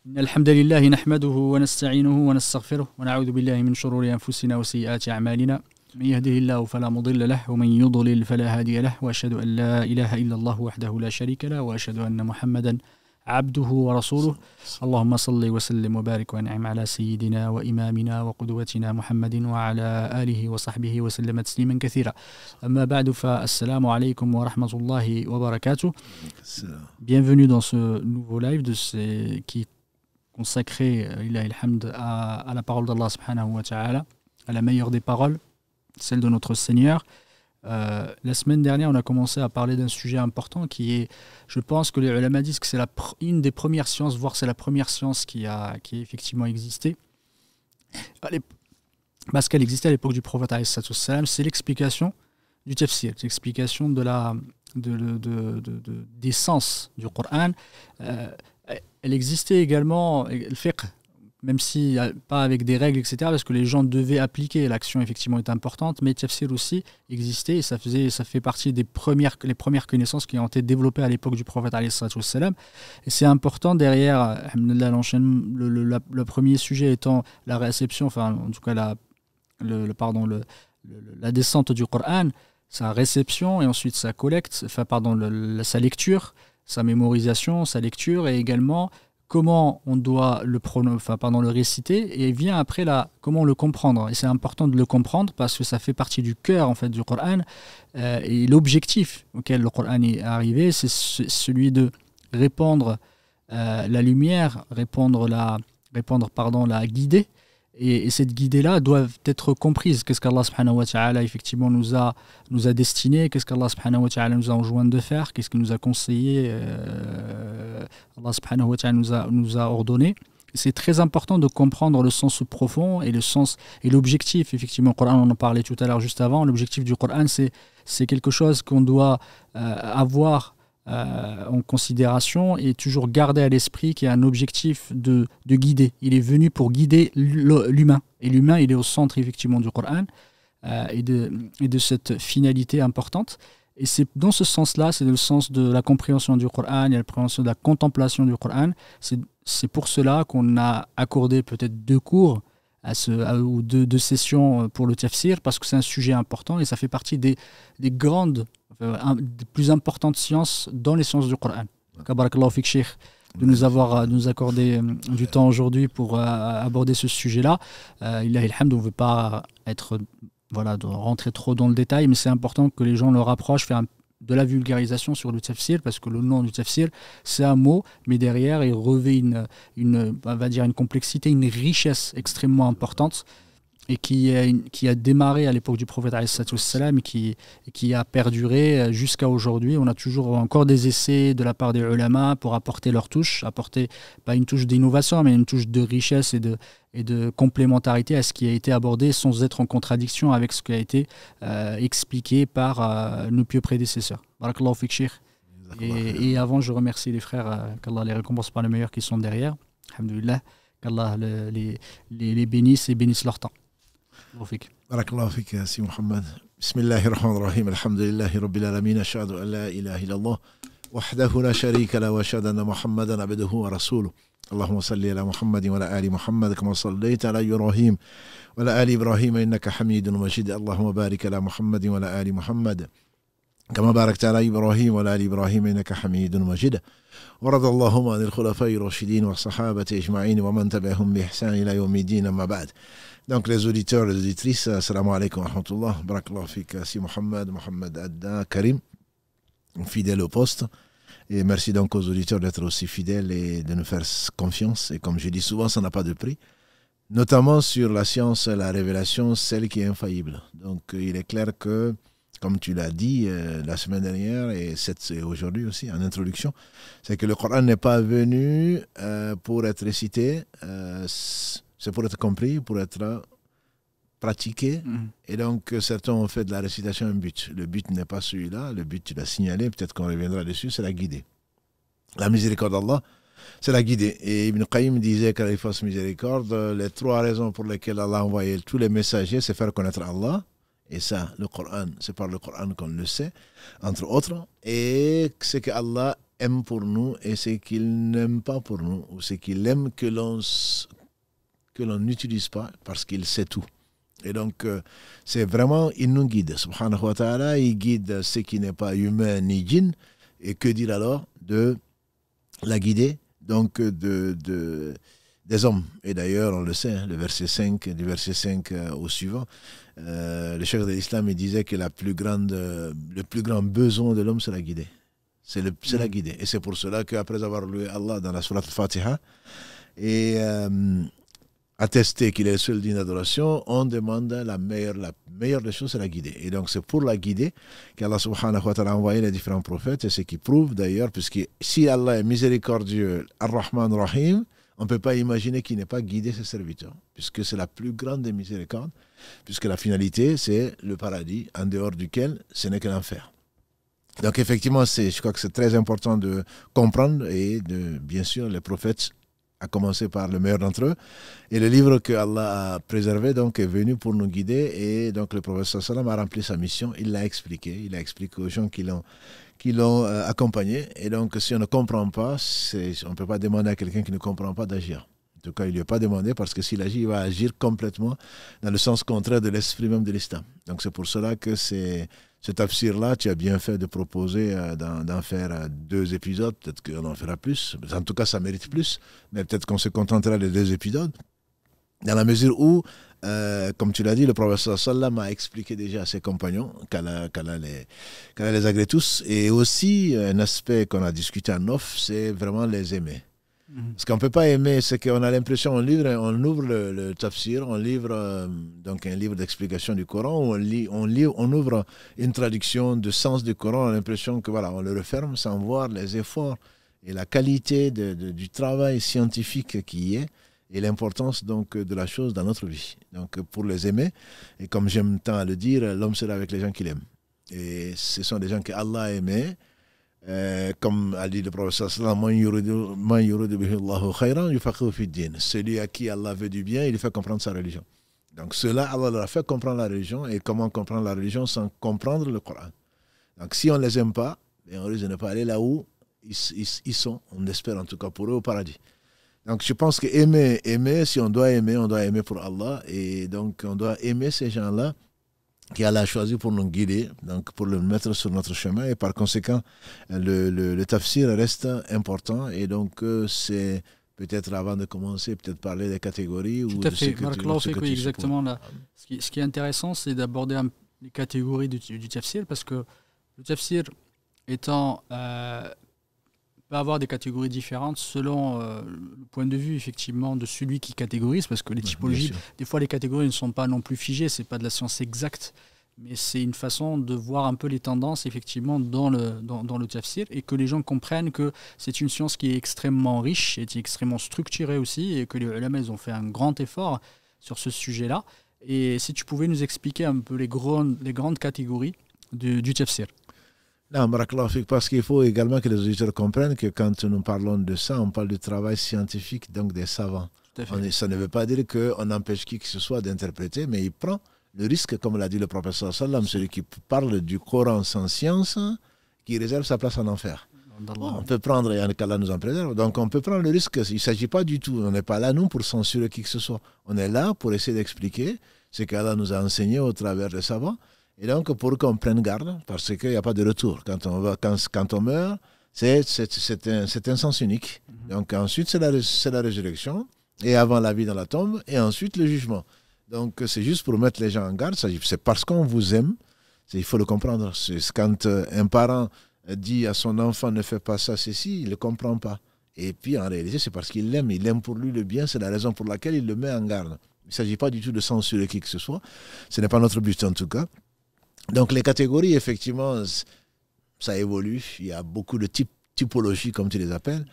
إن الحمد لله نحمده ونستعينه ونستغفره ونعوذ بالله من شرور أنفسنا وسيئات أعمالنا من يهده الله فلا مضل له ومن يضلل فلا هادي له وأشهد أن لا إله إلا الله وحده لا شريك له وأشهد أن محمدا عبده ورسوله اللهم صل وسلم وبارك وانعم على سيدنا وإمامنا وقدوتنا محمد وعلى آله وصحبه وسلم تسليما كثيرا أما بعد فالسلام عليكم ورحمة الله وبركاته. Bienvenue dans ce nouveau live qui est consacré à la parole d'Allah subhanahu wa ta'ala, à la meilleure des paroles, celle de notre Seigneur. La semaine dernière, on a commencé à parler d'un sujet important qui est, je pense que les ulama disent que c'est une des premières sciences, voire c'est la première science qui a effectivement existé. Parce qu'elle existait à l'époque du prophète alayhi salatu wassalam, c'est l'explication du tafsir, c'est l'explication des sens du Coran. Elle existait également, le fiqh, même si pas avec des règles, etc., parce que les gens devaient appliquer, l'action effectivement est importante, mais tafsir aussi existait, et ça fait partie les premières connaissances qui ont été développées à l'époque du prophète alayhi salatu wassalam. Et c'est important derrière, le premier sujet étant la réception, enfin en tout cas la descente du Coran, sa réception et ensuite sa collecte, sa lecture, sa mémorisation, sa lecture, et également comment on doit le réciter, et vient après comment le comprendre. Et c'est important de le comprendre parce que ça fait partie du cœur en fait du Coran, et l'objectif auquel le Coran est arrivé, c'est celui de répandre la lumière, la guider. Et cette guidée-là doit être comprise. Qu'est-ce qu'Allah subhanahu wa ta'ala effectivement nous a destiné, qu'est-ce qu'Allah subhanahu wa ta'ala nous a enjoint de faire, qu'est-ce qu'il nous a conseillé, Allah subhanahu wa ta'ala nous a ordonné. C'est très important de comprendre le sens profond et le sens et l'objectif. Effectivement, le Coran, on en parlait tout à l'heure juste avant, l'objectif du Coran, c'est quelque chose qu'on doit avoir en considération et toujours garder à l'esprit qu'il y a un objectif de guider. Il est venu pour guider l'humain. Et l'humain, il est au centre effectivement du Coran et de cette finalité importante. Et c'est dans ce sens-là, c'est le sens de la compréhension du Coran et la compréhension de la contemplation du Coran. C'est pour cela qu'on a accordé peut-être 2 cours ou 2 sessions pour le tafsir, parce que c'est un sujet important et ça fait partie des grandes, des plus importantes sciences dans les sciences du Coran. Barakallahu fik, Cheikh, de nous accorder du temps aujourd'hui pour aborder ce sujet-là. Ilahi alhamd, on ne veut pas de rentrer trop dans le détail, mais c'est important que les gens le rapprochent, faire de la vulgarisation sur le tafsir, parce que le nom du tafsir, c'est un mot, mais derrière, il revêt une complexité, une richesse extrêmement importante, et qui a démarré à l'époque du prophète alayhi salatu wassalam, et qui a perduré jusqu'à aujourd'hui. On a toujours encore des essais de la part des ulama pour apporter leur touche, apporter pas une touche d'innovation, mais une touche de richesse et de complémentarité à ce qui a été abordé, sans être en contradiction avec ce qui a été expliqué par nos pieux prédécesseurs. Barakallahu fik, Cheikh. Et avant, je remercie les frères, qu'Allah les récompense par les meilleurs qui sont derrière. Alhamdulillah, qu'Allah les bénisse et bénisse leur temps. بارك الله فيك يا سي محمد. بسم الله الرحمن الرحيم. الحمد لله رب العالمين. أشهد أن لا إله إلا الله وحده لا شريك له وأشهد أن محمدا عبده ورسوله. اللهم صل على محمد وعلى آل محمد كما صليت على إبراهيم وعلى آل إبراهيم إنك حميد مجيد. اللهم بارك على محمد وعلى آل محمد كما باركت على إبراهيم وعلى آل إبراهيم إنك حميد مجيد. ورضى اللهم عن الخلفاء الراشدين والصحابة أجمعين ومن تبعهم بإحسان إلى يوم الدين أما بعد. Donc les auditeurs et les auditrices, assalamu alaikum wa rahmatullah, barakallahu fik, si Mohamed Adda, Karim, fidèle au poste. Et merci donc aux auditeurs d'être aussi fidèles et de nous faire confiance. Et comme je dis souvent, ça n'a pas de prix. Notamment sur la science, la révélation, celle qui est infaillible. Donc il est clair que, comme tu l'as dit la semaine dernière et aujourd'hui aussi en introduction, c'est que le Coran n'est pas venu pour être récité, c'est pour être compris, pour être pratiqué. Et donc, certains ont fait de la récitation un but. Le but n'est pas celui-là. Le but, tu l'as signalé, peut-être qu'on reviendra dessus, c'est la guider. La miséricorde d'Allah, c'est la guider. Et Ibn Qayyim disait qu'à la fasse miséricorde, les 3 raisons pour lesquelles Allah a envoyé tous les messagers, c'est faire connaître Allah. Et ça, le Coran, c'est par le Coran qu'on le sait, entre autres. Et c'est que Allah aime pour nous et ce qu'il n'aime pas pour nous, ou ce qu'il aime que l'on n'utilise pas parce qu'il sait tout. Et donc, c'est vraiment, il nous guide. Subhanahu wa ta'ala, il guide ce qui n'est pas humain ni djinn. Et que dire alors de la guider, donc des hommes. Et d'ailleurs, on le sait, du verset 5 au suivant, le cheikh de l'islam il disait que le plus grand besoin de l'homme, c'est la guider. C'est la guider. Et c'est pour cela qu'après avoir loué Allah dans la sourate al-Fatiha, et attester qu'il est le seul digne d'adoration, on demande la meilleure des choses, c'est la guider. Et donc c'est pour la guider qu'Allah subhanahu wa ta'ala a envoyé les différents prophètes, et ce qui prouve d'ailleurs, puisque si Allah est miséricordieux, Ar-Rahman Rahim, on ne peut pas imaginer qu'il n'ait pas guidé ses serviteurs, puisque c'est la plus grande des miséricordes, puisque la finalité, c'est le paradis, en dehors duquel ce n'est que l'enfer. Donc effectivement, je crois que c'est très important de comprendre, et bien sûr, les prophètes, à commencer par le meilleur d'entre eux. Et le livre que Allah a préservé donc, est venu pour nous guider, et donc le prophète sallam a rempli sa mission, il l'a expliqué aux gens qui l'ont accompagné. Et donc si on ne comprend pas, on ne peut pas demander à quelqu'un qui ne comprend pas d'agir. En tout cas, il ne lui a pas demandé, parce que s'il agit, il va agir complètement dans le sens contraire de l'esprit même de l'islam. Donc c'est pour cela que ce tafsir-là, tu as bien fait de proposer d'en faire 2 épisodes. Peut-être qu'on en fera plus. En tout cas, ça mérite plus. Mais peut-être qu'on se contentera de 2 épisodes. Dans la mesure où, comme tu l'as dit, le prophète sallam a expliqué déjà à ses compagnons qu'Allah les agrée tous. Et aussi, un aspect qu'on a discuté en off, c'est vraiment les aimer. Parce qu'on ne peut pas aimer, c'est qu'on a l'impression, on ouvre le tafsir, on livre donc un livre d'explication du Coran, on ouvre une traduction de sens du Coran, on a l'impression que voilà, on le referme sans voir les efforts et la qualité du travail scientifique qui y est, et l'importance donc de la chose dans notre vie. Donc pour les aimer, et comme j'aime tant à le dire, l'homme sera avec les gens qu'il aime. Et ce sont des gens que Allah a aimés. Comme a dit le prophète sallallahu alayhi wa sallam, celui à qui Allah veut du bien, il lui fait comprendre sa religion. Donc cela, Allah leur a fait comprendre la religion. Et comment comprendre la religion sans comprendre le Coran? Donc si on ne les aime pas, on risque de ne pas aller là où ils sont, on espère en tout cas pour eux au paradis. Donc je pense que aimer, si on doit aimer pour Allah. Et donc on doit aimer ces gens-là qui Allah a choisi pour nous guider, donc pour le mettre sur notre chemin, et par conséquent, le tafsir reste important. Et donc, c'est peut-être avant de commencer, peut-être parler des catégories. Tout à fait, oui, exactement. Là. Ce qui est intéressant, c'est d'aborder les catégories du tafsir, parce que le tafsir étant peut avoir des catégories différentes selon le point de vue effectivement de celui qui catégorise, parce que les typologies, des fois les catégories ne sont pas non plus figées, c'est pas de la science exacte, mais c'est une façon de voir un peu les tendances effectivement dans le tafsir, et que les gens comprennent que c'est une science qui est extrêmement riche et qui est extrêmement structurée aussi, et que les ulama ont fait un grand effort sur ce sujet-là. Et si tu pouvais nous expliquer un peu les grandes catégories du tafsir. Non, parce qu'il faut également que les auditeurs comprennent que quand nous parlons de ça, on parle du travail scientifique, donc des savants. Ça ne veut pas dire qu'on empêche qui que ce soit d'interpréter, mais il prend le risque, comme l'a dit le prophète sallam, celui qui parle du Coran sans science, qui réserve sa place en enfer. On peut prendre, et qu'Allah nous en préserve, donc on peut prendre le risque. Il ne s'agit pas du tout, on n'est pas là nous pour censurer qui que ce soit. On est là pour essayer d'expliquer ce qu'Allah nous a enseigné au travers des savants. Et donc, pour qu'on prenne garde, parce qu'il n'y a pas de retour. Quand on meurt, c'est un sens unique. Donc, ensuite, c'est la résurrection, et avant la vie dans la tombe, et ensuite le jugement. Donc, c'est juste pour mettre les gens en garde. C'est parce qu'on vous aime, il faut le comprendre. C'est quand un parent dit à son enfant ne fais pas ça, ceci, il ne le comprend pas. Et puis, en réalité, c'est parce qu'il l'aime. Il aime pour lui le bien, c'est la raison pour laquelle il le met en garde. Il ne s'agit pas du tout de censurer qui que ce soit. Ce n'est pas notre but en tout cas. Donc les catégories, effectivement, ça évolue. Il y a beaucoup de typologies, comme tu les appelles.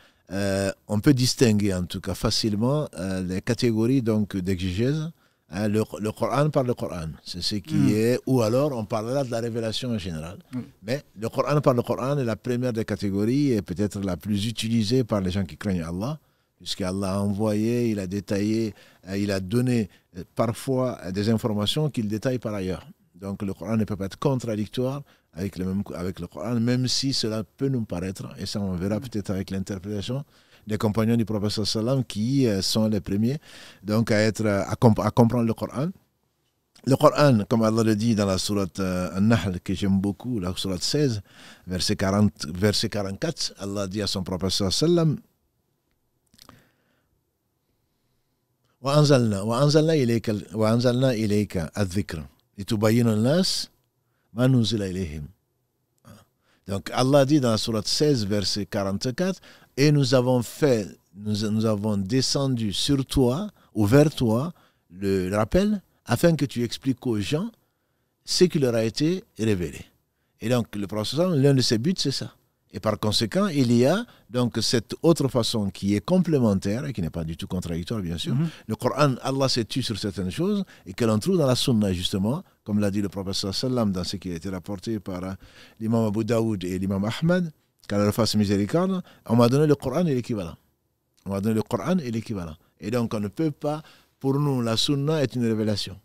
On peut distinguer, en tout cas facilement, les catégories donc d'exégèse. Le Coran par le Coran. C'est ce qui est... Ou alors, on parlera de la révélation en général. Mais le Coran par le Coran est la première des catégories et peut-être la plus utilisée par les gens qui craignent Allah. Puisqu'Allah a envoyé, il a détaillé, il a donné parfois des informations qu'il détaille par ailleurs. Donc le Coran ne peut pas être contradictoire avec le Coran, même si cela peut nous paraître, et ça on verra peut-être avec l'interprétation des compagnons du prophète sallam qui sont les premiers donc à comprendre le Coran. Le Coran, comme Allah le dit dans la sourate An-Nahl, que j'aime beaucoup, la sourate 16, verset 44, Allah dit à son prophète sallam, وأنزلنا إليك الذكر لتبين الناس ما نزل إليهم. Donc Allah dit dans la sourate 16, verset 44, et nous avons descendu sur toi, ou vers toi, le rappel, afin que tu expliques aux gens ce qui leur a été révélé. Et donc le prophète, l'un de ses buts, c'est ça. Et par conséquent, il y a donc cette autre façon qui est complémentaire et qui n'est pas du tout contradictoire, bien sûr. Le Coran, Allah s'est tué sur certaines choses et que l'on trouve dans la Sunna, justement, comme l'a dit le prophète sallam dans ce qui a été rapporté par l'imam Abu Daoud et l'imam Ahmad, qu'Allah leur fasse miséricorde, on m'a donné le Coran et l'équivalent. Et donc, on ne peut pas, pour nous, la Sunna est une révélation.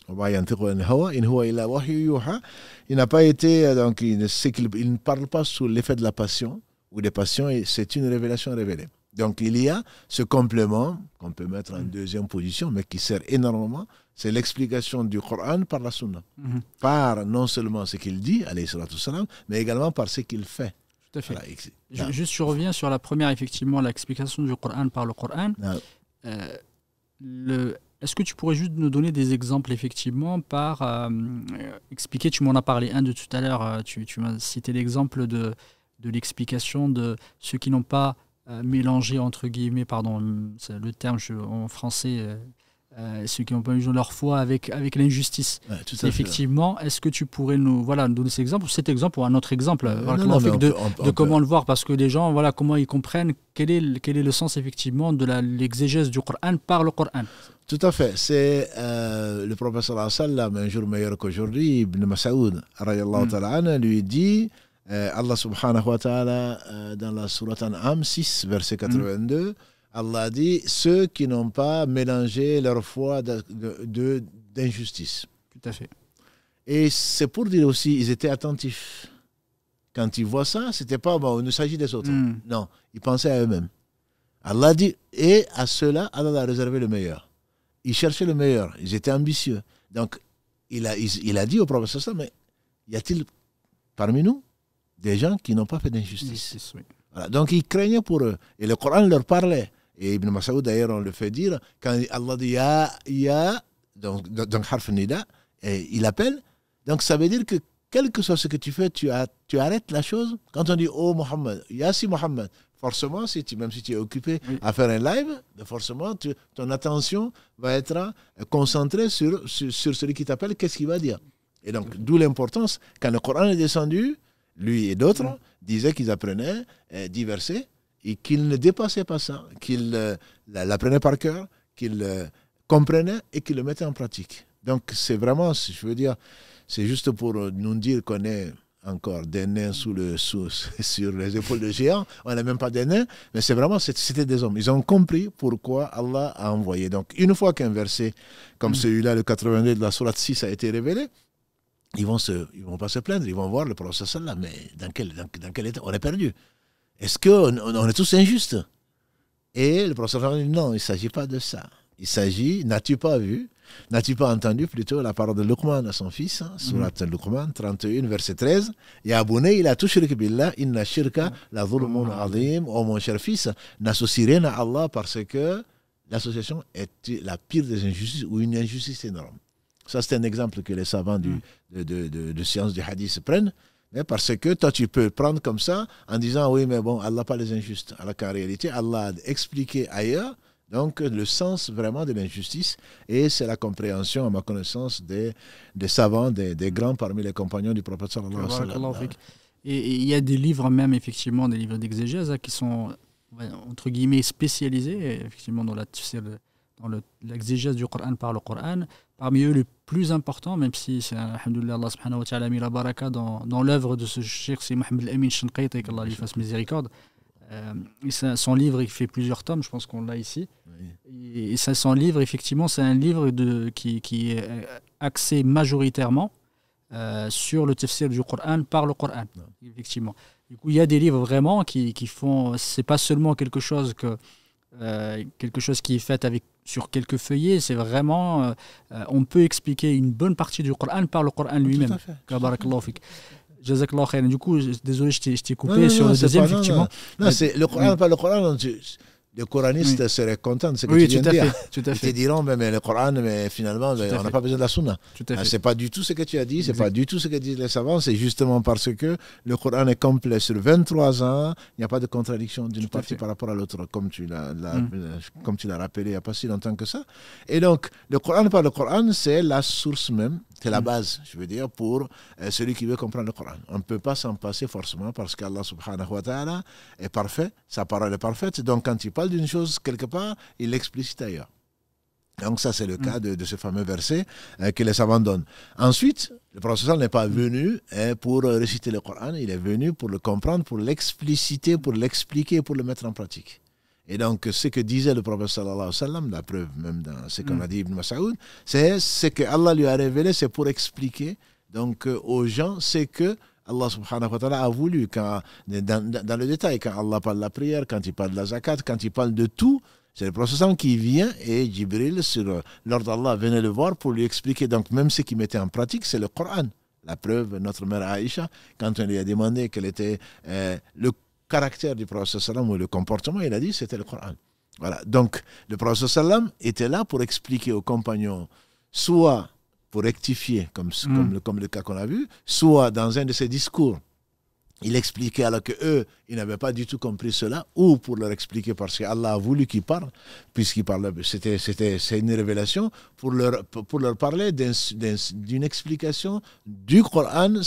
Il n'a pas été, donc il ne parle pas sous l'effet de la passion ou des passions, et c'est une révélation révélée. Donc il y a ce complément qu'on peut mettre en deuxième position, mais qui sert énormément, c'est l'explication du Coran par la Sunna. Par non seulement ce qu'il dit, alayhi salatu wassalam, mais également par ce qu'il fait. Tout à fait. Voilà. Juste, je reviens sur la première, effectivement, l'explication du Coran par le Coran. Est-ce que tu pourrais juste nous donner des exemples, effectivement, par expliquer, tu m'en as parlé un de tout à l'heure, tu m'as cité l'exemple de l'explication de ceux qui n'ont pas mélangé, entre guillemets, pardon, c'est le terme en français, ceux qui n'ont pas mélangé leur foi avec l'injustice. Ouais, effectivement, est-ce que tu pourrais nous donner cet exemple ou un autre exemple comment le voir, parce que les gens, comment ils comprennent quel est le sens, effectivement, de l'exégèse du Coran par le Coran. Tout à fait. C'est le prophète sallallahu alayhi wa sallam, un jour meilleur qu'aujourd'hui, Ibn Mas'ud lui dit, Allah subhanahu wa ta'ala, dans la sourate An'am 6, verset 82, Allah dit, ceux qui n'ont pas mélangé leur foi d'injustice. Tout à fait. Et c'est pour dire aussi, ils étaient attentifs. Quand ils voient ça, c'était pas, il nous s'agit des autres. Non, ils pensaient à eux-mêmes. Allah dit, et à ceux-là, Allah a réservé le meilleur. Ils cherchaient le meilleur, ils étaient ambitieux. Donc, il a dit au prophète sallallahu alayhi wa sallam, mais y a-t-il parmi nous des gens qui n'ont pas fait d'injustice? Oui. Voilà. Donc, ils craignaient pour eux. Et le Coran leur parlait. Et Ibn Mas'ud, d'ailleurs, on le fait dire, quand Allah dit Ya, donc harf nida, et il appelle, donc ça veut dire que quel que soit ce que tu fais, tu arrêtes la chose. Quand on dit Oh Muhammad, Ya si Muhammad, forcément, même si tu es occupé à faire un live, forcément, ton attention va être concentrée sur celui qui t'appelle, qu'est-ce qu'il va dire. Et donc, d'où l'importance, quand le Coran est descendu, lui et d'autres disaient qu'ils apprenaient 10 versets et qu'ils ne dépassaient pas ça, qu'ils l'apprenaient par cœur, qu'ils comprenaient et qu'ils le mettaient en pratique. Donc, c'est vraiment, je veux dire, c'est juste pour nous dire qu'on est encore des nains sur les épaules de géants. On n'a même pas des nains, mais c'est vraiment, c'était des hommes. Ils ont compris pourquoi Allah a envoyé. Donc, une fois qu'un verset comme celui-là, le 82 de la sourate 6 a été révélé, ils vont pas se plaindre, ils vont voir le prophète sallallahu alayhi wa sallam, mais dans quel état on est perdu? Est-ce qu'on est tous injustes? Et le prophète sallallahu alayhi wa sallam dit non, il ne s'agit pas de ça. Il s'agit, n'as-tu pas entendu plutôt la parole de Luqman à son fils, sourate Luqman 31, verset 13, Ya bunay la tushrik billah, inna shirka la dhulmun azim. Oh mon cher fils, n'associe rien à Allah parce que l'association est la pire des injustices ou une injustice énorme. Ça, c'est un exemple que les savants de sciences du hadith prennent, mais parce que toi, tu peux prendre comme ça en disant oui, mais bon, Allah pas les injustes. Alors qu'en réalité, Allah a expliqué ailleurs donc le sens vraiment de l'injustice, et c'est la compréhension, à ma connaissance, des savants, des grands parmi les compagnons du prophète sallallahu alayhi wa sallam. Et il y a des livres même, effectivement, des livres d'exégèse qui sont, entre guillemets, spécialisés, effectivement, dans l'exégèse du Coran par le Coran. Parmi eux, les plus importants, même si c'est, alhamdoulilah, Allah subhanahu wa ta'ala a mis la baraka dans l'œuvre de ce cheikh, c'est Mohamed Al-Amin Shinqaiti, qu'Allah lui fasse miséricorde. Son livre, il fait plusieurs tomes, je pense qu'on l'a ici. Oui. Et son livre, effectivement, c'est un livre qui est axé majoritairement sur le tafsir du Coran par le Coran, effectivement. Du coup, il y a des livres vraiment qui font... C'est pas seulement quelque chose qui est fait sur quelques feuillets, c'est vraiment... on peut expliquer une bonne partie du Coran par le Coran lui-même. Barakallahu fik. Jazakallahu khairan. Du coup, désolé, je t'ai coupé sur le deuxième, effectivement. Non, c'est le Coran, pas le Coran. Les coranistes seraient contents de ce que tu viens de dire. Ils te diront, mais le Coran, mais finalement, on n'a pas besoin de la sunna. C'est pas du tout ce que tu as dit, c'est pas du tout ce que disent les savants, c'est justement parce que le Coran est complet sur 23 ans, il n'y a pas de contradiction d'une partie par rapport à l'autre, comme tu l'as rappelé il n'y a pas si longtemps que ça. Et donc, le Coran par le Coran, c'est la source même, c'est la base, je veux dire, pour celui qui veut comprendre le Coran. On ne peut pas s'en passer forcément parce qu'Allah subhanahu wa ta'ala est parfait, sa parole est parfaite, donc quand il parle d'une chose quelque part, il l'explicite ailleurs. Donc ça c'est le cas de ce fameux verset que les savants donnent. Ensuite, le prophète n'est pas venu pour réciter le Coran, il est venu pour le comprendre, pour l'expliciter, pour l'expliquer, pour le mettre en pratique. Et donc ce que disait le prophète sallallahu alayhi wa sallam, la preuve même dans ce qu'on a dit Ibn Mas'ud, c'est ce que Allah lui a révélé, c'est pour expliquer donc aux gens ce que Allah subhanahu wa ta'ala a voulu, dans le détail, quand Allah parle de la prière, quand il parle de la zakat, quand il parle de tout, c'est le prophète qui vient et Jibril, sur l'ordre d'Allah, venait le voir pour lui expliquer. Donc même ce qu'il mettait en pratique, c'est le Coran. La preuve, notre mère Aïcha, quand on lui a demandé quel était le caractère du prophète ou le comportement, il a dit c'était le Coran. Voilà. Donc le prophète était là pour expliquer aux compagnons, soit pour rectifier, comme le cas qu'on a vu, soit dans un de ses discours, il expliquait alors qu'eux, ils n'avaient pas du tout compris cela, ou pour leur expliquer parce qu'Allah a voulu qu'ils parlent, puisqu'il parlait, c'est une révélation, pour leur parler d'une explication du Coran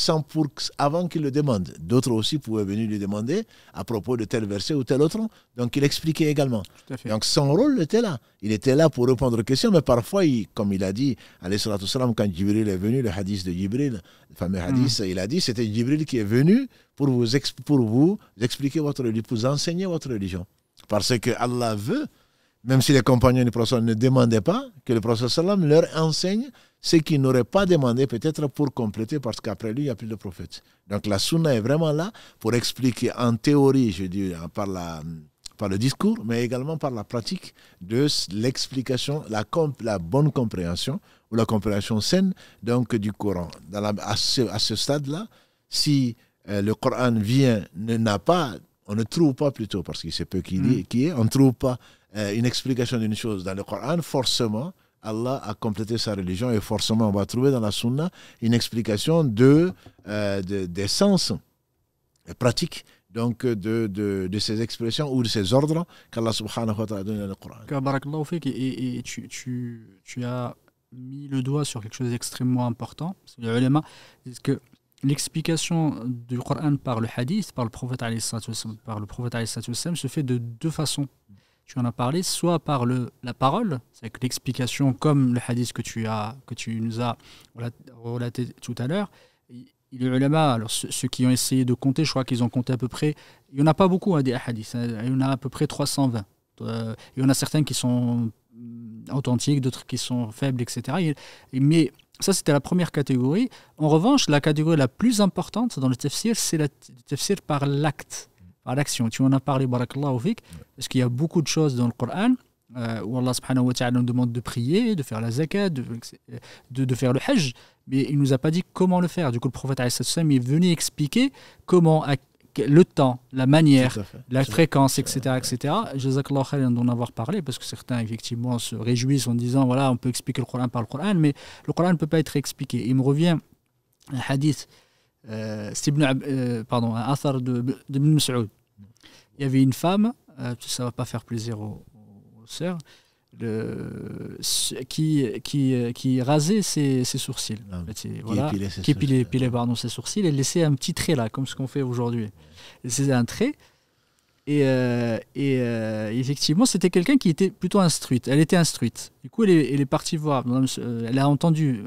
avant qu'ils le demandent. D'autres aussi pouvaient venir lui demander à propos de tel verset ou tel autre, donc il expliquait également. Donc son rôle était là. Il était là pour répondre aux questions, mais parfois, comme il a dit, alayhi salatu wassalam, quand Jibril est venu, le hadith de Jibril, le fameux hadith, il a dit, c'était Jibril qui est venu pour vous expliquer votre religion, pour vous enseigner votre religion. Parce que Allah veut, même si les compagnons du prophète ne demandaient pas, que le prophète sallam leur enseigne ce qu'ils n'auraient pas demandé, peut-être pour compléter, parce qu'après lui, il n'y a plus de prophète. Donc la sunna est vraiment là pour expliquer en théorie, je dis, par le discours, mais également par la pratique de l'explication, la bonne compréhension, ou la compréhension saine donc, du Coran. À ce stade-là, si le Coran on ne trouve pas plutôt, parce qu'il sait peu qui est, on ne trouve pas une explication d'une chose dans le Coran, forcément, Allah a complété sa religion et forcément, on va trouver dans la Sunna une explication des sens pratiques donc de ces expressions ou de ces ordres qu'Allah subhanahu wa ta'ala a donné dans le Coran. Barakallahu fik, et tu as mis le doigt sur quelque chose d'extrêmement important. Les ulama disent que l'explication du Coran par le hadith, par le prophète alayhi sallam, se fait de deux façons. Tu en as parlé, soit par la parole, c'est l'explication comme le hadith que tu nous as relaté tout à l'heure. Les ulama, alors ceux qui ont essayé de compter, je crois qu'ils ont compté à peu près, il n'y en a pas beaucoup des hadiths, il y en a à peu près 320. Il y en a certains qui sont authentiques, d'autres qui sont faibles, etc. Mais ça, c'était la première catégorie. En revanche, la catégorie la plus importante dans le tafsir, c'est le tafsir par l'acte, par l'action. Tu en as parlé, barakallahu fik, parce qu'il y a beaucoup de choses dans le Coran où Allah subhanahu wa ta'ala nous demande de prier, de faire la zakat, de faire le hajj, mais il ne nous a pas dit comment le faire. Du coup, le prophète alayhi sallam est venu expliquer comment, le temps, la manière, la fréquence, etc. Jazakallahu khairan d'en avoir parlé, parce que certains, effectivement, se réjouissent en disant, voilà, on peut expliquer le Coran par le Coran, mais le Coran ne peut pas être expliqué. Il me revient un hadith, un athar d'Ibn Mas'ud. Il y avait une femme, ça ne va pas faire plaisir aux sœurs, qui rasait ses sourcils. Qui épilait ses sourcils et laissait un petit trait là, comme ce qu'on fait aujourd'hui. C'est un trait. Et effectivement, c'était quelqu'un qui était plutôt instruite. Elle était instruite. Du coup, elle est partie voir. Elle a entendu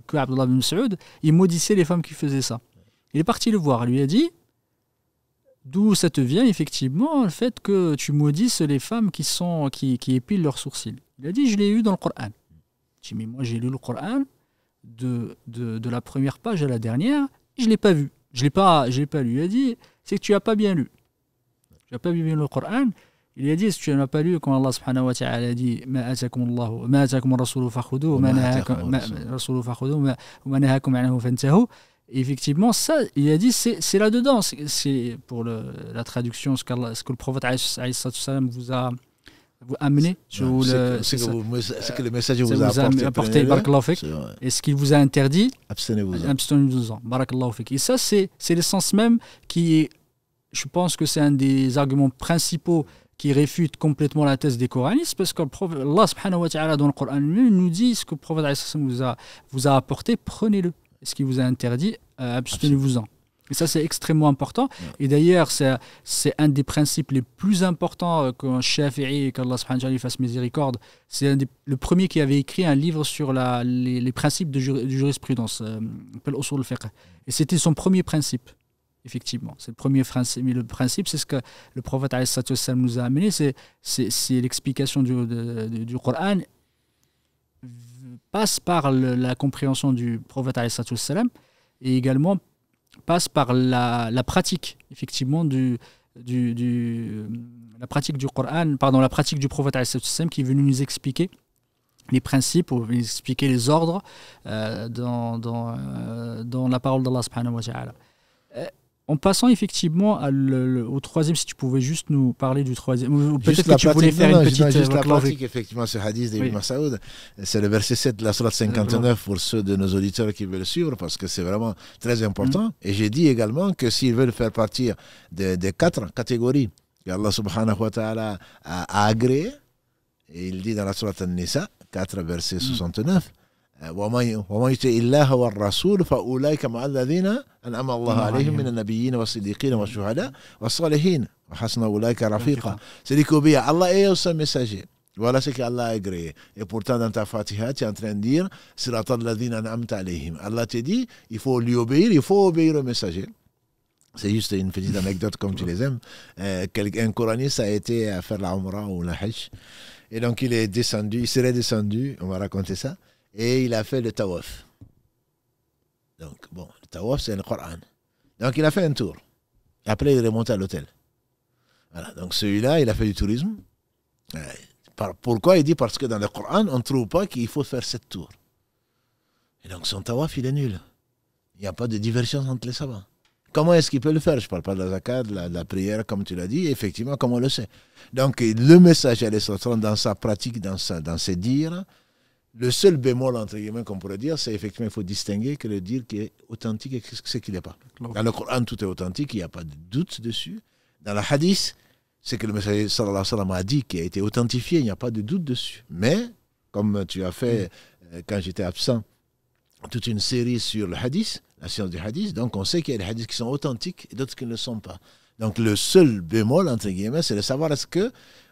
que Abdullah ibn Mas'ud, il maudissait les femmes qui faisaient ça. Il est parti le voir. Elle lui a dit, d'où ça te vient effectivement le fait que tu maudisses les femmes qui épilent leurs sourcils. Il a dit, je l'ai eu dans le Coran. J'ai dit, mais moi j'ai lu le Coran, de la première page à la dernière, je ne l'ai pas vu. Je l'ai pas lu. Il a dit, c'est que tu n'as pas bien lu. Tu n'as pas bien lu le Coran. Il a dit, si tu n'as pas lu, quand Allah subhanahu wa ta'ala a dit, ma atakum ar-rasulu fakhudhu, ma nahakum anhu fantahu. Effectivement, ça, il a dit, c'est là-dedans. C'est pour la traduction, ce que le prophète alayhi salam vous a amené. C'est que le message vous a apporté. Et ce qu'il vous a interdit, abstenez-vous-en. Barakallahu fik. Et ça, c'est l'essence même qui est, je pense que c'est un des arguments principaux qui réfute complètement la thèse des coranistes, parce que Allah subhanahu wa ta'ala dans le Coran nous dit ce que le prophète vous a apporté, prenez-le. Et ce qui vous a interdit, abstenez-vous-en. Et ça, c'est extrêmement important. Et d'ailleurs, c'est un des principes les plus importants qu'un Shafi'i, qu'Allah subhanahu wa ta'ala fasse miséricorde. C'est le premier qui avait écrit un livre sur les principes de jurisprudence, appelle Usul al-Fiqh. Et c'était son premier principe. Effectivement, c'est le premier principe. Mais le principe, c'est ce que le prophète nous a amené, c'est l'explication du Coran passe par la compréhension du prophète et également passe par la pratique, effectivement, la pratique du Coran, pardon, la pratique du prophète qui est venu nous expliquer les principes, ou nous expliquer les ordres dans la parole d'Allah subhanahu wa ta'ala. En passant effectivement au troisième, si tu pouvais juste nous parler du troisième, ou peut-être que tu voulais faire une petite... Juste la pratique, effectivement, ce hadith d'Ibn Mas'oud, c'est le verset 7 de la sourate 59 pour ceux de nos auditeurs qui veulent suivre, parce que c'est vraiment très important. Et j'ai dit également que s'ils veulent faire partie des 4 catégories qu'Allah subhanahu wa ta'ala a agréées, et il dit dans la sourate An-Nisa, 4 verset 69, ومن يطع الله والرسول فأولئك مع الذين أنعم الله عليهم من النبيين والصديقين والشهداء والصالحين وحسن أولئك رفيقا. C'est-à-dire qu'obéir à Allah et au son messager. Voilà ce qu'Allah a agréé. Et pourtant, dans ta Fatiha, tu es en train de dire Sirata alladhina an'amta alayhim. Allah te dit il faut lui obéir, il faut obéir au messager. C'est juste une petite anecdote comme tu les aimes. Un coraniste a été à faire la Umrah ou la Hajj. Et donc, il serait descendu, on va raconter ça. Et il a fait le tawaf. Donc, bon, le tawaf, c'est le Coran. Donc, il a fait un tour. Après, il est remonté à l'hôtel. Voilà. Donc, celui-là, il a fait du tourisme. Pourquoi? Il dit parce que dans le Coran, on ne trouve pas qu'il faut faire 7 tours. Et donc, son tawaf, il est nul. Il n'y a pas de divergence entre les savants. Comment est-ce qu'il peut le faire? Je ne parle pas de la zakat, de la prière, comme tu l'as dit. Effectivement, comme on le sait. Donc, le message, dans sa pratique, dans ses dires, le seul bémol, entre guillemets, qu'on pourrait dire, c'est effectivement, il faut distinguer que le dire qui est authentique et ce qui n'est pas. Dans le Coran, tout est authentique, il n'y a pas de doute dessus. Dans le hadith, c'est que le messager sallallahu alayhi wa sallam a dit, qui a été authentifié, il n'y a pas de doute dessus. Mais, comme tu as fait, quand j'étais absent, toute une série sur le hadith, la science du hadith, donc on sait qu'il y a des hadiths qui sont authentiques et d'autres qui ne le sont pas. Donc le seul bémol, entre guillemets, c'est de savoir est-ce que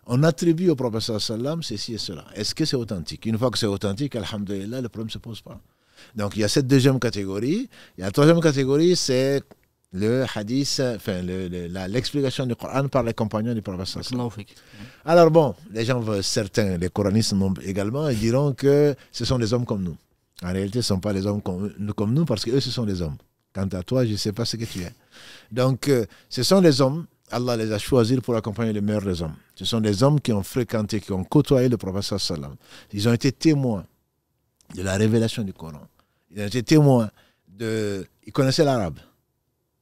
on attribue au prophète sallam ceci et cela. Est-ce que c'est authentique? Une fois que c'est authentique, alhamdulillah, le problème ne se pose pas. Donc il y a cette deuxième catégorie. Il y a la troisième catégorie, c'est le hadith, enfin l'explication du Coran par les compagnons du prophète sallam. Alors bon, les gens, certains, les coranistes également, ils diront que ce sont des hommes comme nous. En réalité, ce ne sont pas les hommes comme nous parce qu'eux, ce sont des hommes. Quant à toi, je ne sais pas ce que tu es. Donc, ce sont les hommes, Allah les a choisis pour accompagner les meilleurs des hommes. Ce sont des hommes qui ont fréquenté, qui ont côtoyé le prophète sallam. Ils ont été témoins de la révélation du Coran. Ils ont été témoins ils connaissaient l'arabe.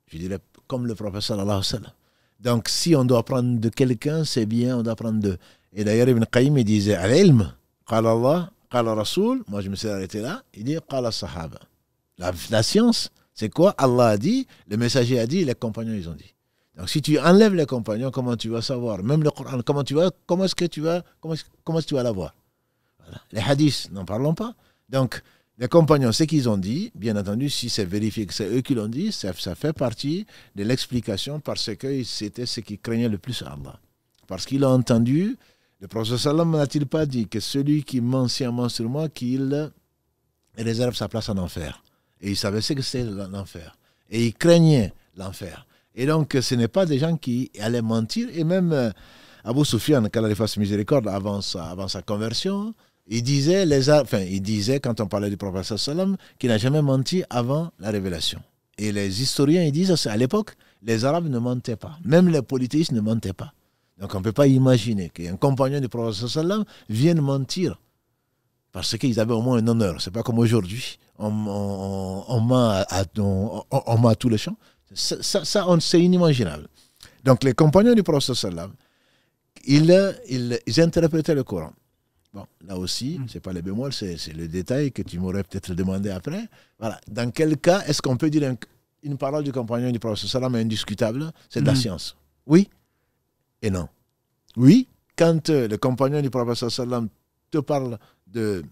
Je dirais comme le prophète sallallahu alayhi wa sallam. Donc, si on doit apprendre de quelqu'un, c'est bien, on doit apprendre d'eux. Et d'ailleurs, Ibn Qayyim, il disait, al-ilm, qala Allah, qala Rasoul, moi je me suis arrêté là, il dit, qala sahaba. La science, c'est quoi? Allah a dit, le messager a dit, les compagnons, ils ont dit. Donc, si tu enlèves les compagnons, comment tu vas savoir? Même le Coran, comment est-ce que tu vas l'avoir? Voilà. Les hadiths, n'en parlons pas. Donc, les compagnons, ce qu'ils ont dit, bien entendu, si c'est vérifié que c'est eux qui l'ont dit, ça fait partie de l'explication parce que c'était ce qui craignait le plus Allah. Parce qu'il a entendu, le prophète sallam n'a-t-il pas dit que celui qui ment sciemment sur moi, qu'il réserve sa place en enfer. Et il savait ce que c'est l'enfer. Et il craignait l'enfer. Et donc, ce n'est pas des gens qui allaient mentir. Et même Abu Sufyan, qu'Allah lui fasse miséricorde, avant sa conversion, Il disait, quand on parlait du prophète sallam, qu'il n'a jamais menti avant la révélation. Et les historiens, ils disent, à l'époque, les Arabes ne mentaient pas. Même les polythéistes ne mentaient pas. Donc on ne peut pas imaginer qu'un compagnon du prophète sallam vienne mentir. Parce qu'ils avaient au moins un honneur. Ce n'est pas comme aujourd'hui. On ment à tous les champs. C'est inimaginable. Donc les compagnons du prophète sallam, ils interprétaient le Coran. Bon, là aussi, ce n'est pas les bémols, c'est le détail que tu m'aurais peut-être demandé après. Voilà. Dans quel cas est-ce qu'on peut dire une parole du compagnon du prophète sallam est indiscutable? C'est de la science. Oui et non. Oui, quand le compagnon du prophète sallam te parle de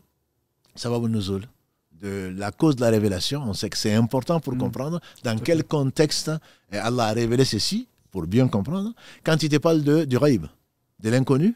Sabab al-Nuzul, de la cause de la révélation, on sait que c'est important pour comprendre dans quel contexte Allah a révélé ceci, pour bien comprendre. Quand il te parle du ghaib, de l'inconnu,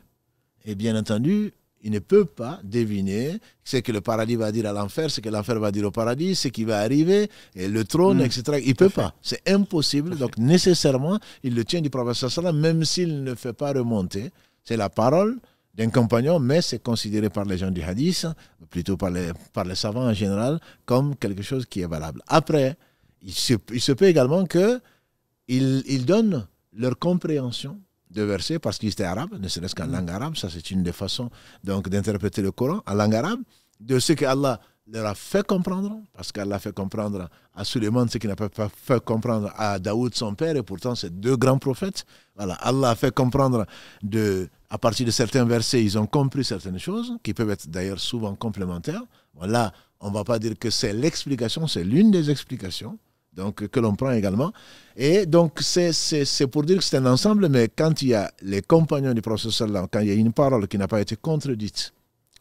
et bien entendu, il ne peut pas deviner ce que le paradis va dire à l'enfer, ce que l'enfer va dire au paradis, ce qui va arriver, et le trône, etc. Il ne peut pas. C'est impossible. Donc, nécessairement, il le tient du prophète sallam, même s'il ne fait pas remonter. C'est la parole d'un compagnon, mais c'est considéré par les gens du hadith, plutôt par les savants en général, comme quelque chose qui est valable. Après, il se peut également qu'ils donnent leur compréhension de versets parce qu'ils étaient arabes, ne serait-ce qu'en langue arabe. Ça, c'est une des façons donc d'interpréter le Coran en langue arabe, de ce qu'Allah leur a fait comprendre, parce qu'Allah a fait comprendre à Suleiman ce qu'il n'a pas fait comprendre à Daoud, son père, et pourtant c'est deux grands prophètes. Voilà, Allah a fait comprendre à partir de certains versets, ils ont compris certaines choses, qui peuvent être d'ailleurs souvent complémentaires. Voilà, on ne va pas dire que c'est l'explication, c'est l'une des explications. Donc, que l'on prend également. Et donc, c'est pour dire que c'est un ensemble, mais quand il y a les compagnons du prophète sallam, quand il y a une parole qui n'a pas été contredite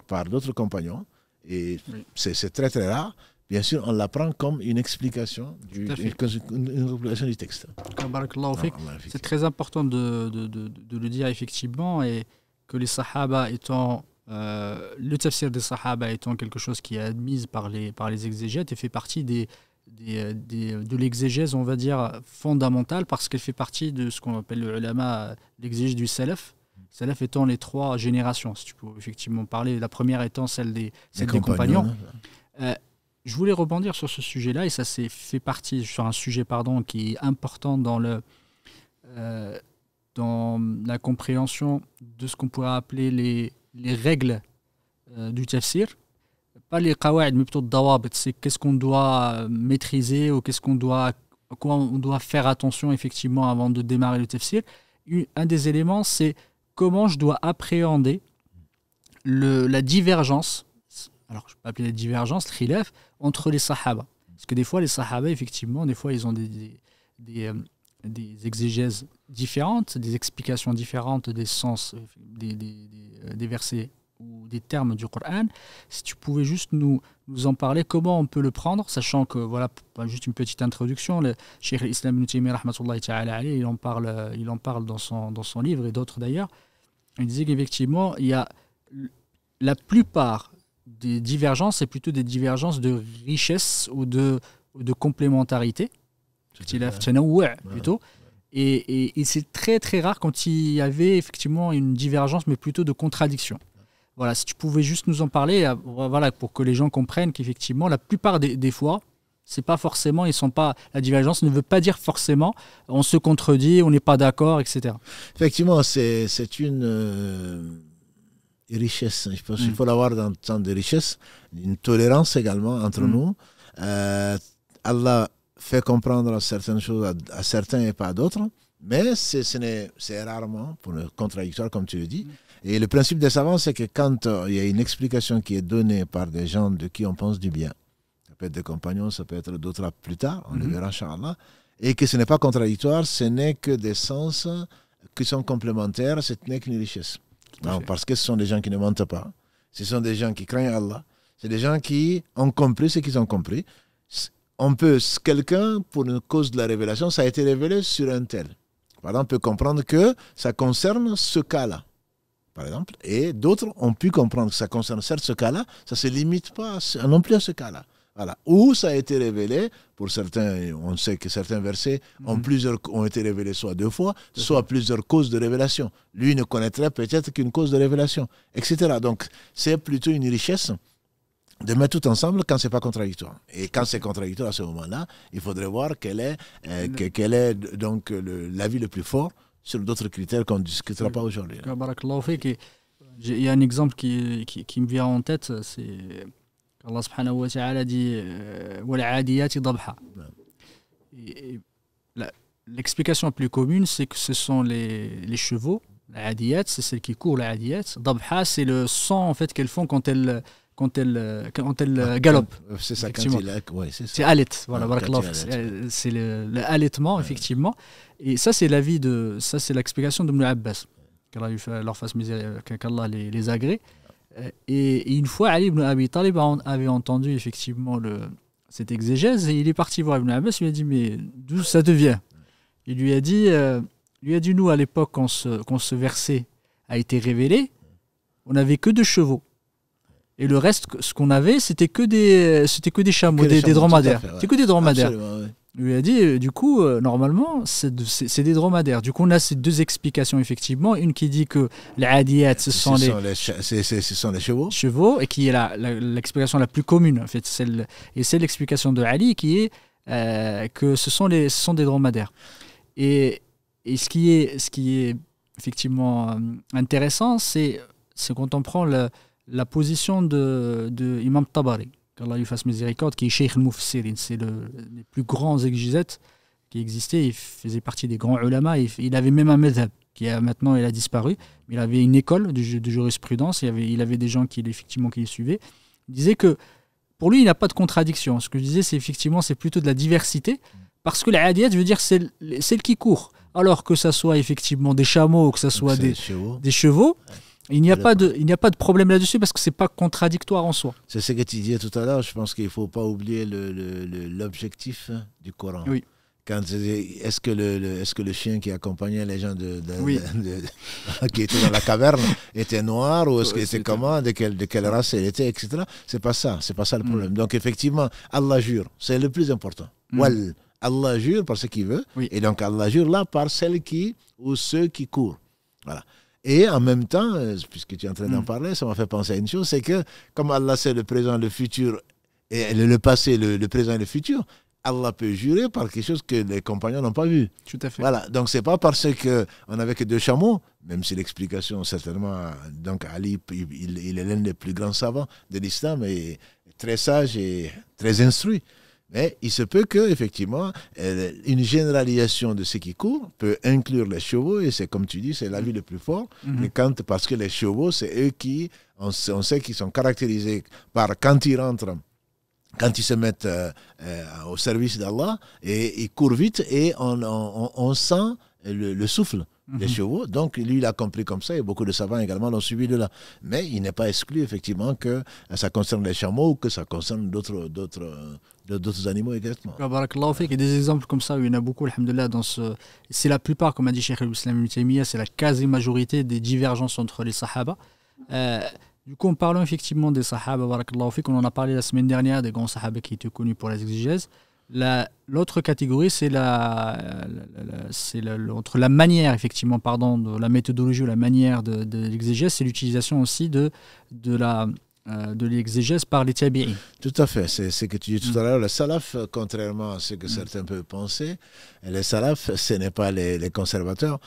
par d'autres compagnons, et c'est très très rare, bien sûr, on la prend comme une explication une explication du texte. C'est très important de le dire effectivement, et que les sahaba étant... le tafsir des sahaba étant quelque chose qui est admis par les exégètes et fait partie de l'exégèse, on va dire, fondamentale, parce qu'elle fait partie de ce qu'on appelle le ulama, l'exégèse du salaf. Salaf étant les trois générations, si tu peux effectivement parler. La première étant celle des compagnons. Je voulais rebondir sur ce sujet-là, et ça s'est fait partie sur un sujet qui est important dans la compréhension de ce qu'on pourrait appeler les règles du tafsir. Pas les qawa'id, mais plutôt le dawabit. C'est qu'est-ce qu'on doit maîtriser ou à quoi on doit faire attention effectivement avant de démarrer le tafsir. Un des éléments, c'est comment je dois appréhender la divergence, alors je peux appeler la divergence, le khilaf, entre les sahaba. Parce que des fois, les sahaba, effectivement, des fois, ils ont des exégèses différentes, des explications différentes des sens, des versets ou des termes du Coran. Si tu pouvais juste nous en parler, comment on peut le prendre, sachant que, voilà, juste une petite introduction, le Cheikh Islam Ibn Taymiyyah rahmatullahi ta'ala alayhi, il en parle dans son livre, et d'autres d'ailleurs. Il disait qu'effectivement, il y a la plupart des divergences, c'est plutôt des divergences de richesse ou de complémentarité, plutôt. Et c'est très très rare quand il y avait effectivement une divergence, mais plutôt de contradiction. Voilà, si tu pouvais juste nous en parler, voilà, pour que les gens comprennent qu'effectivement, la plupart des fois, c'est pas forcément, la divergence ne veut pas dire forcément on se contredit, on n'est pas d'accord, etc. Effectivement, c'est une richesse. Je pense qu'il faut l'avoir dans le temps de richesse, une tolérance également entre nous. Allah fait comprendre certaines choses à certains et pas à d'autres, mais c'est rarement pour le contradictoire, comme tu le dis. Et le principe des savants, c'est que quand il y a une explication qui est donnée par des gens de qui on pense du bien, ça peut être des compagnons, ça peut être d'autres plus tard, on le verra, Inch'Allah, et que ce n'est pas contradictoire, ce n'est que des sens qui sont complémentaires, ce n'est qu'une richesse. Non, parce que ce sont des gens qui ne mentent pas, ce sont des gens qui craignent Allah, c'est des gens qui ont compris ce qu'ils ont compris. Quelqu'un, pour une cause de la révélation, ça a été révélé sur un tel. Par exemple, peut comprendre que ça concerne ce cas-là, par exemple, et d'autres ont pu comprendre que ça concerne certes ce cas-là, ça ne se limite pas non plus à ce cas-là. Voilà. Ou ça a été révélé, pour certains, on sait que certains versets ont été révélés soit 2 fois, soit plusieurs causes de révélation. Lui ne connaîtrait peut-être qu'une cause de révélation, etc. Donc, c'est plutôt une richesse de mettre tout ensemble quand ce n'est pas contradictoire. Et quand c'est contradictoire à ce moment-là, il faudrait voir quel est donc l'avis le plus fort sur d'autres critères qu'on ne discutera pas aujourd'hui. Il y a un exemple qui me vient en tête, c'est Allah subhanahu wa ta'ala dit وَالْعَادِيَاتِ ضَبْحًا. L'explication la plus commune, c'est que ce sont les chevaux. L'adiyat, c'est celle qui court, l'adiyat. Dabha, c'est le son en fait qu'elles font quand elles galopent. C'est ça, quand c'est alit. Voilà, c'est le allaitement, effectivement. Et ça, c'est c'est l'explication d'Ibn Abbas. Qu'Allah leur fasse misère, qu'Allah les agrée. Et une fois, Ali ibn Abi Talib avait entendu effectivement cette exégèse et il est parti voir Ibn Abbas. Il lui a dit, mais d'où ça te vient? Il lui a dit, nous, à l'époque, quand ce verset a été révélé, on n'avait que 2 chevaux. Et le reste, ce qu'on avait, c'était que des chameaux, des dromadaires. C'était que des dromadaires. Absolument, oui. Il lui a dit, du coup, normalement, c'est des dromadaires. Du coup, on a ces 2 explications, effectivement. Une qui dit que les adiyat, ce sont les chevaux, et qui est l'explication la plus commune, en fait. Et c'est l'explication de Ali qui est que ce sont des dromadaires. Et ce qui est effectivement intéressant, c'est quand on prend la position de Imam Tabari, qu'Allah lui fasse miséricorde, qui est Cheikh al-Mufassirin, c'est les plus grands exégètes qui existaient. Il faisait partie des grands ulama. Il avait même un madhab qui maintenant il a disparu. Mais il avait une école de jurisprudence. Il avait des gens qui les suivaient. Il disait que pour lui, il n'y a pas de contradiction. Ce que je disais, c'est plutôt de la diversité, parce que l'adiyat veut dire celle qui court. Alors que ça soit effectivement des chameaux ou que ça soit des chevaux. Il n'y a pas de problème là-dessus parce que c'est pas contradictoire en soi. C'est ce que tu disais tout à l'heure. Je pense qu'il ne faut pas oublier l'objectif du Coran. Oui. Est-ce que le chien qui accompagnait les gens qui étaient dans la caverne était noir ou est-ce qu'il était comment, de quelle race il était, etc. C'est pas ça le problème. Donc effectivement, Allah jure, c'est le plus important. Allah jure par ce qu'il veut, et donc Allah jure là par ceux qui courent. Voilà. Et en même temps, puisque tu es en train d'en parler, ça m'a fait penser à une chose, c'est que comme Allah c'est le présent, le futur, et le passé, le présent et le futur, Allah peut jurer par quelque chose que les compagnons n'ont pas vu. Tout à fait. Voilà. Donc c'est pas parce qu'on n'avait que 2 chameaux, même si l'explication certainement, donc Ali, il est l'un des plus grands savants de l'islam et très sage et très instruit. Mais il se peut qu'effectivement, une généralisation de ce qui court peut inclure les chevaux, et c'est comme tu dis, c'est l'avis le plus fort. Parce que les chevaux, c'est eux qui, on sait qu'ils sont caractérisés par quand ils rentrent, quand ils se mettent au service d'Allah, et ils courent vite, et on sent le souffle des chevaux. Donc lui, il a compris comme ça, et beaucoup de savants également l'ont suivi de là. Mais il n'est pas exclu effectivement que ça concerne les chameaux ou que ça concerne d'autres animaux également. Il y a des exemples comme ça, il y en a beaucoup, alhamdoulilah, c'est la plupart, comme a dit Cheikh al-Islam Ibn Taymiyyah, c'est la quasi-majorité des divergences entre les sahaba. Du coup, en parlant effectivement des sahaba, on en a parlé la semaine dernière, des grands sahaba qui étaient connus pour les exégèses. L'autre catégorie, c'est entre la manière, effectivement, de la méthodologie ou la manière de l'exégèse, c'est l'utilisation aussi de l'exégèse par les tabi'in. Tout à fait, c'est ce que tu dis tout à l'heure. Le salaf, contrairement à ce que certains peuvent penser, les salaf, ce n'est pas les conservateurs.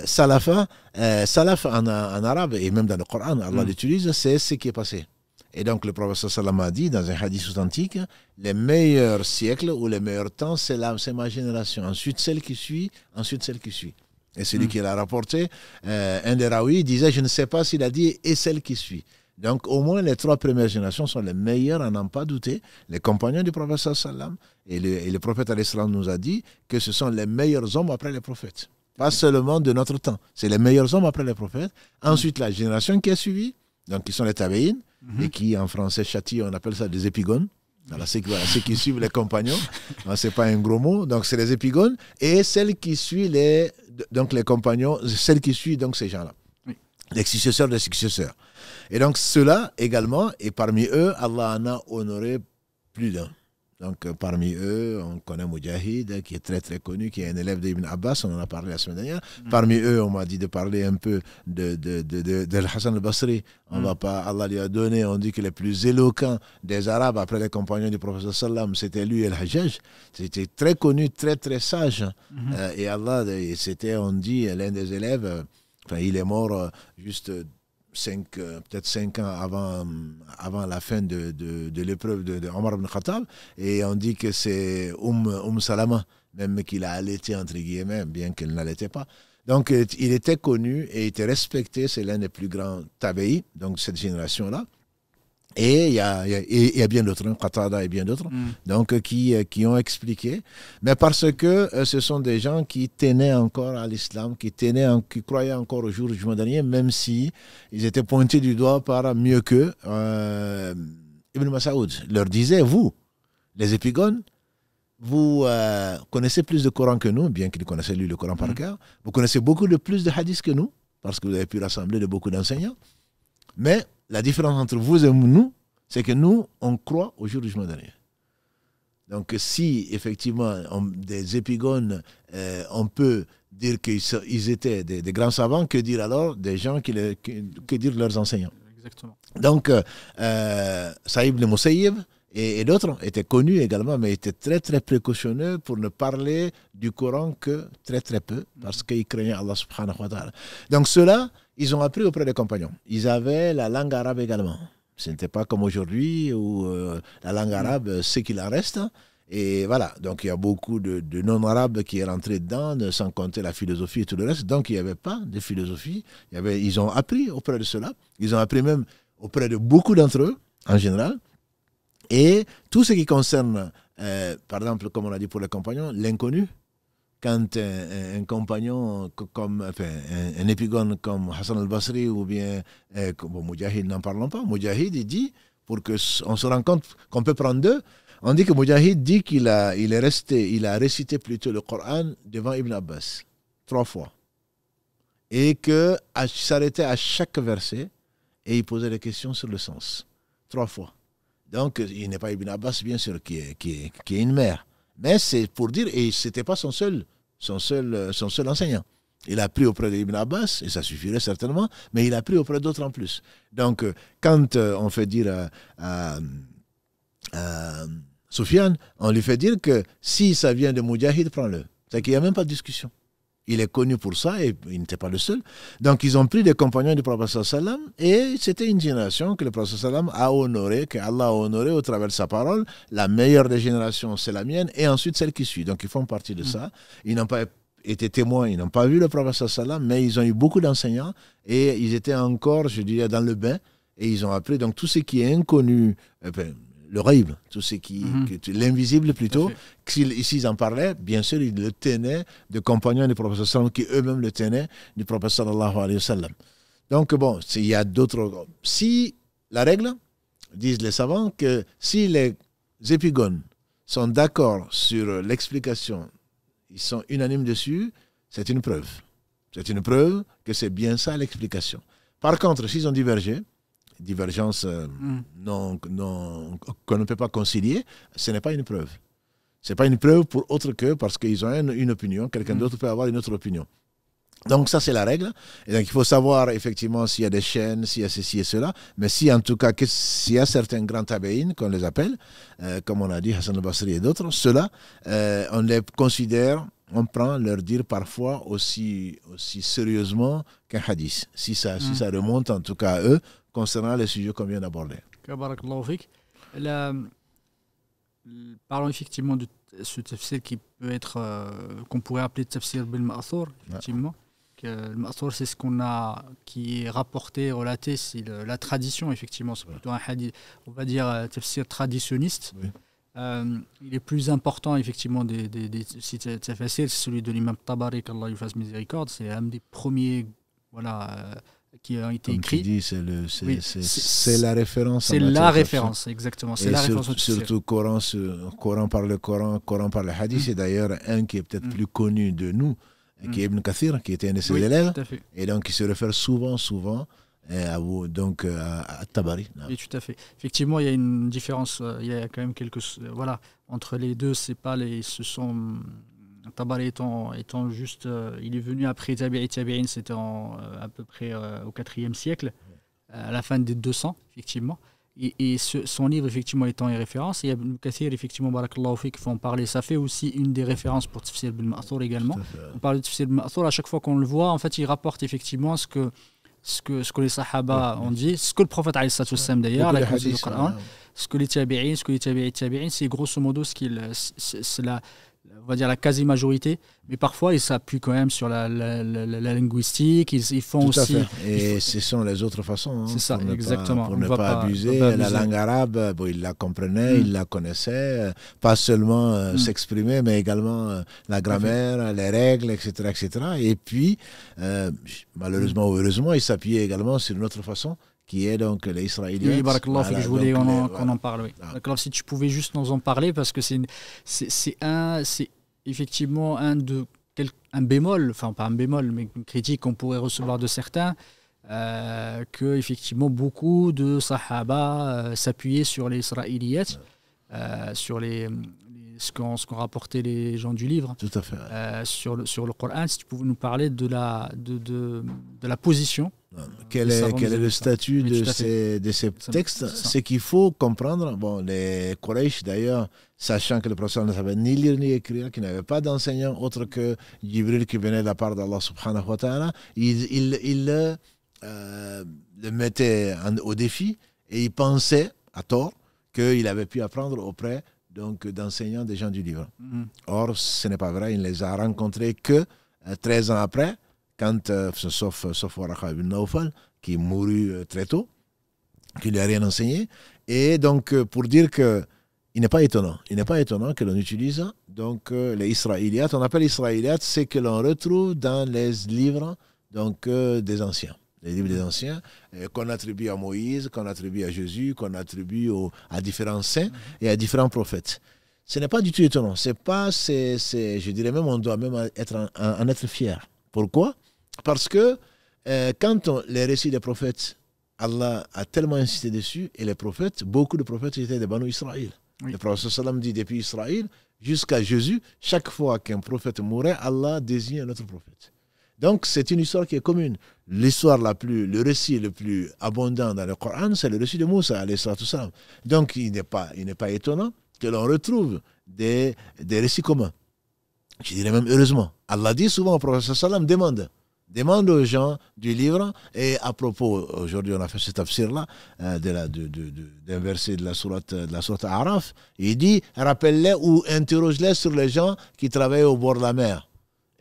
Salaf en arabe, et même dans le Coran, Allah l'utilise, c'est ce qui est passé. Et donc le prophète sallam a dit dans un hadith authentique, les meilleurs siècles ou les meilleurs temps, c'est ma génération. Ensuite celle qui suit, ensuite celle qui suit. Et celui qui l'a rapporté, un des raouis disait, je ne sais pas s'il a dit et celle qui suit. Donc au moins les 3 premières générations sont les meilleures, à n'en pas douter. Les compagnons du prophète sallam, et le prophète alayhi salam nous a dit que ce sont les meilleurs hommes après les prophètes. Pas seulement de notre temps, c'est les meilleurs hommes après les prophètes. Ensuite la génération qui a suivi, donc qui sont les tabi'in, et qui en français châtillent, on appelle ça des épigones. Voilà, ceux qui suivent les compagnons, c'est pas un gros mot, donc c'est les épigones, et celles qui suivent les compagnons, celles qui suivent donc ces gens-là, les successeurs des successeurs. Et donc ceux-là également, et parmi eux, Allah en a honoré plus d'un. Donc, parmi eux, on connaît Moujahid, qui est très très connu, qui est un élève d'Ibn Abbas, on en a parlé la semaine dernière. Parmi eux, on m'a dit de parler un peu de Hassan al-Basri. On va pas, Allah lui a donné, on dit que le plus éloquent des Arabes, après les compagnons du prophète sallam, c'était lui et Al-Hajjaj. C'était très connu, très très sage. Et Allah, c'était, on dit, l'un des élèves, il est mort juste peut-être 5 ans avant la fin de l'épreuve de Omar ibn Khattab, et on dit que c'est Salama, même qu'il a allaité entre guillemets, bien qu'elle n'allaitait pas. Donc il était connu et était respecté, c'est l'un des plus grands tabi'i, donc cette génération-là. Et il y a bien d'autres, Qatada et bien d'autres, donc qui ont expliqué, mais parce que ce sont des gens qui tenaient encore à l'islam, qui croyaient encore au jour du jugement dernier, même si ils étaient pointés du doigt par mieux qu'eux. Ibn Mas'ud leur disait, vous, les épigones, vous connaissez plus de Coran que nous, bien qu'il connaissait lui le Coran par cœur, vous connaissez beaucoup plus de hadiths que nous, parce que vous avez pu rassembler de beaucoup d'enseignants, mais la différence entre vous et nous, c'est que nous, on croit au jour du jugement dernier. Donc, si effectivement, des épigones, on peut dire qu'ils étaient des grands savants, que dire alors des gens que dire leurs enseignants? Exactement. Donc, Saïd ibn Musayyib et d'autres étaient connus également, mais étaient très très précautionneux pour ne parler du Coran que très très peu, parce qu'ils craignaient Allah subhanahu wa ta'ala. Donc, ceux-là, ils ont appris auprès des compagnons. Ils avaient la langue arabe également. Ce n'était pas comme aujourd'hui où la langue arabe, c'est qu'il en reste. Et voilà, donc il y a beaucoup de non-arabes qui est rentré dedans, sans compter la philosophie et tout le reste. Donc il n'y avait pas de philosophie. Ils ont appris auprès de cela. Ils ont appris même auprès de beaucoup d'entre eux, en général. Et tout ce qui concerne, par exemple, comme on a dit pour les compagnons, l'inconnu, quand un compagnon, un épigone comme Hassan al-Basri ou bien Moujahid, n'en parlons pas. Moujahid, il dit, pour qu'on se rende compte qu'on peut prendre deux, on dit que Moujahid dit qu'il a récité plutôt le Coran devant Ibn Abbas 3 fois. Et qu'il s'arrêtait à chaque verset et il posait des questions sur le sens. 3 fois. Donc, il n'est pas Ibn Abbas, bien sûr, qui est une mère. Mais c'est pour dire, et ce n'était pas son seul enseignant. Il a appris auprès d'Ibn Abbas, et ça suffirait certainement, mais il a appris auprès d'autres en plus. Donc, quand on fait dire à Soufiane, on lui fait dire que si ça vient de Moujahid, prends-le. C'est qu'il n'y a même pas de discussion. Il est connu pour ça et il n'était pas le seul. Donc, ils ont pris des compagnons du prophète sallam et c'était une génération que le prophète sallam a honorée, que Allah a honorée au travers de sa parole. La meilleure des générations, c'est la mienne et ensuite celle qui suit. Donc, ils font partie de ça. Ils n'ont pas été témoins, ils n'ont pas vu le prophète sallam, mais ils ont eu beaucoup d'enseignants et ils étaient encore, je dirais, dans le bain et ils ont appris. Donc, tout ce qui est inconnu, le ghaib, tout ce qui l'invisible plutôt, s'ils en parlaient, bien sûr, ils le tenaient de compagnons du prophète sallam qui eux-mêmes le tenaient du prophète sallallahu alayhi wa sallam. Donc bon, il y a d'autres. Si la règle, disent les savants, que si les épigones sont d'accord sur l'explication, ils sont unanimes dessus, c'est une preuve. C'est une preuve que c'est bien ça l'explication. Par contre, s'ils ont divergé, divergence qu'on ne peut pas concilier, ce n'est pas une preuve. Ce n'est pas une preuve pour autre que parce qu'ils ont une opinion, quelqu'un d'autre peut avoir une autre opinion. Donc ça, c'est la règle. Et donc, il faut savoir effectivement s'il y a des chaînes, s'il y a ceci et cela. Mais si en tout cas, s'il y a certains grands tabi'in, qu'on les appelle, comme on a dit, Hassan al-Basri et d'autres, ceux-là, on les considère, on prend leur dire parfois aussi sérieusement qu'un hadith. Si ça remonte en tout cas à eux, concernant les sujets qu'on vient d'aborder. Barakallahu fik. Parlons effectivement de ce tafsir qui peut être, qu'on pourrait appeler tafsir bil ma'thur, effectivement. Le ma'thur, c'est ce qui est rapporté, relaté, c'est la tradition, effectivement. C'est plutôt un hadith, on va dire, tafsir traditionniste. Oui. Il est plus important, effectivement, des tafsirs, c'est celui de l'imam Tabari, qu'Allah lui fasse miséricorde. C'est un des premiers, qui a été écrit. Dit, c'est la référence. C'est la référence, exactement. C'est la référence. Surtout Coran par le Coran par le hadith. C'est d'ailleurs un qui est peut-être plus connu de nous, qui est Ibn Kathir, qui était un de ses élèves. Et donc, il se réfère souvent donc à Tabari. Oui, tout à fait. Effectivement, il y a une différence, il y a quand même voilà, entre les deux, c'est pas les, ce sont, Tabari étant juste, il est venu après Tabi'in, c'était à peu près au IVe siècle, à la fin des 200, effectivement. Et son livre, effectivement, étant une référence, il y a Ibn Kathir, effectivement, barakallahu fik, qui font parler. Ça fait aussi une des références pour Tafsir ibn Ma'thur également. On parle de Tafsir ibn Ma'thur, à chaque fois qu'on le voit, en fait, il rapporte effectivement ce que les sahaba ont dit, ce que le prophète alayhi salatu wassalam d'ailleurs, la du Coran, ce que les tabi'in, c'est grosso modo c'est on va dire la quasi-majorité, mais parfois ils s'appuient quand même sur la linguistique, ils font tout aussi... Et ce sont les autres façons. C'est ça, exactement. Pour ne pas abuser. La langue arabe, il la comprenait, il la connaissait, pas seulement s'exprimer, mais également la grammaire, les règles, etc. etc. Et puis, malheureusement ou heureusement, il s'appuyait également sur une autre façon, qui est donc les Israéliens. Oui, barakallahu fik, je voulais qu'on en parle. Oui. Si tu pouvais juste nous en parler, parce que c'est effectivement un bémol, enfin pas un bémol, mais une critique qu'on pourrait recevoir de certains, que effectivement beaucoup de sahaba s'appuyaient sur les Israéliens, sur ce qu'ont rapporté les gens du livre. Tout à fait. Sur le Coran. Si tu pouvais nous parler de la position. Quel est le statut de ces textes? C'est qu'il faut comprendre. Bon, les Quraysh d'ailleurs, sachant que le prophète ne savait ni lire ni écrire, qu'il n'avait pas d'enseignant autre que Jibril qui venait de la part d'Allah subhanahu wa ta'ala, il le mettait au défi et il pensait, à tort, qu'il avait pu apprendre auprès d'enseignants des gens du livre. Or, ce n'est pas vrai. Il ne les a rencontrés que 13 ans après, quand, sauf Waraka ibn Nawfal, qui mourut très tôt, qui lui a rien enseigné. Et donc, pour dire que il n'est pas étonnant que l'on utilise les Israéliates. On appelle Israéliates ce que l'on retrouve dans les livres des anciens. Les livres des anciens qu'on attribue à Moïse, qu'on attribue à Jésus, qu'on attribue à différents saints et à différents prophètes. Ce n'est pas du tout étonnant. Je dirais même, on doit même en être fier. Pourquoi? Parce que quand les récits des prophètes, Allah a tellement insisté dessus, et les prophètes, beaucoup de prophètes étaient des Banu Israël. Oui. Le prophète sallam dit depuis Israël jusqu'à Jésus, chaque fois qu'un prophète mourait, Allah désigne un autre prophète. Donc c'est une histoire qui est commune. Le récit le plus abondant dans le Coran, c'est le récit de Moussa, alayhi salatu wassalam. Donc il n'est pas étonnant que l'on retrouve des récits communs. Je dirais même heureusement. Allah dit souvent au prophète sallam, demande aux gens du livre, et à propos, aujourd'hui on a fait ce tafsir-là, d'un verset de la sourate Araf, il dit, rappelle-les ou interroge-les sur les gens qui travaillaient au bord de la mer,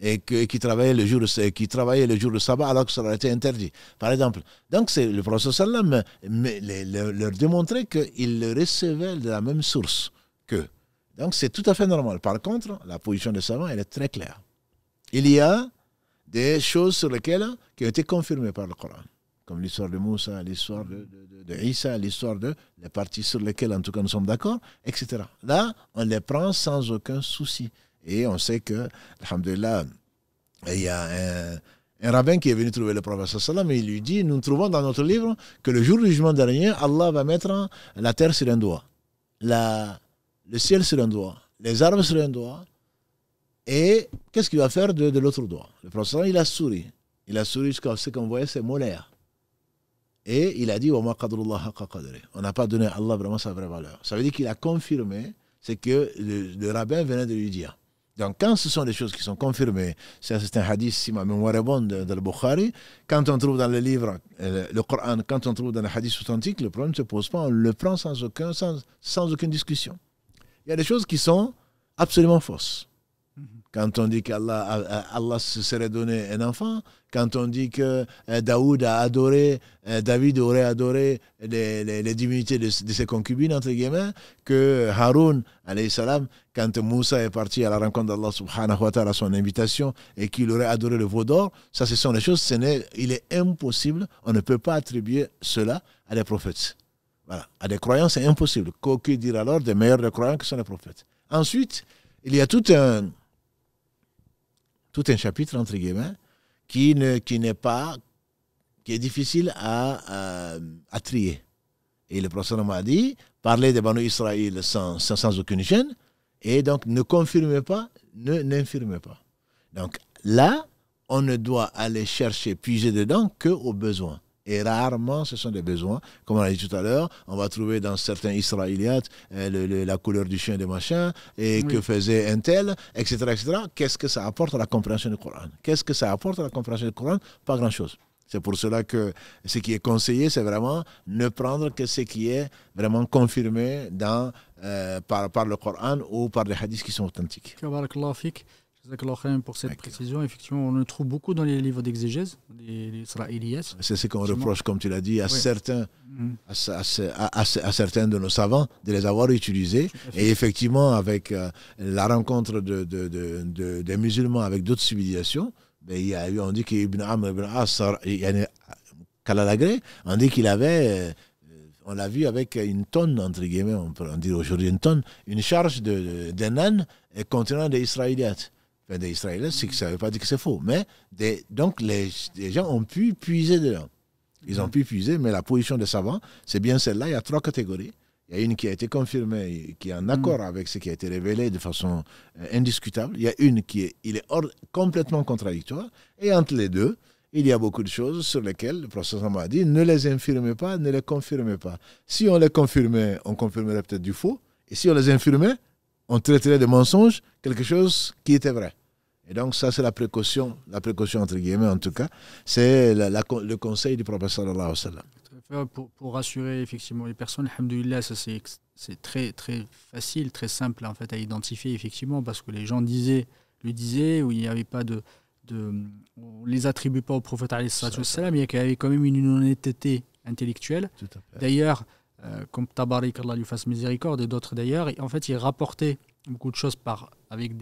et qui travaillaient le jour de sabbat alors que ça leur était interdit, par exemple. Donc c'est le prophète sallam leur démontrait qu'ils le recevaient de la même source qu'eux. Donc c'est tout à fait normal. Par contre, la position des savants, elle est très claire. Il y a des choses sur lesquelles qui ont été confirmées par le Coran, comme l'histoire de Moussa, l'histoire de Isa, l'histoire de les parties sur lesquelles en tout cas nous sommes d'accord, etc. Là, on les prend sans aucun souci. Et on sait que, alhamdulillah, il y a un rabbin qui est venu trouver le prophète sallam et il lui dit, nous trouvons dans notre livre que le jour du jugement dernier, Allah va mettre la terre sur un doigt, le ciel sur un doigt, les arbres sur un doigt. Et qu'est-ce qu'il va faire de l'autre doigt? Le prophète, il a souri. Il a souri jusqu'à ce qu'on voyait ses molaires. Et il a dit, on n'a pas donné à Allah vraiment sa vraie valeur. Ça veut dire qu'il a confirmé ce que le rabbin venait de lui dire. Donc quand ce sont des choses qui sont confirmées, c'est un hadith, si ma mémoire est bonne, de Bukhari, quand on trouve dans le livre, le Coran, quand on trouve dans les hadiths authentiques, le problème ne se pose pas, on le prend sans aucune discussion. Il y a des choses qui sont absolument fausses. Quand on dit qu'Allah se serait donné un enfant, quand on dit que David aurait adoré les divinités de ses concubines, entre guillemets, que Haroun, alayhi salam, quand Moussa est parti à la rencontre d'Allah subhanahu wa ta'ala à son invitation et qu'il aurait adoré le veau d'or, ça ce sont des choses, il est impossible, on ne peut pas attribuer cela à des prophètes. Voilà. À des croyants, c'est impossible. Que dire alors des meilleurs des croyants que sont les prophètes? Ensuite, il y a tout un chapitre, entre guillemets, qui qui est difficile à trier. Et le prophète m'a dit, parlez des Banu Israël sans aucune gêne, et donc ne confirmez pas, n'infirmez pas. Donc là, on ne doit aller chercher, puiser dedans qu'aux besoins. Et rarement, ce sont des besoins. Comme on a dit tout à l'heure, on va trouver dans certains Israéliates la couleur du chien, des machins, et que faisait un tel, etc., etc. Qu'est-ce que ça apporte à la compréhension du Coran? Qu'est-ce que ça apporte à la compréhension du Coran? Pas grand-chose. C'est pour cela que ce qui est conseillé, c'est vraiment ne prendre que ce qui est vraiment confirmé par le Coran ou par des hadiths qui sont authentiques. Pour cette précision, effectivement, on le trouve beaucoup dans les livres d'exégèse, les Israéliyates. C'est ce qu'on reproche, comme tu l'as dit, à certains de nos savants de les avoir utilisés. Et effectivement, avec la rencontre des musulmans avec d'autres civilisations, on dit qu'Ibn Amr ibn As, on dit qu'il avait, on l'a vu avec une tonne, entre guillemets, on peut en dire aujourd'hui une tonne, une charge d'un âne contenant des Israéliates. Enfin, des Israéliens, ça ne veut pas dire que c'est faux. Mais donc les gens ont pu puiser dedans. Ils ont pu puiser, mais la position des savants, c'est bien celle-là. Il y a 3 catégories. Il y a une qui a été confirmée, qui est en accord avec ce qui a été révélé de façon indiscutable. Il y a une qui est complètement contradictoire. Et entre les deux, il y a beaucoup de choses sur lesquelles le prophète m'a dit ne les infirmez pas, ne les confirmez pas. Si on les confirmait, on confirmerait peut-être du faux. Et si on les infirmait, on traiterait de mensonge quelque chose qui était vrai. Et donc ça, c'est la précaution entre guillemets en tout cas, c'est le conseil du prophète sallallahu alayhi wa sallam. Pour rassurer effectivement les personnes, alhamdoulilah, ça c'est très, très facile, très simple en fait à identifier effectivement, parce que les gens le disaient, où il n'y avait pas on les attribue pas au prophète alayhi salam, il y avait quand même une honnêteté intellectuelle. D'ailleurs, comme Tabarik, Allah lui fasse miséricorde, et d'autres d'ailleurs, en fait, il rapportait beaucoup de choses avec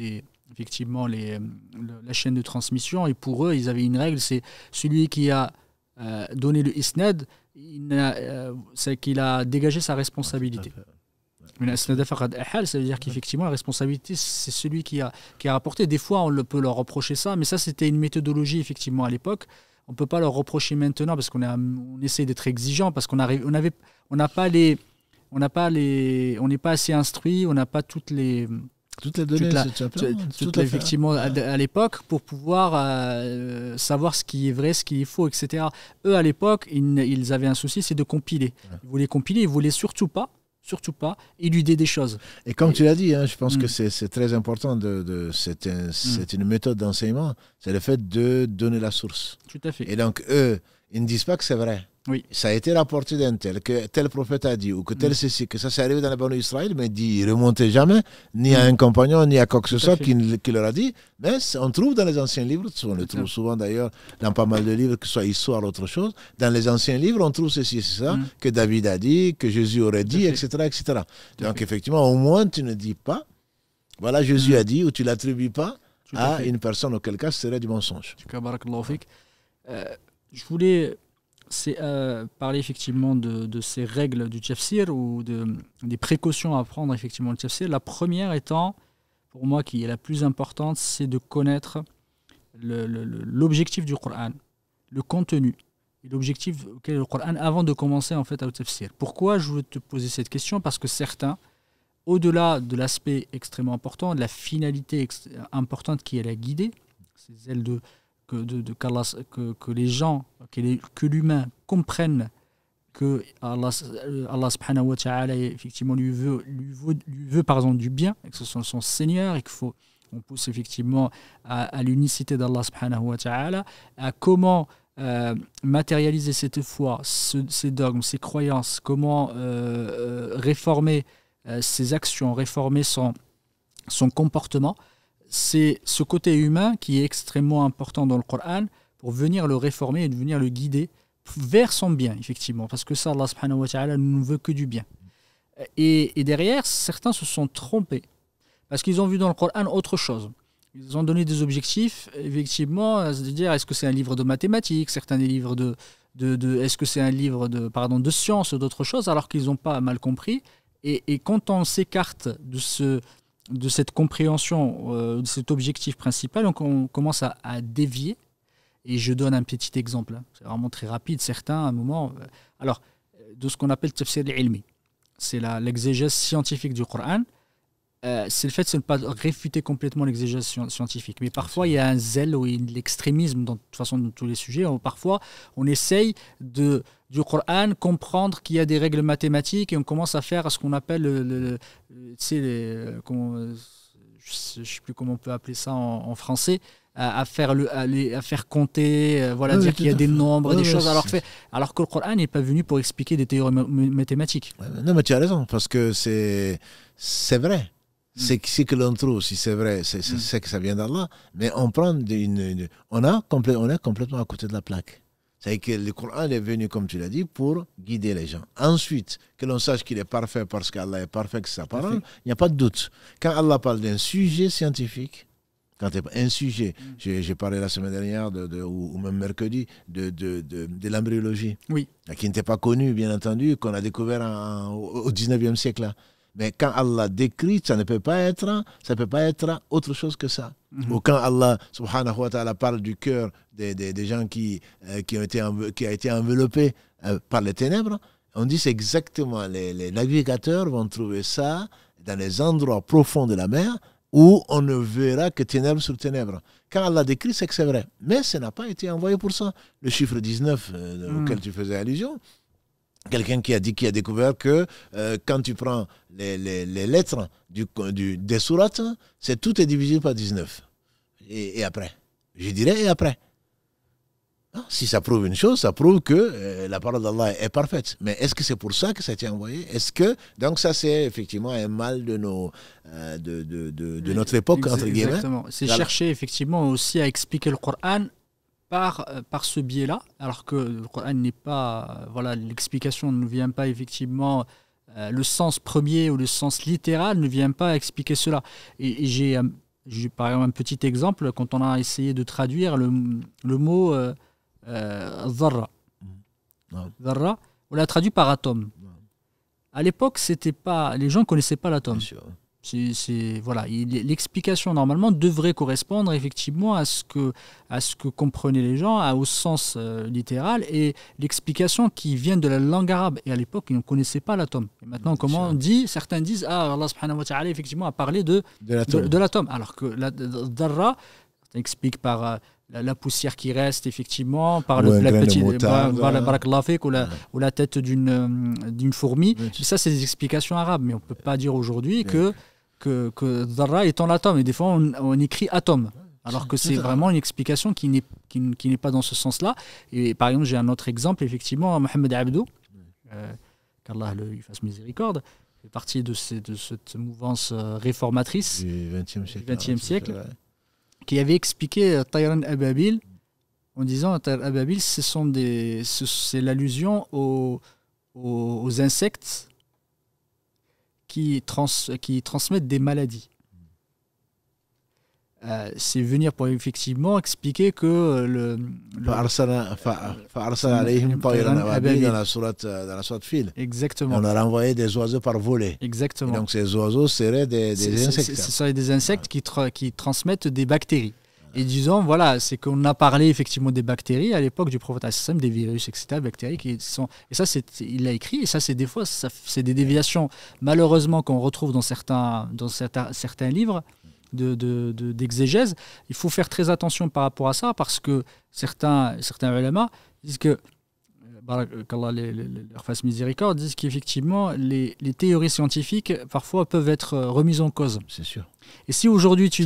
effectivement la chaîne de transmission, et pour eux, ils avaient une règle, c'est celui qui a donné le isnad, c'est qu'il a dégagé sa responsabilité. Ça veut dire qu'effectivement, la responsabilité, c'est celui qui a rapporté. Des fois, on peut leur reprocher ça, mais ça, c'était une méthodologie, effectivement, à l'époque. On ne peut pas leur reprocher maintenant parce qu'on essaie d'être exigeant, parce qu'on n'est pas assez instruit, on n'a pas toutes les données, effectivement, à l'époque, pour pouvoir savoir ce qui est vrai, ce qui est faux, etc. Eux, à l'époque, ils avaient un souci, c'est de compiler. Ils voulaient compiler, ils voulaient surtout pas éluder des choses. Et comme tu l'as dit, je pense que c'est très important, c'est une méthode d'enseignement, c'est le fait de donner la source. Tout à fait. Et donc, eux, ils ne disent pas que c'est vrai. Oui. Ça a été rapporté d'un tel, que tel prophète a dit, ou que tel ceci, que ça s'est arrivé dans la Banu Israël, mais il ne remontait jamais, ni à un compagnon, ni à quoi que ce soit qui leur a dit. Mais on trouve dans les anciens livres, on le trouve souvent d'ailleurs dans pas mal de livres, que ce soit histoire ou autre chose, dans les anciens livres, on trouve ceci et ça, que David a dit, que Jésus aurait dit, etc., etc. Donc effectivement, au moins, tu ne dis pas, voilà, Jésus a dit, ou tu ne l'attribues pas à une personne, auquel cas, ce serait du mensonge. Je voulais parler effectivement de ces règles du tafsir, ou des précautions à prendre effectivement le tafsir. La première étant, pour moi, qui est la plus importante, c'est de connaître l'objectif du Coran, le contenu et l'objectif auquel le Coran, avant de commencer en fait à le tafsir. Pourquoi je veux te poser cette question? Parce que certains, au-delà de l'aspect extrêmement important, de la finalité importante qui est la guider, c'est celle que les gens, que l'humain comprenne que Allah subhanahu wa ta'ala effectivement lui veut du bien, et que ce soit son Seigneur, et qu'on pousse effectivement à l'unicité d'Allah subhanahu wa ta'ala, à comment matérialiser cette foi, ces dogmes, ces croyances, comment réformer ses actions, réformer son comportement. C'est ce côté humain qui est extrêmement important dans le Coran pour venir le réformer et venir le guider vers son bien, effectivement. Parce que ça, Allah subhanahu wa ta'ala ne veut que du bien. Et derrière, certains se sont trompés. Parce qu'ils ont vu dans le Coran autre chose. Ils ont donné des objectifs, effectivement, c'est-à-dire, est-ce que c'est un livre de mathématiques, certains des livres est-ce que c'est un livre de sciences ou d'autres choses, alors qu'ils n'ont pas mal compris. Et quand on s'écarte de cette compréhension, de cet objectif principal, donc on commence à dévier. Et je donne un petit exemple, hein. C'est vraiment très rapide. Certains, à un moment, alors, de ce qu'on appelle tafsir al-ilmi, c'est l'exégèse scientifique du Coran. C'est le fait de ne pas réfuter complètement l'exégèse scientifique. Mais parfois, il y a un zèle ou l'extrémisme, de toute façon, dans tous les sujets. Parfois, on essaye du Coran comprendre qu'il y a des règles mathématiques et on commence à faire ce qu'on appelle je ne sais plus comment on peut appeler ça en français, à faire compter, voilà, dire qu'il y a des nombres, des choses, alors que le Coran n'est pas venu pour expliquer des théories mathématiques. Non, mais tu as raison, parce que c'est vrai. C'est que l'on trouve, si c'est vrai, c'est que ça vient d'Allah, mais on prend on est complètement à côté de la plaque. C'est que le Coran est venu, comme tu l'as dit, pour guider les gens. Ensuite, que l'on sache qu'il est parfait parce qu'Allah est parfait, que c'est sa parole, il n'y a pas de doute. Quand Allah parle d'un sujet scientifique, quand un sujet, j'ai parlé la semaine dernière, ou même mercredi, de l'embryologie, oui, qui n'était pas connue, bien entendu, qu'on a découvert au 19e siècle. Là. Mais quand Allah décrit, ça ne peut pas être autre chose que ça. Ou quand Allah, subhanahu wa ta'ala, parle du cœur des gens qui a été enveloppé par les ténèbres, on dit c'est exactement, les navigateurs vont trouver ça dans les endroits profonds de la mer où on ne verra que ténèbres sur ténèbres. Quand Allah décrit, c'est que c'est vrai. Mais ça n'a pas été envoyé pour ça. Le chiffre 19 auquel tu faisais allusion, quelqu'un qui a découvert que quand tu prends les lettres des sourates, tout est divisé par 19. Et après. Je dirais et après. Non, si ça prouve une chose, ça prouve que la parole d'Allah est parfaite. Mais est-ce que c'est pour ça que ça a été envoyé? Donc ça, c'est effectivement un mal de notre époque, entre guillemets. Exactement. C'est chercher effectivement aussi à expliquer le Coran par ce biais-là, alors que le Coran n'est pas... voilà, l'explication ne vient pas effectivement... le sens premier ou le sens littéral ne vient pas expliquer cela. Et j'ai par exemple un petit exemple, quand on a essayé de traduire le mot dharra. Dharra, on l'a traduit par atome. À l'époque, les gens ne connaissaient pas l'atome. Voilà, l'explication normalement devrait correspondre effectivement à ce que comprenaient les gens, au sens littéral, et l'explication qui vient de la langue arabe. Et à l'époque, ils ne connaissaient pas l'atome. Et maintenant, certains disent, Allah subhanahu wa ta'ala effectivement a parlé de l'atome. Alors que la dharra explique par la poussière qui reste effectivement, par la tête d'une fourmi. Oui. Ça, c'est des explications arabes, mais on ne peut pas dire aujourd'hui que Dharra étant l'atome. Et des fois, on écrit atome. Alors que c'est vraiment une explication qui n'est pas dans ce sens-là. Et par exemple, j'ai un autre exemple, effectivement, Mohamed Abdou, qu'Allah lui fasse miséricorde, fait partie de cette mouvance réformatrice du XXe siècle, qui avait expliqué Tayran Ababil en disant Tayran Ababil, c'est l'allusion aux insectes qui transmettent des maladies. C'est venir pour effectivement expliquer que dans la sourate Fil. Exactement. On a renvoyé des oiseaux par volée. Exactement. Et donc ces oiseaux seraient des insectes. Ce seraient des insectes qui transmettent des bactéries. Et disons, voilà, c'est qu'on a parlé effectivement des bactéries à l'époque du prophète, des virus, etc., bactéries qui sont... Et ça, il l'a écrit, et ça, c'est des fois, c'est des déviations, malheureusement, qu'on retrouve dans certains livres d'exégèse. Il faut faire très attention par rapport à ça, parce que certains ulama disent que, qu'Allah leur fasse miséricorde, disent qu'effectivement, les théories scientifiques, parfois, peuvent être remises en cause. C'est sûr. Et si aujourd'hui tu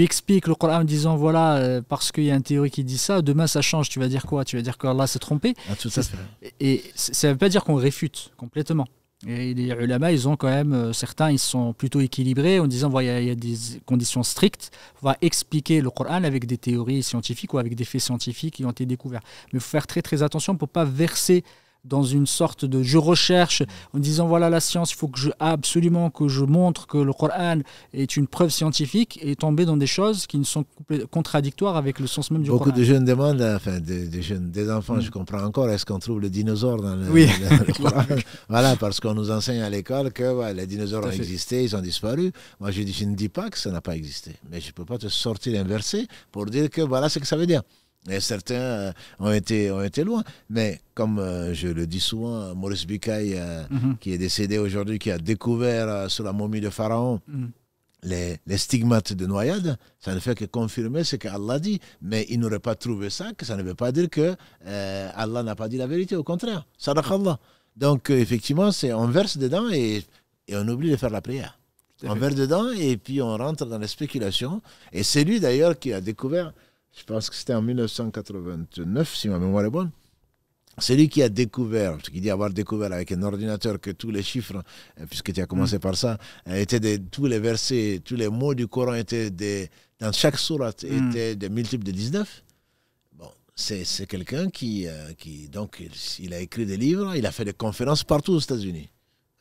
expliques le Coran en disant voilà, parce qu'il y a une théorie qui dit ça, demain ça change, tu vas dire quoi? Tu vas dire qu'Allah s'est trompé. Tout à fait. Et ça ne veut pas dire qu'on réfute complètement. Et les ulama, ils ont quand même, certains, ils sont plutôt équilibrés en disant voilà, il y a des conditions strictes, on va expliquer le Coran avec des théories scientifiques ou avec des faits scientifiques qui ont été découverts. Mais il faut faire très très attention pour ne pas verser dans une sorte de je recherche en disant voilà la science, il faut absolument que je montre que le Coran est une preuve scientifique, et tomber dans des choses qui ne sont contradictoires avec le sens même du Coran. Beaucoup de jeunes demandent, enfin des enfants, je comprends encore, est-ce qu'on trouve le dinosaure dans le Coran? Voilà, parce qu'on nous enseigne à l'école que les dinosaures ont existé, ils ont disparu. Moi je ne dis pas que ça n'a pas existé, mais je ne peux pas te sortir un verset pour dire que voilà ce que ça veut dire. Et certains ont été loin. Mais comme je le dis souvent, Maurice Bucaille, qui est décédé aujourd'hui, qui a découvert sur la momie de Pharaon les stigmates de noyade, ça ne fait que confirmer ce qu'Allah dit. Mais il n'aurait pas trouvé ça, que ça ne veut pas dire que Allah n'a pas dit la vérité. Au contraire, sadaqallah. Donc effectivement, on verse dedans et on oublie de faire la prière. On verse dedans et puis on rentre dans les spéculations. Et c'est lui d'ailleurs qui a découvert, je pense que c'était en 1989, si ma mémoire est bonne, c'est lui qui a découvert, ce qu'il dit avoir découvert avec un ordinateur que tous les chiffres, puisque tu as commencé par ça, étaient tous les versets, tous les mots du Coran étaient dans chaque sourate étaient des multiples de 19. Bon, c'est quelqu'un qui donc, il a écrit des livres, il a fait des conférences partout aux États-Unis.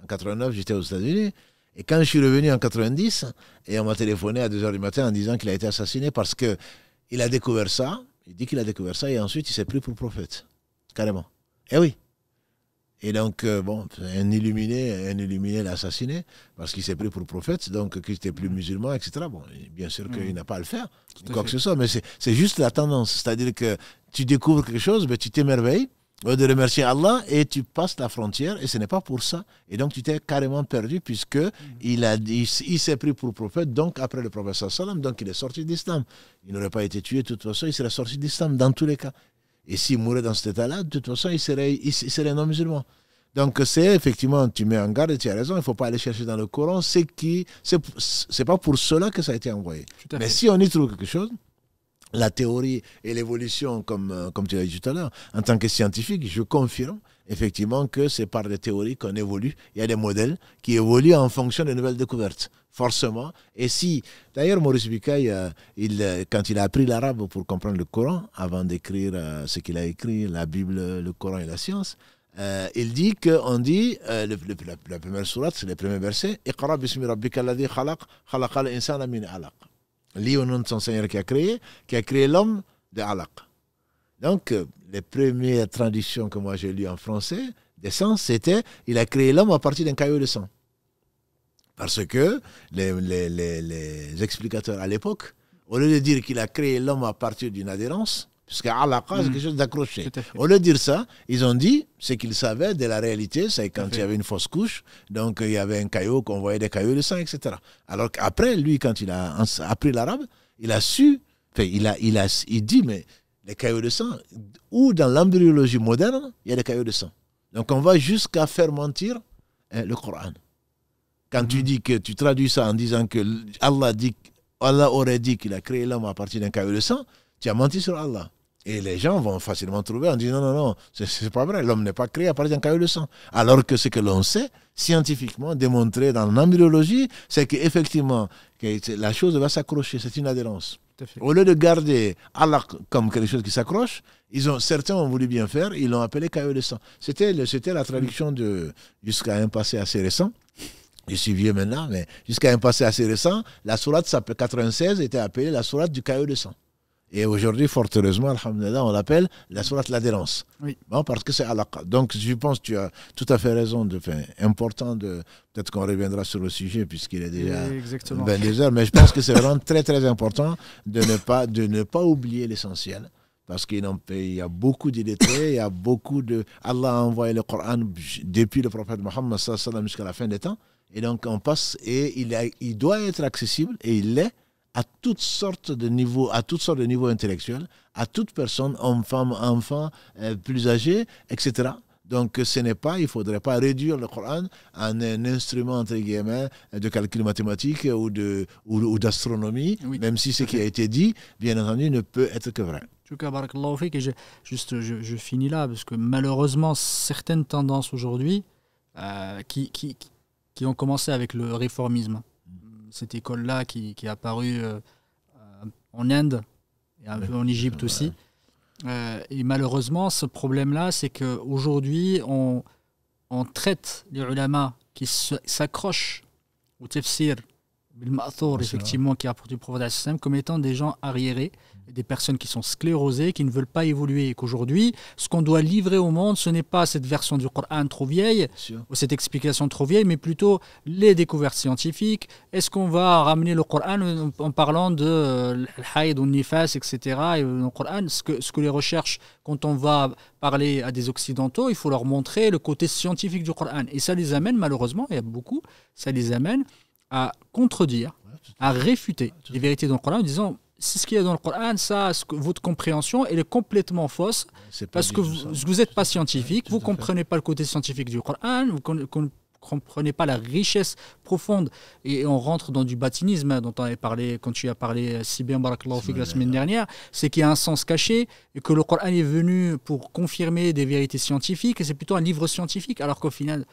En 89, j'étais aux États-Unis. Et quand je suis revenu en 90, et on m'a téléphoné à 2h du matin en disant qu'il a été assassiné parce qu'il a découvert ça, il dit qu'il a découvert ça, et ensuite il s'est pris pour prophète. Carrément. Eh oui. Et donc, bon, un illuminé l'a assassiné parce qu'il s'est pris pour prophète, donc qu'il n'était plus musulman, etc. Bon, bien sûr qu'il n'a pas à le faire, quoi que ce soit, mais c'est juste la tendance. C'est-à-dire que tu découvres quelque chose, mais tu t'émerveilles de remercier Allah et tu passes la frontière et ce n'est pas pour ça. Et donc tu t'es carrément perdu puisque il s'est pris pour prophète, donc après le prophète sallam, donc il est sorti d'islam. Il n'aurait pas été tué de toute façon, il serait sorti d'islam dans tous les cas. Et s'il mourait dans cet état-là, de toute façon, il serait non-musulman. Donc c'est effectivement, tu mets en garde et tu as raison, il ne faut pas aller chercher dans le Coran, c'est pas pour cela que ça a été envoyé. Mais si on y trouve quelque chose, la théorie et l'évolution, comme tu l'as dit tout à l'heure, en tant que scientifique, je confirme effectivement que c'est par des théories qu'on évolue. Il y a des modèles qui évoluent en fonction des nouvelles découvertes, forcément. Et si, d'ailleurs, Maurice Bucaille, quand il a appris l'arabe pour comprendre le Coran, avant d'écrire ce qu'il a écrit, la Bible, le Coran et la science, il dit qu'on dit, la première sourate, c'est le premier verset, « Iqra bismi rabbika alladhi khalaq, khalaqal insana min alaq » Lis au nom de son Seigneur qui a créé l'homme de alaq. Donc, les premières traductions que moi j'ai lues en français, des sens, c'était il a créé l'homme à partir d'un caillou de sang. Parce que les explicateurs à l'époque, au lieu de dire qu'il a créé l'homme à partir d'une adhérence, puisque alaqa, c'est quelque chose d'accroché. Au lieu de dire ça, ils ont dit ce qu'ils savaient de la réalité, c'est quand il y avait une fausse couche, donc il y avait un caillou, qu'on voyait des cailloux de sang, etc. Alors qu'après, lui, quand il a appris l'arabe, il a su, il dit, mais les cailloux de sang, ou dans l'embryologie moderne, il y a des cailloux de sang. Donc on va jusqu'à faire mentir le Coran. Quand tu dis que tu traduis ça en disant que Allah aurait dit qu'il a créé l'homme à partir d'un caillou de sang, tu as menti sur Allah. Et les gens vont facilement trouver en disant non, c'est pas vrai, l'homme n'est pas créé à partir d'un caillou de sang. Alors que ce que l'on sait, scientifiquement démontré dans l'embryologie, c'est qu'effectivement, la chose va s'accrocher, c'est une adhérence. Au lieu de garder Allah comme quelque chose qui s'accroche, certains ont voulu bien faire, ils l'ont appelé caillou de sang. C'était la traduction jusqu'à un passé assez récent. Je suis vieux maintenant, mais jusqu'à un passé assez récent, la sourate 96 était appelée la sourate du caillou de sang. Et aujourd'hui, fort heureusement, alhamdoulilah, on l'appelle la sourate l'adhérence. Oui. Bon, parce que c'est alaqa. Donc, je pense que tu as tout à fait raison. Important peut-être qu'on reviendra sur le sujet puisqu'il est déjà 22 heures. Mais je pense que c'est vraiment très, très important de ne pas oublier l'essentiel. Parce qu'il y a beaucoup d'illettrés, il y a beaucoup de... Allah a envoyé le Coran depuis le prophète Mohammed jusqu'à la fin des temps. Et donc, on passe et il doit être accessible, et il l'est, à toutes sortes de niveaux intellectuels, à toute personne, homme, femme, enfant, plus âgé, etc. Donc il ne faudrait pas réduire le Coran en un instrument, entre guillemets, de calcul mathématique ou d'astronomie, oui, même si ce qui a été dit, bien entendu, ne peut être que vrai. En tout cas, barakallahu fik, et je finis là, parce que malheureusement, certaines tendances aujourd'hui qui ont commencé avec le réformisme, cette école-là qui est apparue en Inde et un peu en Égypte aussi. Et malheureusement, ce problème-là, c'est qu'aujourd'hui, on traite les ulama qui s'accrochent au tafsir effectivement, qui a apporté le prophète comme étant des gens arriérés, des personnes qui sont sclérosées, qui ne veulent pas évoluer, et qu'aujourd'hui, ce qu'on doit livrer au monde, ce n'est pas cette version du Coran trop vieille, ou cette explication trop vieille, mais plutôt les découvertes scientifiques. Est-ce qu'on va ramener le Coran en parlant de l'haïd ou nifas, etc. Et le Coran, ce que les recherches, quand on va parler à des occidentaux, il faut leur montrer le côté scientifique du Coran. Et ça les amène, malheureusement, il y a beaucoup, ça les amène à contredire, à réfuter les vérités dans le Coran en disant c'est ce qu'il y a dans le Coran, ça, votre compréhension, elle est complètement fausse parce que vous n'êtes pas scientifique, vous ne comprenez pas le côté scientifique du Coran, vous ne comprenez pas la richesse profonde et on rentre dans du batinisme dont on avait parlé quand tu as parlé si bien barakallahu fik la semaine dernière, c'est qu'il y a un sens caché et que le Coran est venu pour confirmer des vérités scientifiques et c'est plutôt un livre scientifique alors qu'au final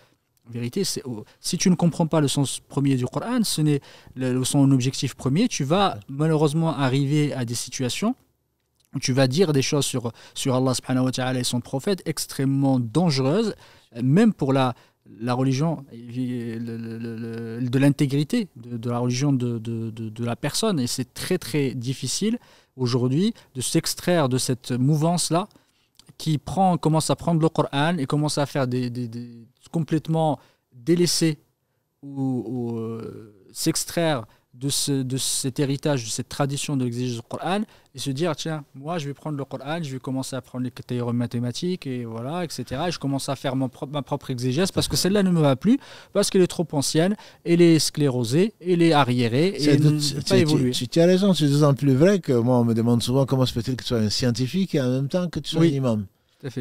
en vérité, si tu ne comprends pas le sens premier du Coran, ce n'est son objectif premier, tu vas malheureusement arriver à des situations où tu vas dire des choses sur Allah subhanahu wa ta'ala et son prophète extrêmement dangereuses, même pour la religion, de l'intégrité de la religion de la personne. Et c'est très très difficile aujourd'hui de s'extraire de cette mouvance-là qui commence à prendre le Coran et commence à faire complètement délaisser ou s'extraire de cet héritage, de cette tradition de l'exégèse du Coran et se dire tiens, moi je vais prendre le Coran, je vais commencer à prendre les théorèmes mathématiques et voilà, etc. Et je commence à faire ma propre exégèse parce que celle-là ne me va plus, parce qu'elle est trop ancienne, elle est sclérosée, elle est arriérée et elle ne peut pas évoluer. Tu as raison, c'est d'autant plus vrai que moi on me demande souvent comment se fait-il que tu sois un scientifique et en même temps que tu sois un imam.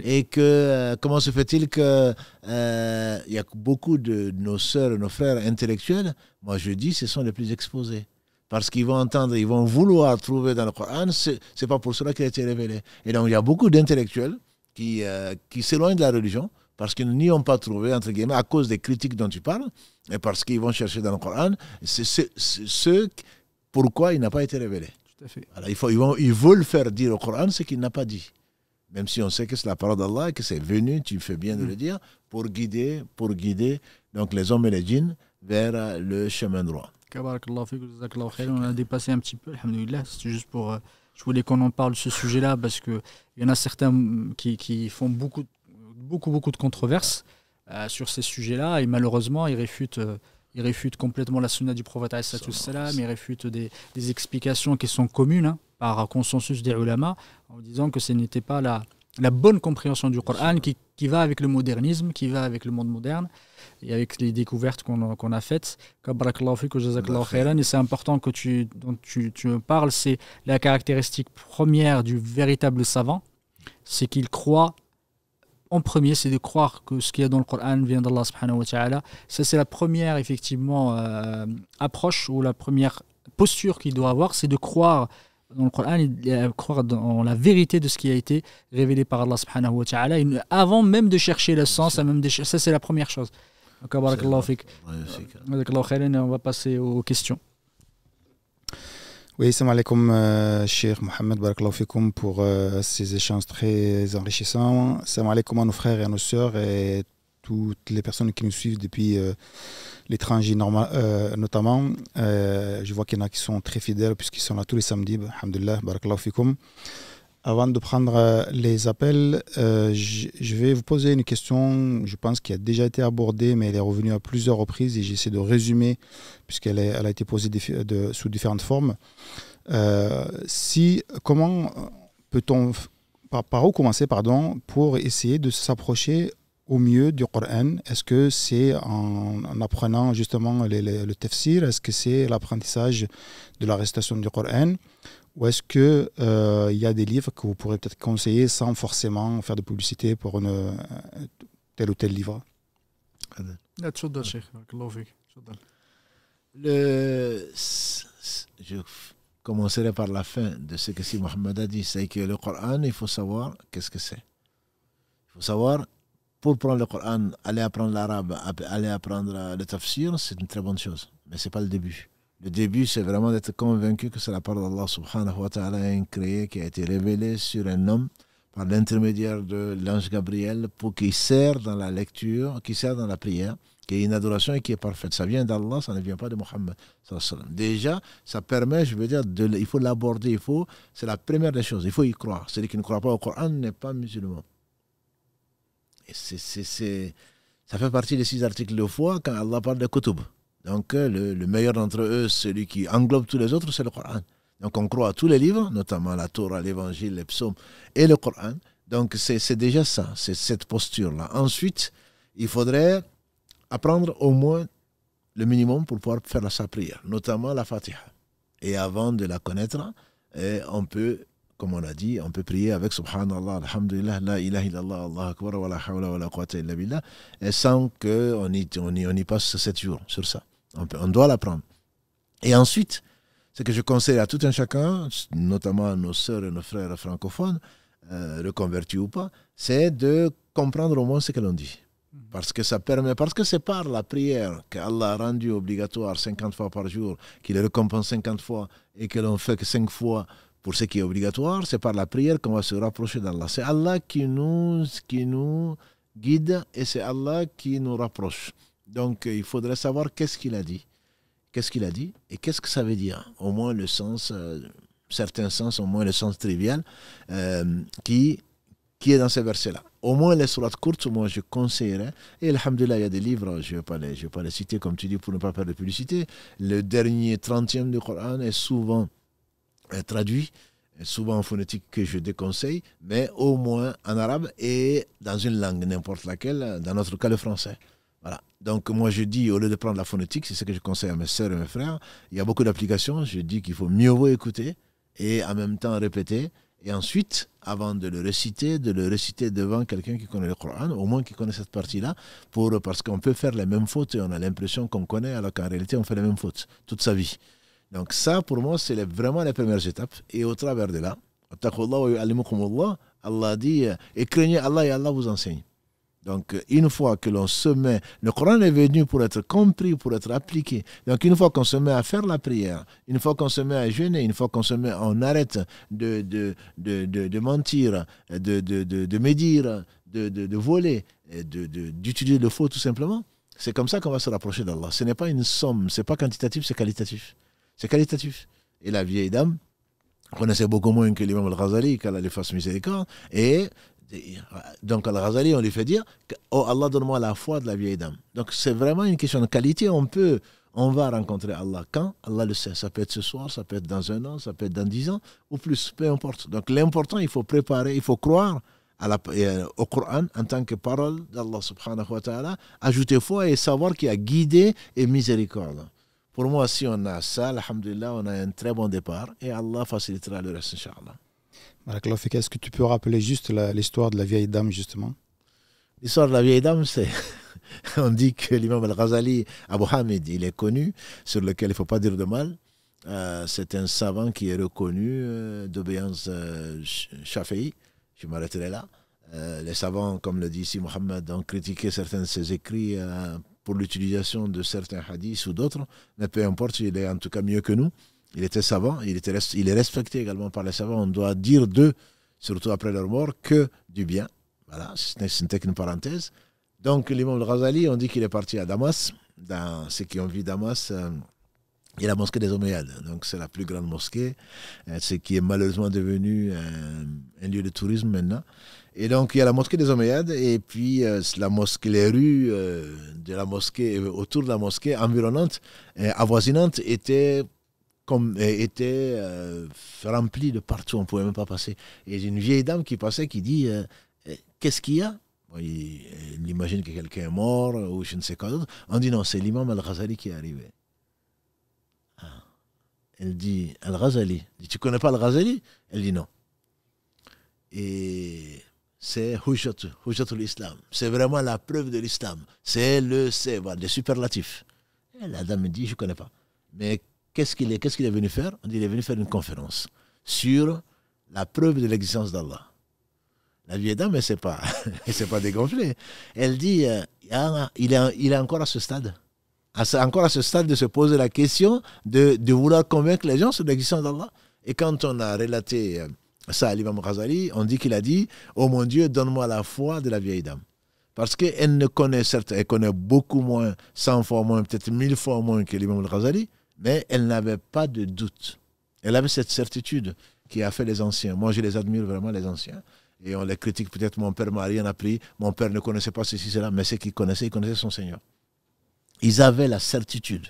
Et que comment se fait-il que y a beaucoup de nos sœurs et nos frères intellectuels, moi je dis, ce sont les plus exposés. Parce qu'ils vont entendre, ils vont vouloir trouver dans le Coran, c'est pas pour cela qu'il a été révélé. Et donc il y a beaucoup d'intellectuels qui s'éloignent de la religion parce qu'ils n'y ont pas trouvé, entre guillemets, à cause des critiques dont tu parles, et parce qu'ils vont chercher dans le Coran, c'est ce pourquoi il n'a pas été révélé. Tout à fait. Alors, ils veulent faire dire au Coran ce qu'il n'a pas dit. Même si on sait que c'est la parole d'Allah et que c'est venu, tu fais bien de le dire, pour guider donc les hommes et les djinns vers le chemin droit. On a dépassé un petit peu, alhamdoulilah. C'est juste je voulais qu'on en parle de ce sujet-là parce qu'il y en a certains qui font beaucoup de controverses sur ces sujets-là et malheureusement ils réfutent complètement la sunna du prophète ils réfutent des explications qui sont communes par consensus des ulama en disant que ce n'était pas la bonne compréhension du Coran qui va avec le modernisme, qui va avec le monde moderne et avec les découvertes qu'on a faites. Et c'est important que dont tu me parles, c'est la caractéristique première du véritable savant, c'est qu'il croit en premier, c'est de croire que ce qu'il y a dans le Coran vient d'Allah subhanahu wa ta'ala. Ça, c'est la première, effectivement, approche ou la première posture qu'il doit avoir, c'est de croire dans le Coran et croire dans la vérité de ce qui a été révélé par Allah subhanahu wa ta'ala, avant même de chercher le sens, ça c'est la première chose. Donc, barakallahu fik. On va passer aux questions. Oui, salam alaikum, Cheikh Mohamed, barakallahu fikoum pour ces échanges très enrichissants. Salam alaikum à nos frères et à nos sœurs et toutes les personnes qui nous suivent depuis l'étranger notamment. Je vois qu'il y en a qui sont très fidèles puisqu'ils sont là tous les samedis. Alhamdulillah, barakallahu fikoum. Avant de prendre les appels, je vais vous poser une question, je pense qui a déjà été abordée, mais elle est revenue à plusieurs reprises et j'essaie de résumer puisqu'elle a été posée sous différentes formes. Comment peut-on, par où commencer, pour essayer de s'approcher au mieux du Coran? Est-ce que c'est en apprenant justement le tafsir? Est-ce que c'est l'apprentissage de la récitation du Coran? Ou est-ce qu'il y a des livres que vous pourrez peut-être conseiller sans forcément faire de publicité pour tel ou tel livre? Je commencerai par la fin de ce que si Mohamed a dit, c'est que le Coran, il faut savoir qu'est-ce que c'est. Il faut savoir, pour prendre le Coran, aller apprendre l'arabe, aller apprendre le tafsir, c'est une très bonne chose, mais ce n'est pas le début. Le début, c'est vraiment d'être convaincu que c'est la parole d'Allah subhanahu wa ta'ala créée, qui a été révélée sur un homme par l'intermédiaire de l'ange Gabriel, pour qu'il sert dans la lecture, qui sert dans la prière, qui est une adoration et qui est parfaite. Ça vient d'Allah, ça ne vient pas de Mohammed. Déjà, ça permet, je veux dire, il faut l'aborder, c'est la première des choses, il faut y croire. Celui qui ne croit pas au Coran n'est pas musulman. Et ça fait partie des 6 articles de foi quand Allah parle de Kutub. Donc, le meilleur d'entre eux, celui qui englobe tous les autres, c'est le Coran. Donc, on croit à tous les livres, notamment la Torah, l'Évangile, les psaumes et le Coran. Donc, c'est déjà ça, c'est cette posture-là. Ensuite, il faudrait apprendre au moins le minimum pour pouvoir faire sa prière, notamment la Fatiha. Et avant de la connaître, on peut, comme on a dit, on peut prier avec Subhanallah, Alhamdulillah, La ilaha illallah, Allah akbar, wa la hawla wa la quwwata illa billah, et sans qu'on y passe 7 jours sur ça. On doit l'apprendre. Et ensuite, ce que je conseille à tout un chacun, notamment à nos sœurs et nos frères francophones, reconvertis ou pas, c'est de comprendre au moins ce que l'on dit. Parce que c'est par la prière qu'Allah a rendu obligatoire 50 fois par jour, qu'il récompense 50 fois et que l'on fait que 5 fois pour ce qui est obligatoire, c'est par la prière qu'on va se rapprocher d'Allah. C'est Allah qui nous guide et c'est Allah qui nous rapproche. Donc il faudrait savoir qu'est-ce qu'il a dit. Qu'est-ce qu'il a dit et qu'est-ce que ça veut dire. Au moins le sens, certains sens, au moins le sens trivial qui est dans ces versets-là. Au moins les sourates courtes, moi je conseillerais. Et alhamdoulilah, il y a des livres, je ne vais pas les citer comme tu dis pour ne pas faire de publicité. Le dernier 30e du Coran est souvent traduit, souvent en phonétique que je déconseille, mais au moins en arabe et dans une langue, n'importe laquelle, dans notre cas le français. Voilà. Donc moi je dis, au lieu de prendre la phonétique, c'est ce que je conseille à mes sœurs et mes frères, il y a beaucoup d'applications, je dis qu'il faut mieux vaut écouter et en même temps répéter, et ensuite, avant de le réciter devant quelqu'un qui connaît le Coran, au moins qui connaît cette partie-là, parce qu'on peut faire les mêmes fautes et on a l'impression qu'on connaît, alors qu'en réalité on fait les mêmes fautes toute sa vie. Donc ça, pour moi, c'est vraiment les premières étapes, et au travers de là, Allah dit, et craignez Allah et Allah vous enseigne. Donc, une fois que l'on se met, le Coran est venu pour être compris, pour être appliqué. Donc, une fois qu'on se met à faire la prière, une fois qu'on se met à jeûner, une fois qu'on se met, on arrête de mentir, de médire, de voler, d'utiliser le faux tout simplement, c'est comme ça qu'on va se rapprocher d'Allah. Ce n'est pas une somme, ce n'est pas quantitatif, c'est qualitatif. C'est qualitatif. Et la vieille dame connaissait beaucoup moins que l'imam Al-Ghazali, qu'Allah lui fasse miséricorde, et donc Al-Ghazali, on lui fait dire oh Allah, donne-moi la foi de la vieille dame. Donc c'est vraiment une question de qualité. On va rencontrer Allah quand Allah le sait. Ça peut être ce soir, ça peut être dans 1 an, ça peut être dans 10 ans ou plus, peu importe. Donc l'important, il faut préparer, il faut croire au Coran en tant que parole d'Allah subhanahu wa ta'ala, ajouter foi et savoir qu'il a guidé et miséricorde. Pour moi, si on a ça, alhamdulillah, on a un très bon départ et Allah facilitera le reste, Inch'Allah. Est-ce que tu peux rappeler juste l'histoire de la vieille dame, justement? L'histoire de la vieille dame, c'est... On dit que l'imam Al-Ghazali, Abu Hamid, il est connu, sur lequel il ne faut pas dire de mal. C'est un savant qui est reconnu d'obéissance Shafi'i. Je m'arrêterai là. Les savants, comme le dit ici Mohammed, ont critiqué certains de ses écrits pour l'utilisation de certains hadiths ou d'autres. Mais peu importe, il est en tout cas mieux que nous. Il était savant, il est respecté également par les savants. On doit dire d'eux, surtout après leur mort, que du bien. Voilà, ce n'était qu'une parenthèse. Donc l'imam Al-Ghazali, on dit qu'il est parti à Damas. Dans ceux qui ont vu Damas, il y a la mosquée des Omeyyades. Donc c'est la plus grande mosquée, ce qui est malheureusement devenu un lieu de tourisme maintenant. Et donc il y a la mosquée des Omeyyades et puis la mosquée, les rues de la mosquée, autour de la mosquée environnante, avoisinante, étaient rempli de partout, on ne pouvait même pas passer. Et j'ai une vieille dame qui passait qui dit qu'est-ce qu'il y a? Il imagine que quelqu'un est mort ou je ne sais quoi d'autre. On dit non, c'est l'imam Al-Ghazali qui est arrivé. Elle dit Al-Ghazali. Tu ne connais pas Al-Ghazali? Elle dit non. Et c'est Hujjatul Islam. C'est vraiment la preuve de l'islam. C'est des superlatifs. Et la dame me dit je ne connais pas. Mais qu'est-ce qu'il est venu faire? On dit il est venu faire une conférence sur la preuve de l'existence d'Allah. La vieille dame, elle ne s'est pas dégonflée. Elle dit il est encore à ce stade. Encore à ce stade de se poser la question de vouloir convaincre les gens sur l'existence d'Allah. Et quand on a relaté Ça, l'imam Ghazali, on dit qu'il a dit « Oh mon Dieu, donne-moi la foi de la vieille dame ». Parce qu'elle ne connaît, certes, elle connaît beaucoup moins, 100 fois moins, peut-être 1000 fois moins que l'imam Ghazali, mais elle n'avait pas de doute. Elle avait cette certitude qui a fait les anciens. Moi, je les admire vraiment, les anciens. Et on les critique peut-être, mon père m'a rien appris, mon père ne connaissait pas ceci, cela, mais ce qu'il connaissait, il connaissait son Seigneur. Ils avaient la certitude.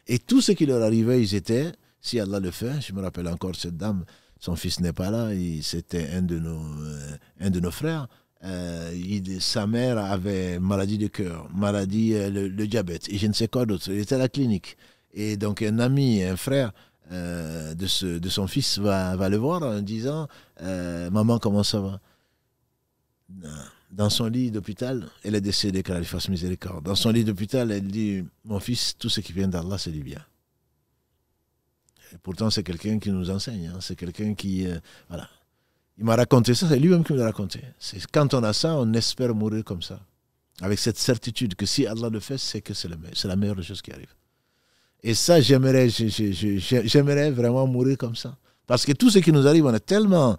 Et tout ce qui leur arrivait, ils étaient, si Allah le fait, je me rappelle encore cette dame, son fils n'est pas là, c'était un de nos frères. Sa mère avait maladie de cœur, maladie, le diabète, et je ne sais quoi d'autre. Il était à la clinique. Et donc un ami, un frère de son fils va le voir en disant maman, comment ça va? Dans son lit d'hôpital, elle est décédée, qu'Allah lui fasse miséricorde. Dans son lit d'hôpital, elle dit mon fils, tout ce qui vient d'Allah, c'est du bien. Et pourtant, c'est quelqu'un qui nous enseigne, hein. C'est quelqu'un qui. Voilà. Il m'a raconté ça, c'est lui-même qui me l'a raconté. Quand on a ça, on espère mourir comme ça. Avec cette certitude que si Allah le fait, c'est que c'est la meilleure des choses qui arrive. Et ça, j'aimerais vraiment mourir comme ça. Parce que tout ce qui nous arrive, on est tellement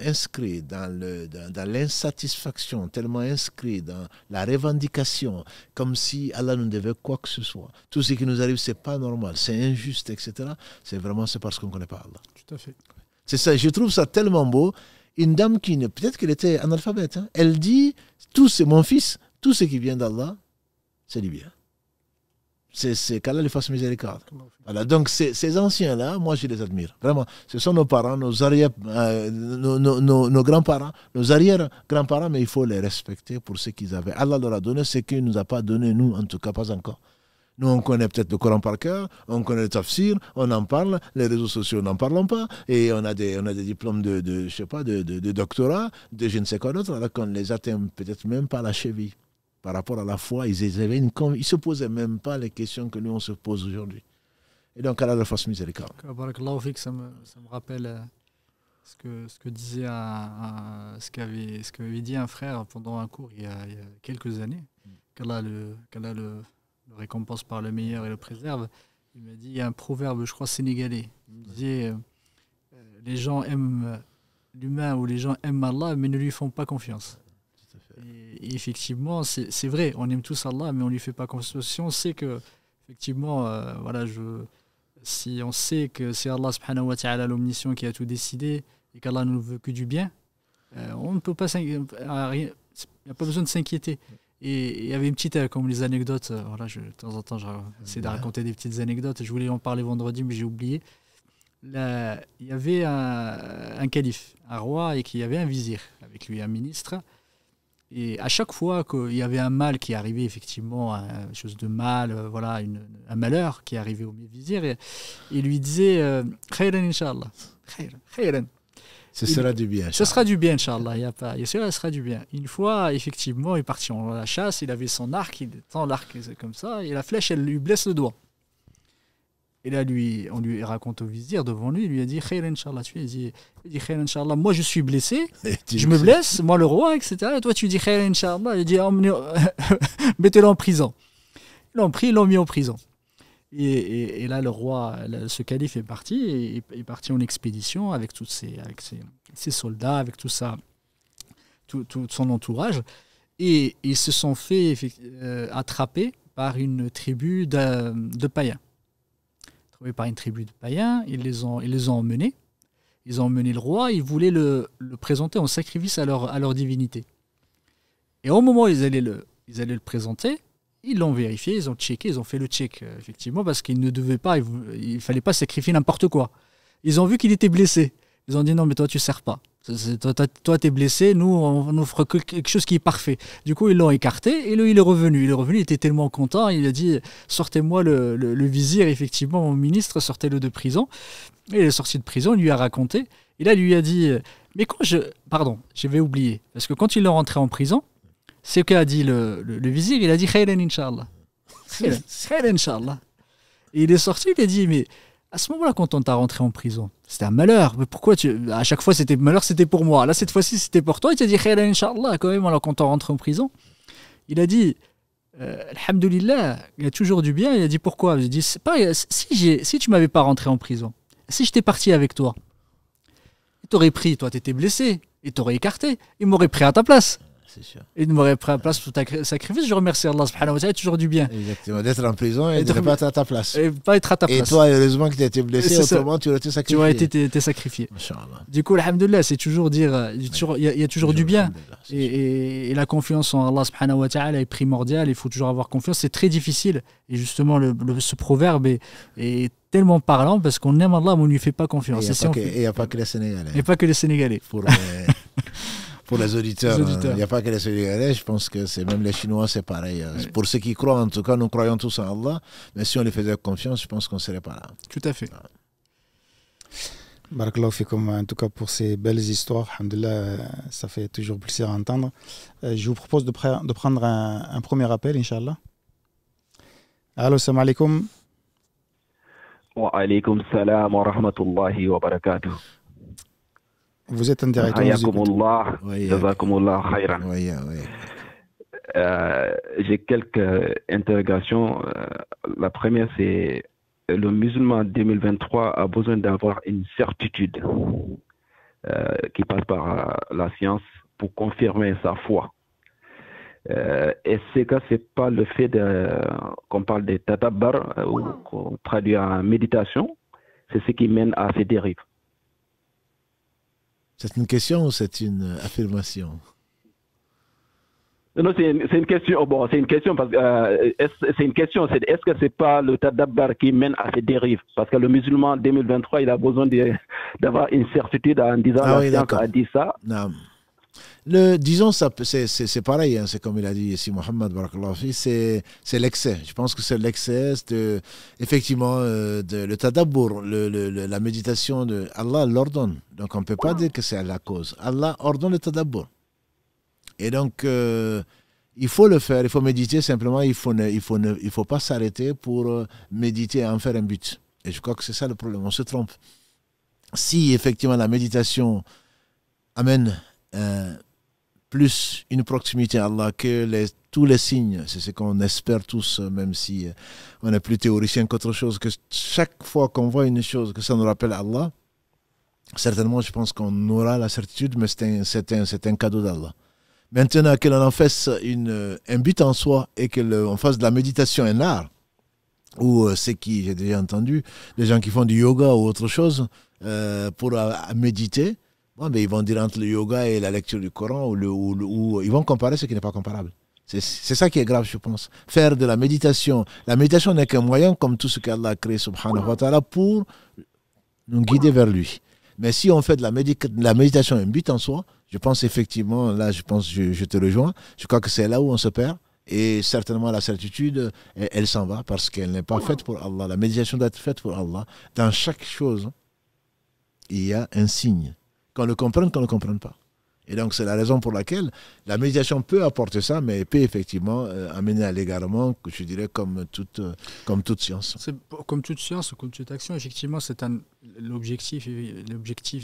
inscrit dans l'insatisfaction, tellement inscrit dans la revendication, comme si Allah nous devait quoi que ce soit. Tout ce qui nous arrive, c'est pas normal, c'est injuste, etc. C'est parce qu'on ne connaît pas Allah. Tout à fait. C'est ça, je trouve ça tellement beau. Une dame qui, peut-être qu'elle était analphabète, hein, elle dit, mon fils, tout ce qui vient d'Allah, c'est du bien. C'est qu'Allah lui fasse miséricorde. Voilà, donc ces anciens-là, moi je les admire. Vraiment, ce sont nos parents, nos grands-parents, nos arrière-grands-parents, mais il faut les respecter pour ce qu'ils avaient. Allah leur a donné ce qu'il ne nous a pas donné, nous, en tout cas pas encore. Nous, on connaît peut-être le Coran par cœur, on connaît le tafsir, on en parle, les réseaux sociaux n'en parlent pas, et on a des diplômes de doctorat, de je ne sais quoi d'autre, alors qu'on les atteint peut-être même pas à la cheville. Par rapport à la foi, ils ne se posaient même pas les questions que nous, on se pose aujourd'hui. Et donc, Allah leur fasse miséricorde. Ça me rappelle ce que disait ce qu'avait dit un frère pendant un cours il y a quelques années, qu'Allah le récompense par le meilleur et le préserve. Il m'a dit, il y a un proverbe, je crois, sénégalais. Il me disait, les gens aiment l'humain ou les gens aiment Allah, mais ne lui font pas confiance. Et effectivement, c'est vrai, on aime tous Allah, mais on ne lui fait pas confiance. Si on sait que, effectivement, si on sait que c'est Allah subhanahu wa ta'ala l'omniscient qui a tout décidé et qu'Allah ne veut que du bien, on ne peut pas il n'y a pas besoin de s'inquiéter. Et il y avait une petite, comme les anecdotes, de temps en temps, j'essaie de raconter des petites anecdotes. Je voulais en parler vendredi, mais j'ai oublié. Il y avait un calife, un roi, et qu'il y avait un vizir avec lui, un ministre. Et à chaque fois qu'il y avait un mal qui arrivait, effectivement, une chose de mal, un malheur qui arrivait au vizir, il lui disait Khayran Inch'Allah. Khayran. Ce sera du bien. Ce sera du bien, Inch'Allah. Ce sera du bien. Une fois, effectivement, il est parti en la chasse, il avait son arc, il tend l'arc comme ça, et la flèche, elle lui blesse le doigt. Et là, on lui raconte au vizir devant lui, il lui a dit Khayran Inch'Allah. Il dit Khayran Inch'Allah. Moi, je suis blessé, je me blesse, moi le roi, etc. Et toi, tu dis Khayran Inch'Allah. Il dit mettez-le en prison. Ils l'ont pris, ils l'ont mis en prison. Et là, le roi, ce calife est parti, et est parti en expédition avec ses soldats, avec tout son entourage. Et ils se sont fait attraper par une tribu de païens. Par une tribu de païens, ils les ont emmenés. Ils ont emmené le roi, ils voulaient le présenter en sacrifice à leur divinité. Et au moment où ils allaient le présenter, ils l'ont vérifié, ils ont checké, ils ont fait le check, effectivement, parce qu'ils ne devaient pas, il fallait pas sacrifier n'importe quoi. Ils ont vu qu'il était blessé. Ils ont dit non, mais toi, tu ne sers pas. Toi, tu es blessé, nous, on offre quelque chose qui est parfait. Du coup, ils l'ont écarté et lui, il est revenu. Il était tellement content, il a dit sortez-moi le vizir, effectivement, mon ministre, sortez-le de prison. Et il est sorti de prison, il lui a raconté. Et là, il lui a dit mais quand pardon, j'avais oublié. Parce que quand il est rentré en prison, c'est ce qu'a dit le vizir, il a dit Khayran Inch'Allah. Khayran Inch'Allah. Et il est sorti, il a dit mais à ce moment-là, quand on t'a rentré en prison, c'était un malheur. Mais pourquoi à chaque fois, c'était malheur, c'était pour moi. Là, cette fois-ci, c'était pour toi. Il t'a dit Khayran Inch'Allah, quand même, alors quand on rentre en prison. Il a dit Alhamdulillah, il y a toujours du bien. Il a dit pourquoi? Il a dit si tu m'avais pas rentré en prison, si j'étais parti avec toi, Il t'aurait pris, toi, tu étais blessé, il t'aurait écarté, il m'aurait pris à ta place. C'est sûr. Il m'aurait pris à ta place pour ta sacrifice. Je remercie Allah subhanahu wa ta'ala, toujours du bien. Exactement, d'être en prison et de ne pas être à ta place. Et pas être à ta place. Et toi, heureusement que tu as été blessé, autrement tu aurais été sacrifié. Tu aurais été sacrifié. Du coup, alhamdoulilah, c'est toujours dire, il y a toujours du bien. Et la confiance en Allah subhanahu wa ta'ala est primordiale, il faut toujours avoir confiance. C'est très difficile. Et justement, ce proverbe est tellement parlant parce qu'on aime Allah, mais on ne lui fait pas confiance. Et il n'y a pas que les Sénégalais. Et pas que les Sénégalais. Pour les auditeurs, il n'y a pas que les Sénégalais, je pense que c'est même les Chinois, c'est pareil. Oui. Pour ceux qui croient, en tout cas, nous croyons tous en Allah, mais si on les faisait confiance, je pense qu'on ne serait pas là. Tout à fait. Barakallahu fikum, en tout cas pour ces belles histoires, alhamdoulilah, ça fait toujours plaisir à entendre. Je vous propose de prendre un premier appel, Inch'Allah. Allô, salam alaikum. Wa alaikum salam wa rahmatullahi wa barakatuh. Vous êtes en direct. Hayakumullah, jazakumullah khayran. J'ai quelques interrogations. La première, c'est le musulman 2023 a besoin d'avoir une certitude qui passe par la science pour confirmer sa foi. Et c'est que c'est pas le fait qu'on parle de tadabbar ou qu'on traduit en méditation, c'est ce qui mène à ces dérives. C'est une question ou c'est une affirmation? Non, c'est une question. Bon, c'est une question parce que c'est une question. Est-ce que c'est pas le tadabbar qui mène à ces dérives? Parce que le musulman 2023, il a besoin d'avoir une certitude en disant la science a dit ça. Non. Disons, c'est pareil, hein, c'est comme il a dit ici Mohammed Barakallahu fi, c'est l'excès. Je pense que c'est l'excès, effectivement, le tadabbur, la méditation, Allah l'ordonne. Donc on ne peut pas dire que c'est la cause. Allah ordonne le tadabbur. Et donc, il faut le faire, il faut méditer, simplement, il ne faut pas s'arrêter pour méditer et en faire un but. Et je crois que c'est ça le problème, on se trompe. Si effectivement la méditation amène plus une proximité à Allah que tous les signes, c'est ce qu'on espère tous, même si on est plus théoricien qu'autre chose, que chaque fois qu'on voit une chose, que ça nous rappelle Allah, certainement je pense qu'on aura la certitude, mais c'est un cadeau d'Allah. Maintenant que l'on en fasse un but en soi et qu'on fasse de la méditation un art, ou c'est qui, j'ai déjà entendu, les gens qui font du yoga ou autre chose pour méditer, bon, mais ils vont dire entre le yoga et la lecture du Coran, ou ils vont comparer ce qui n'est pas comparable. C'est ça qui est grave, je pense. Faire de la méditation. La méditation n'est qu'un moyen, comme tout ce qu'Allah a créé, subhanahu wa ta'ala, pour nous guider vers lui. Mais si on fait de la méditation un but en soi, je pense effectivement, là, je te rejoins, je crois que c'est là où on se perd. Et certainement, la certitude, elle s'en va parce qu'elle n'est pas faite pour Allah. La méditation doit être faite pour Allah. Dans chaque chose, il y a un signe. Qu'on le comprenne, qu'on ne le comprenne pas. Et donc, c'est la raison pour laquelle la méditation peut apporter ça, mais elle peut effectivement amener à l'égarement, je dirais, comme toute science. Comme toute science, comme toute action, effectivement, c'est l'objectif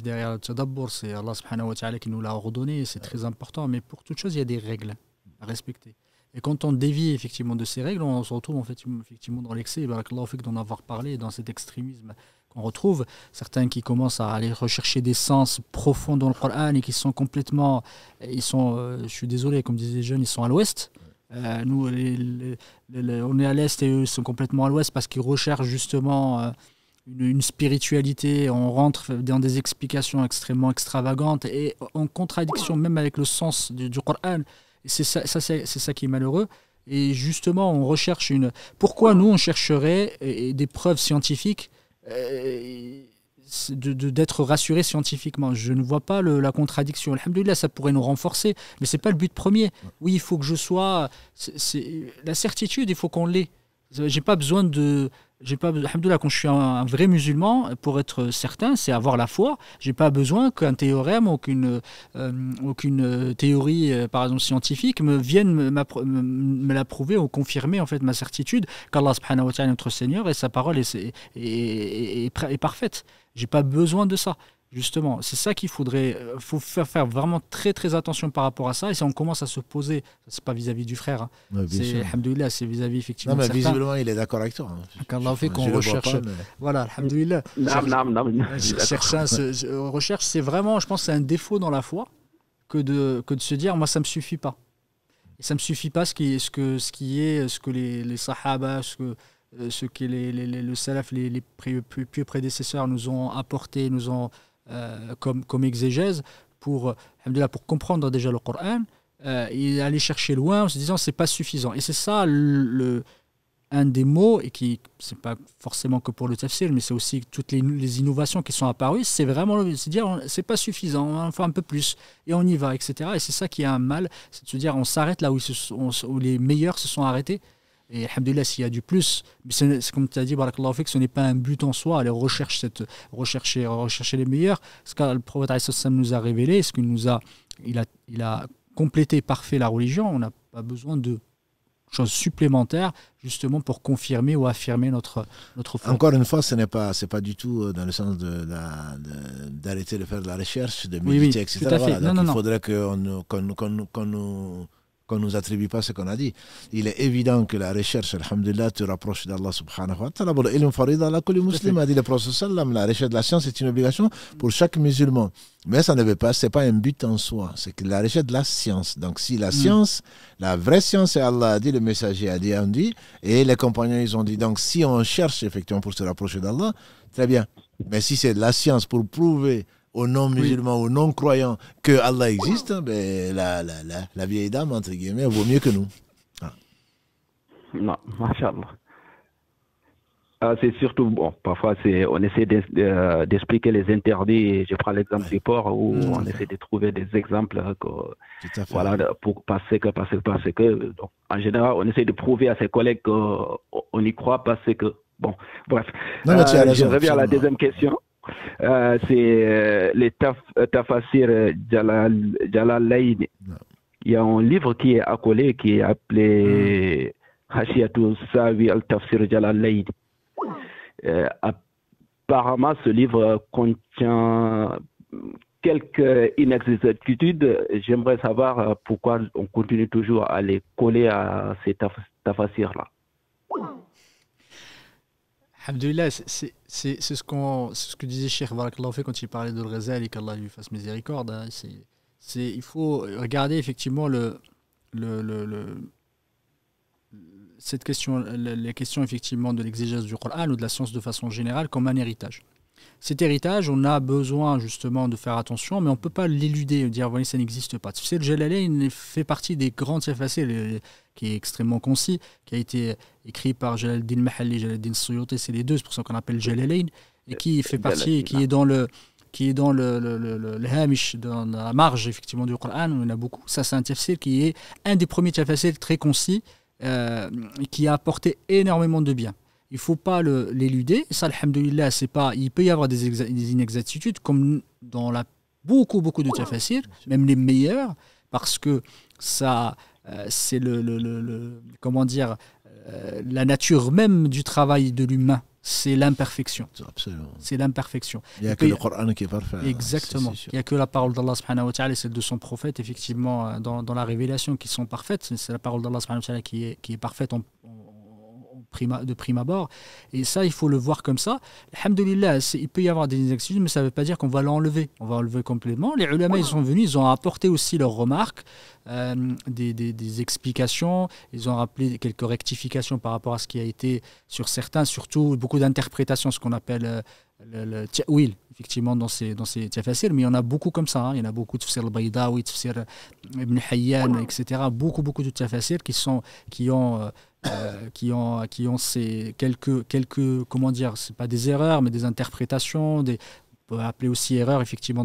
derrière le tadabbur, c'est Allah subhanahu wa ta'ala qui nous l'a ordonné, c'est très important, mais pour toute chose, il y a des règles à respecter. Et quand on dévie effectivement de ces règles, on se retrouve effectivement dans l'excès, barakallahu fik d'en avoir parlé, dans cet extrémisme qu'on retrouve, certains qui commencent à aller rechercher des sens profonds dans le Coran et qui sont complètement, je suis désolé, comme disaient les jeunes, ils sont à l'ouest. Nous, on est à l'est et eux sont complètement à l'ouest parce qu'ils recherchent justement une spiritualité. On rentre dans des explications extrêmement extravagantes et en contradiction même avec le sens du Coran. Et c'est ça qui est malheureux. Et justement, on recherche Pourquoi nous, on chercherait des preuves scientifiques d'être rassuré scientifiquement? Je ne vois pas la contradiction. Alhamdoulilah, ça pourrait nous renforcer, mais ce n'est pas le but premier. Oui, il faut que je sois... La certitude, il faut qu'on l'ait. J'ai pas besoin alhamdoulilah, quand je suis un vrai musulman, pour être certain, c'est avoir la foi. J'ai pas besoin qu'un théorème, aucune théorie, par exemple scientifique, me vienne me l'approuver ou confirmer en fait ma certitude qu'Allah subhanahu wa ta'ala est notre Seigneur et sa parole est parfaite. J'ai pas besoin de ça. Justement, c'est ça qu'il faudrait. Faut faire vraiment très très attention par rapport à ça. Et si on commence à se poser, c'est pas vis-à-vis du frère, hein. Ouais, C'est alhamdoulilah, c'est vis-à-vis effectivement. Non, mais de visiblement, il est d'accord avec toi. qu'Allah fait qu'on Je le vois recherche. pas, mais- Voilà, alhamdoulilah. Recherche, c'est vraiment, je pense, c'est un défaut dans la foi que de se dire, moi, ça me suffit pas. Et ça me suffit pas ce que les sahaba, ce que le salaf, les pieux prédécesseurs nous ont apporté, nous ont comme exégèse pour comprendre déjà le Coran et aller chercher loin en se disant c'est pas suffisant. Et c'est ça un des mots, et qui c'est pas forcément que pour le tafsir, mais c'est aussi toutes les innovations qui sont apparues, c'est vraiment se dire c'est pas suffisant, on en fait un peu plus et on y va, etc. Et c'est ça qui est un mal, c'est de se dire on s'arrête là où les meilleurs se sont arrêtés. Et alhamdoulilah, s'il y a du plus, mais c'est comme tu as dit, barakallahu fik, ce n'est pas un but en soi, aller rechercher les meilleurs. Ce que le prophète nous a révélé, ce qu'il il a complété, parfait la religion. On n'a pas besoin de choses supplémentaires, justement pour confirmer ou affirmer notre foi. Encore une fois, c'est pas du tout dans le sens d'arrêter de faire de la recherche, de méditer, oui, etc. Tout à fait. Voilà. Non. Il faudrait qu'on nous attribue pas ce qu'on a dit. Il est évident que la recherche, alhamdulillah, te rapproche d'Allah subhanahu wa ta'ala. A dit le prophète sallam, la recherche de la science est une obligation pour chaque musulman. Mais ça ne veut pas, c'est pas un but en soi. C'est que la recherche de la science. Donc si la science, la vraie science, c'est Allah a dit, le messager a dit, on dit, et les compagnons, ils ont dit. Donc si on cherche effectivement pour se rapprocher d'Allah, très bien. Mais si c'est de la science pour prouver aux non-musulmans, aux non-croyants que Allah existe, ben, la vieille dame, entre guillemets, vaut mieux que nous. Ah. Non, mashallah. C'est surtout, bon, parfois on essaie d'expliquer les interdits. Je prends l'exemple du porc où on essaie de trouver des exemples voilà, parce que donc, en général, on essaie de prouver à ses collègues qu'on y croit parce que, bon, bref. Non, je reviens à la deuxième question. C'est les Tafasir Jalalayn. Il y a un livre qui est accolé qui est appelé Hashiyatu Sawi al-Tafsir Jalalayn. Apparemment, ce livre contient quelques inexactitudes. J'aimerais savoir pourquoi on continue toujours à les coller à ces tafasirs-là. Alhamdulillah, c'est ce que disait Cheikh Barakallahu Fik quand il parlait de Al-Ghazali, qu'Allah lui fasse miséricorde. Hein. Il faut regarder effectivement cette question, les questions effectivement de l'exégèse du Coran ou de la science de façon générale comme un héritage. Cet héritage, on a besoin justement de faire attention, mais on ne peut pas l'éluder, dire voilà, ça n'existe pas. Tu sais, le Jalalayn fait partie des grands tafasir, qui est extrêmement concis, qui a été écrit par Jalaluddin Mahalli, Jalaluddin Suyuti, c'est les deux, c'est pour ça qu'on appelle Jalalayn, et qui fait partie, qui est dans le hamish, dans la marge effectivement du Coran, on en a beaucoup. Ça, c'est un tafsir qui est un des premiers tafsirs très concis, qui a apporté énormément de bien. Il ne faut pas l'éluder. Ça, alhamdoulilah, il peut y avoir des inexactitudes, comme dans beaucoup de tafsirs, même les meilleurs, parce que ça, c'est comment dire, la nature même du travail de l'humain. C'est l'imperfection. Absolument. C'est l'imperfection. Il n'y a que le Coran qui est parfait. Exactement. Il n'y a que la parole d'Allah subhanahu wa ta'ala et celle de son prophète, effectivement, dans la révélation, qui sont parfaites. C'est la parole d'Allah subhanahu wa ta'ala qui est parfaite de prime abord. Et ça, il faut le voir comme ça. Alhamdulillah, il peut y avoir des inexactitudes, mais ça ne veut pas dire qu'on va l'enlever. On va l'enlever complètement. Les ulama, ils sont venus, ils ont apporté aussi leurs remarques, des explications. Ils ont rappelé quelques rectifications par rapport à ce qui a été sur certains, surtout beaucoup d'interprétations, ce qu'on appelle le ta'wil, effectivement, dans ces tafasir. Mais il y en a beaucoup comme ça. Hein. Il y en a beaucoup de tafsir al-Baydawi, tafsir Ibn Hayyan, etc. Beaucoup de tafasir qui ont ces quelques comment dire, c'est pas des erreurs mais des interprétations, on peut appeler aussi erreurs effectivement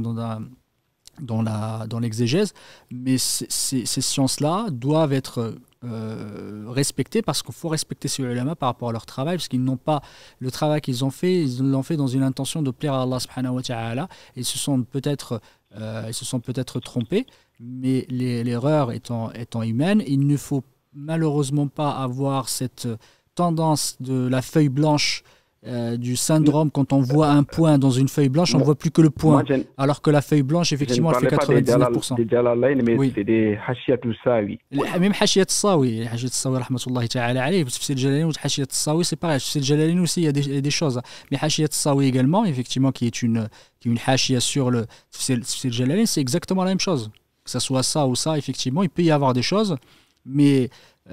dans l'exégèse, mais ces sciences-là doivent être respectées, parce qu'il faut respecter ces ulama par rapport à leur travail, parce qu'ils n'ont pas le travail qu'ils ont fait, ils l'ont fait dans une intention de plaire à Allah subhanahu wa ta'ala, et ils se sont peut-être trompés, mais l'erreur étant humaine, il ne faut malheureusement pas avoir cette tendance de la feuille blanche du syndrome, quand on voit un point dans une feuille blanche, on ne voit plus que le point. Alors que la feuille blanche, effectivement, elle fait 99%. Des Jalalayn, mais c'est des Hashiyat al-Sawi. Même Hashiyat al-Sawi, rahmatullahi ta'ala alayhi, Tafsir al-Jalalayn ou Hashiyat al-Sawi, c'est pareil. Tafsir al-Jalalayn aussi, il y a des choses. Mais Hashiyat al-Sawi également, effectivement, qui est une Hashiyat sur le Tafsir al-Jalalayn, c'est exactement la même chose. Que ce soit ça ou ça, effectivement, il peut y avoir des choses, mais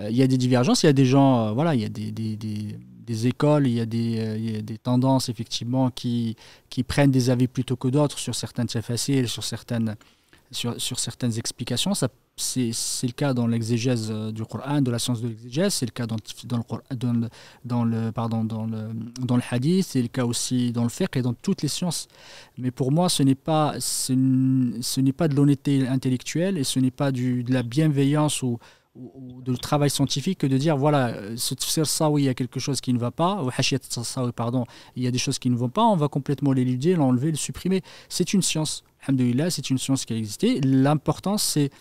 il y a des divergences, il y a des gens, voilà, il y a des écoles, il y a des tendances effectivement qui prennent des avis plutôt que d'autres sur certaines tafasil, sur certaines explications. Ça, c'est le cas dans l'exégèse du Coran, de la science de l'exégèse, c'est le cas dans le hadith, c'est le cas aussi dans le fiqh et dans toutes les sciences. Mais pour moi, ce n'est pas de l'honnêteté intellectuelle et ce n'est pas de la bienveillance ou de travail scientifique que de dire voilà, ce tafsir sawi, il y a quelque chose qui ne va pas, ou hashiyat sawi, pardon, il y a des choses qui ne vont pas, on va complètement l'éluder, l'enlever, le supprimer. C'est une science, alhamdoulilah, c'est une science qui a existé. L'important, c'est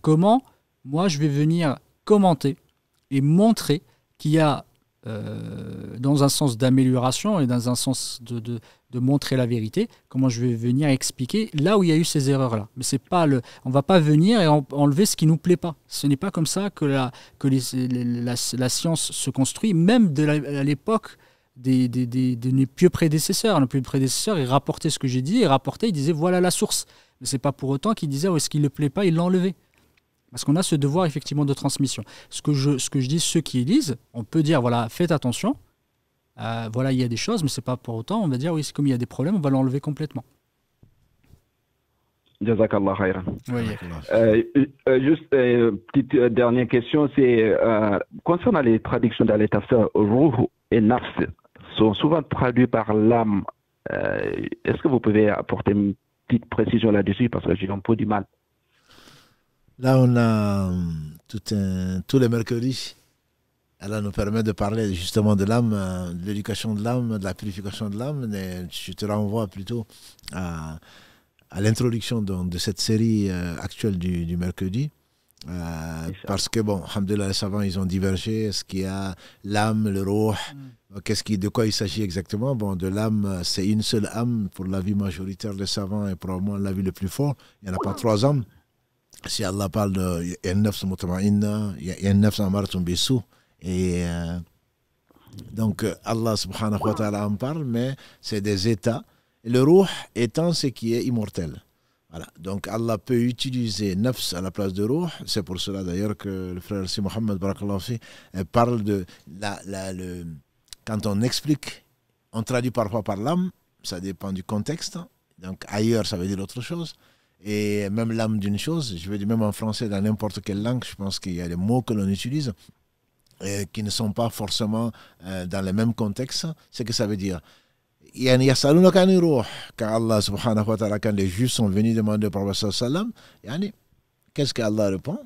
comment moi je vais venir commenter et montrer qu'il y a dans un sens d'amélioration et dans un sens de montrer la vérité, comment je vais venir expliquer là où il y a eu ces erreurs-là. Mais c'est pas on va pas venir et enlever ce qui nous plaît pas. Ce n'est pas comme ça que la science se construit, même à l'époque de nos pieux prédécesseurs. Nos pieux prédécesseurs, ils rapportaient ce que j'ai dit, ils disaient voilà la source. Mais c'est pas pour autant qu'ils disaient est-ce qu'il ne plaît pas, ils l'enlevaient. Parce qu'on a ce devoir effectivement de transmission. Ce que je dis, ceux qui lisent, on peut dire voilà, faites attention. Voilà, il y a des choses, mais c'est pas pour autant. On va dire oui, c'est comme il y a des problèmes, on va l'enlever complètement. Jazakallah khairan. Oui. Juste petite dernière question, c'est concernant les traductions dans les tafsirs, ruh et nafs sont souvent traduits par l'âme. Est-ce que vous pouvez apporter une petite précision là-dessus parce que j'ai un peu du mal. Là, on a tous les mercredis. Allah nous permet de parler justement de l'âme, de l'éducation de l'âme, de la purification de l'âme. Je te renvoie plutôt à l'introduction de cette série actuelle du mercredi. Parce que, bon, alhamdoulilah, les savants, ils ont divergé. Est-ce qu'il y a l'âme, le ruh, de quoi il s'agit exactement? Bon, de l'âme, c'est une seule âme pour l'avis majoritaire des savants et probablement l'avis le plus fort. Il n'y en a pas trois âmes. Si Allah parle de il y a une nafs mutma'inna, il y a une nafs amaratun bisu. Et donc Allah subhanahu wa ta'ala en parle, mais c'est des états. Et le ruh étant ce qui est immortel. Voilà. Donc Allah peut utiliser nafs à la place de ruh. C'est pour cela d'ailleurs que le frère Si Mohammed barakallahu fi parle de quand on explique, on traduit parfois par l'âme, ça dépend du contexte. Donc ailleurs ça veut dire autre chose. Et même l'âme d'une chose, je veux dire même en français, dans n'importe quelle langue, je pense qu'il y a des mots que l'on utilise qui ne sont pas forcément dans le même contexte. C'est que ça veut dire quand Allah subhanahu wa ta'ala, quand les Juifs sont venus demander au prophète sallam, qu'est-ce qu'Allah répond?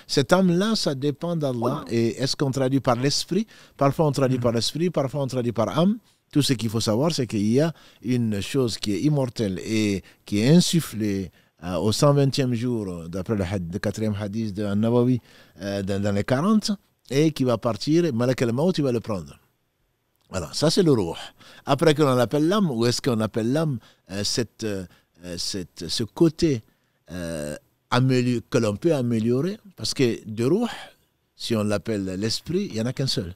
Cette âme-là, ça dépend d'Allah. Et est-ce qu'on traduit par l'esprit? Parfois on traduit par l'esprit, parfois on traduit par âme. Tout ce qu'il faut savoir, c'est qu'il y a une chose qui est immortelle et qui est insufflée au 120e jour, d'après le 4e hadith de Nawawi, dans les 40, et qui va partir, Malak al-Maut, il va le prendre. Voilà, ça c'est le ruh. Après qu'on appelle l'âme, ou est-ce qu'on appelle l'âme ce côté que l'on peut améliorer? Parce que de ruh, si on l'appelle l'esprit, il n'y en a qu'un seul.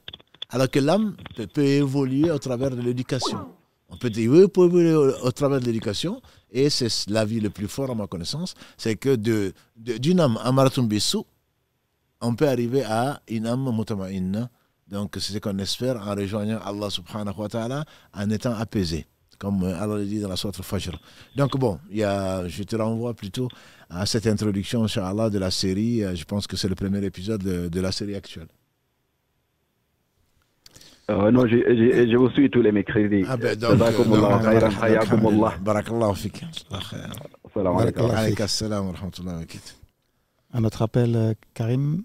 Alors que l'âme peut évoluer au travers de l'éducation. On peut évoluer au travers de l'éducation, et c'est l'avis le plus fort à ma connaissance, c'est que d'une âme amaratun bisu, on peut arriver à une âme mutama'inna. Donc c'est ce qu'on espère en rejoignant Allah subhanahu wa ta'ala, en étant apaisé, comme Allah le dit dans la sourate Al-Fajr. Donc bon, je te renvoie plutôt à cette introduction, Inch'Allah, de la série. Je pense que c'est le premier épisode de la série actuelle. Non, je vous suis tous les mercredis. Barakallahu fik. Salam alaikum. À notre appel, Karim.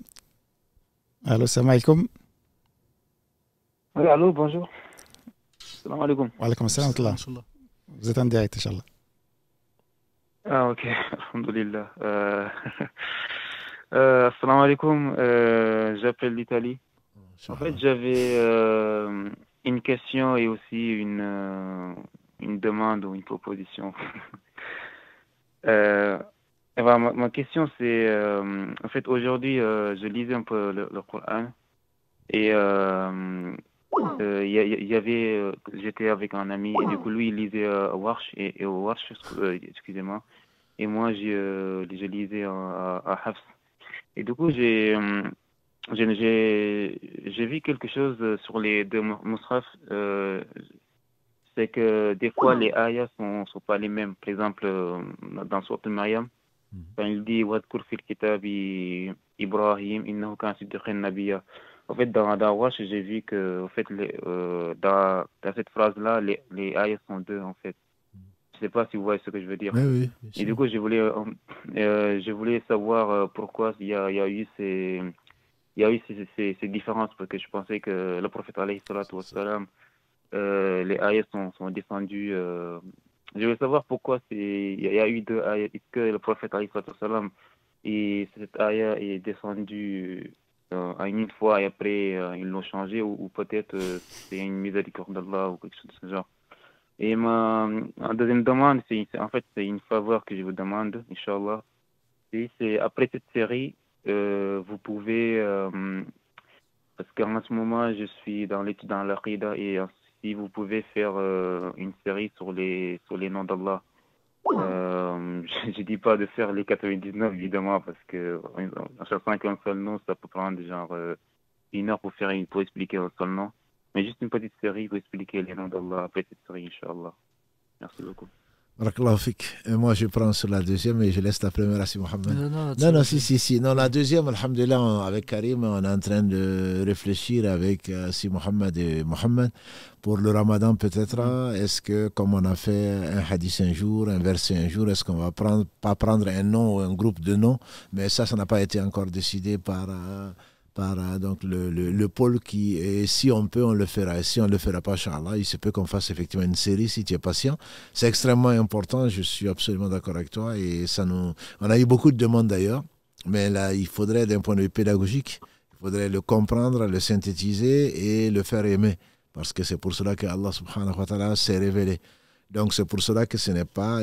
Allô, salam alaikum. Oui, allô, bonjour. Salam alaikum. Wa alaikum salam. Vous êtes en direct, Inch'Allah. Ah, ok. Alhamdulillah. Salam alaikum. J'appelle l'Italie. En fait, j'avais une question et aussi une demande ou une proposition. Et voilà, ma question, c'est, en fait, aujourd'hui, je lisais un peu le Coran et j'étais avec un ami et du coup, lui, il lisait Warsh et Warsh, excusez-moi, et moi, je lisais à Hafs. Et du coup, j'ai vu quelque chose sur les deux mushaf. C'est que des fois, les ayats sont pas les mêmes. Par exemple, dans Sourate Maryam, quand il dit Wadkur fil kitabi Ibrahim, innahu kana siddiqan nabiyya. En fait, dans Warsh, j'ai vu que en fait, dans cette phrase-là, les ayats sont deux, en fait. Je sais pas si vous voyez ce que je veux dire. Oui, et du coup, je voulais savoir pourquoi il y a eu ces différences, parce que je pensais que le prophète alayhi salatu wassalam, les ayats sont descendus. Je veux savoir pourquoi il y a eu deux ayats. Est-ce que le prophète alayhi salatu wassalam, et cette ayat est descendue à une fois et après ils l'ont changé, ou peut-être c'est une miséricorde d'Allah ou quelque chose de ce genre. Et ma deuxième demande, en fait, c'est une faveur que je vous demande, Inch'Allah. Et c'est après cette série, vous pouvez, parce qu'en ce moment, je suis dans l'étude dans l'Aqida, et si vous pouvez faire une série sur les noms d'Allah. Je dis pas de faire les 99, évidemment, parce que en cherchant qu'un seul nom, ça peut prendre genre 1 heure pour expliquer un seul nom. Mais juste une petite série pour expliquer les noms d'Allah après cette série, Inch'Allah. Merci beaucoup. Barakallahu fik. Et moi, je prends sur la deuxième et je laisse la première à Si Mohamed. Non, si. Non, la deuxième, alhamdulillah, avec Karim, on est en train de réfléchir avec Si Mohamed et Mohamed pour le Ramadan peut-être. Est-ce que, comme on a fait un hadith un jour, un verset un jour, est-ce qu'on va pas prendre un nom ou un groupe de noms? Mais ça n'a pas été encore décidé par donc le pôle qui, et si on peut, on le fera. Et si on ne le fera pas, Inch'Allah, il se peut qu'on fasse effectivement une série si tu es patient. C'est extrêmement important, je suis absolument d'accord avec toi. Et on a eu beaucoup de demandes d'ailleurs, mais là, il faudrait, d'un point de vue pédagogique, il faudrait le comprendre, le synthétiser et le faire aimer. Parce que c'est pour cela que Allah subhanahu wa ta'ala s'est révélé. Donc c'est pour cela que il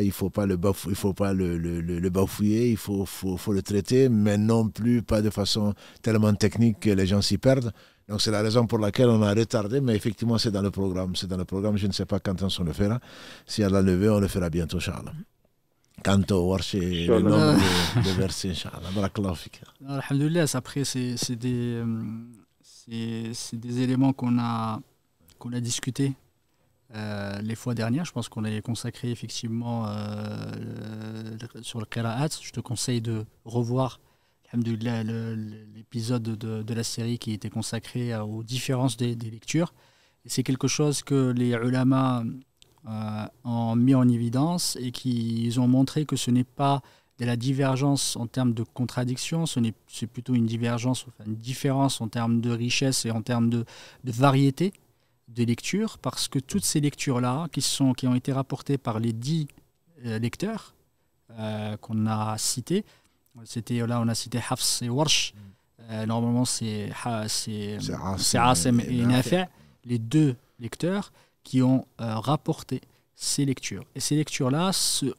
ne faut pas le bafouiller, il faut le traiter, mais non plus pas de façon tellement technique que les gens s'y perdent. Donc c'est la raison pour laquelle on a retardé, mais effectivement c'est dans le programme. Je ne sais pas quand on le fera. Si Allah le veut, on le fera bientôt, Inch'Allah. Quant au Warsh et le nombre de versets, Inch'Allah. Barakallahu fik. Alhamdulillah, après c'est des éléments qu'on a discutés les fois dernières. Je pense qu'on a consacré effectivement sur le qira'at. Je te conseille de revoir alhamdoulilah l'épisode de la série qui était consacré aux différences des lectures. Et c'est quelque chose que les ulama ont mis en évidence et qu'ils ont montré que ce n'est pas de la divergence en termes de contradiction, c'est plutôt une différence en termes de richesse et en termes de variété de lecture, parce que toutes ces lectures-là qui ont été rapportées par les 10 lecteurs qu'on a cités, on a cité Hafs et Warsh, normalement c'est Asim et Nafi', les 2 lecteurs qui ont rapporté ces lectures. Et ces lectures-là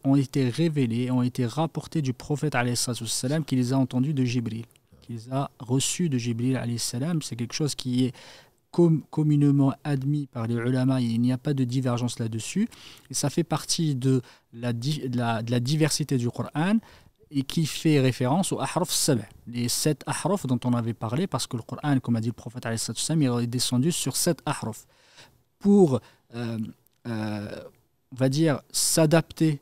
ont été révélées, ont été rapportées du prophète alayhi salam, qui les a entendues de Jibril, qui les a reçues de Jibril alayhi salam. C'est quelque chose qui est communément admis par les ulama, il n'y a pas de divergence là-dessus, et ça fait partie de la diversité du Coran et qui fait référence aux ahraf sab', les 7 ahraf dont on avait parlé, parce que le Coran, comme a dit le prophète alayhi salam, il est descendu sur 7 ahraf pour on va dire s'adapter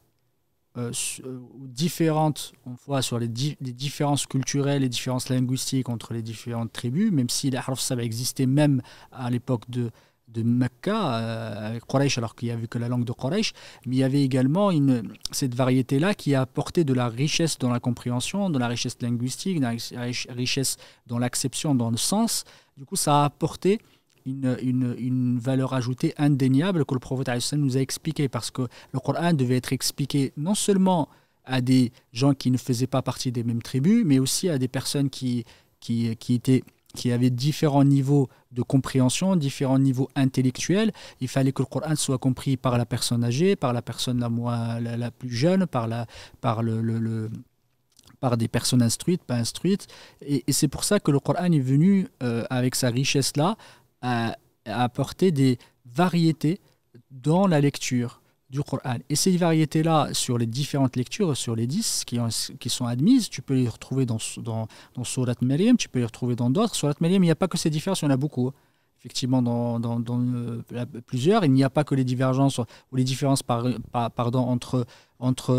aux différentes, sur les différences culturelles, les différences linguistiques entre les différentes tribus, même si les ahraf sab' existaient même à l'époque de Mecca, avec Quraysh, alors qu'il n'y avait que la langue de Quraysh, mais il y avait également cette variété-là qui a apporté de la richesse dans la compréhension, de la richesse linguistique, de la richesse dans l'acception, dans le sens. Du coup, ça a apporté une valeur ajoutée indéniable que le prophète nous a expliqué, parce que le Coran devait être expliqué non seulement à des gens qui ne faisaient pas partie des mêmes tribus, mais aussi à des personnes qui étaient qui avaient différents niveaux de compréhension, différents niveaux intellectuels. Il fallait que le Coran soit compris par la personne âgée, par la personne la plus jeune, par des personnes instruites, pas instruites. Et c'est pour ça que le Coran est venu, avec sa richesse-là, à apporter des variétés dans la lecture du Coran. Et ces variétés-là, sur les différentes lectures, sur les 10 qui sont admises, tu peux les retrouver dans Surat Maryam, tu peux les retrouver dans d'autres. Surat Maryam, il n'y a pas que ces différences, il y en a beaucoup. Effectivement, dans plusieurs, il n'y a pas que les divergences ou les différences entre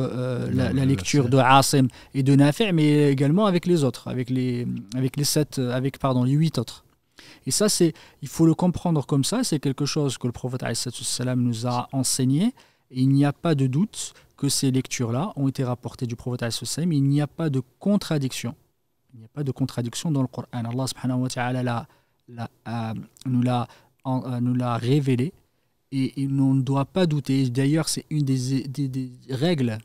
la lecture de Asim et de Nafi', mais également avec les autres, avec les 8 autres. Et ça, il faut le comprendre comme ça, c'est quelque chose que le prophète ﷺ nous a enseigné. Et il n'y a pas de doute que ces lectures-là ont été rapportées du prophète ﷺ. Il n'y a pas de contradiction. Il n'y a pas de contradiction dans le Coran. Allah subhanahu wa ta'ala nous l'a révélé et on ne doit pas douter. D'ailleurs, c'est une des règles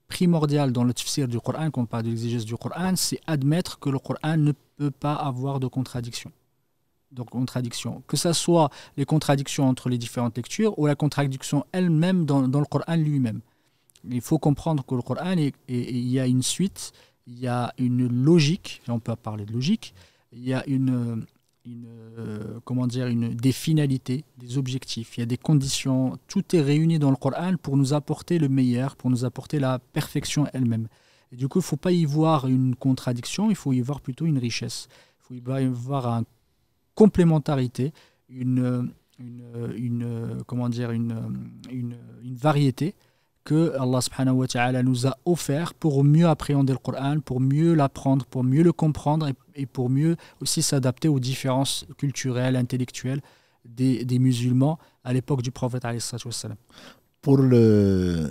primordiales dans le tafsir du Coran, quand on parle de l'exégèse du Coran, c'est admettre que le Coran ne peut pas avoir de contradiction. Donc contradiction, que ce soit les contradictions entre les différentes lectures ou la contradiction elle-même dans le Coran lui-même. Il faut comprendre que le Coran, il y a une suite, il y a une logique, et on peut parler de logique, il y a des finalités, des objectifs, il y a des conditions, tout est réuni dans le Coran pour nous apporter le meilleur, pour nous apporter la perfection elle-même. Et du coup, il ne faut pas y voir une contradiction, il faut y voir plutôt une richesse. Il faut y voir un complémentarité, une variété que Allah subhanahu wa ta'ala nous a offert pour mieux appréhender le Coran, pour mieux l'apprendre, pour mieux le comprendre et pour mieux aussi s'adapter aux différences culturelles, intellectuelles des musulmans à l'époque du prophète alayhi salatu wassalam. Pour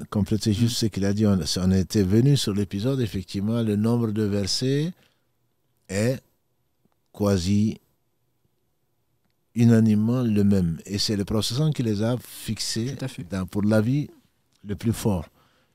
compléter juste ce qu'il a dit, on était venu sur l'épisode, effectivement, le nombre de versets est quasi unanimement le même. Et c'est le prophète qui les a fixés pour l'avis le plus fort.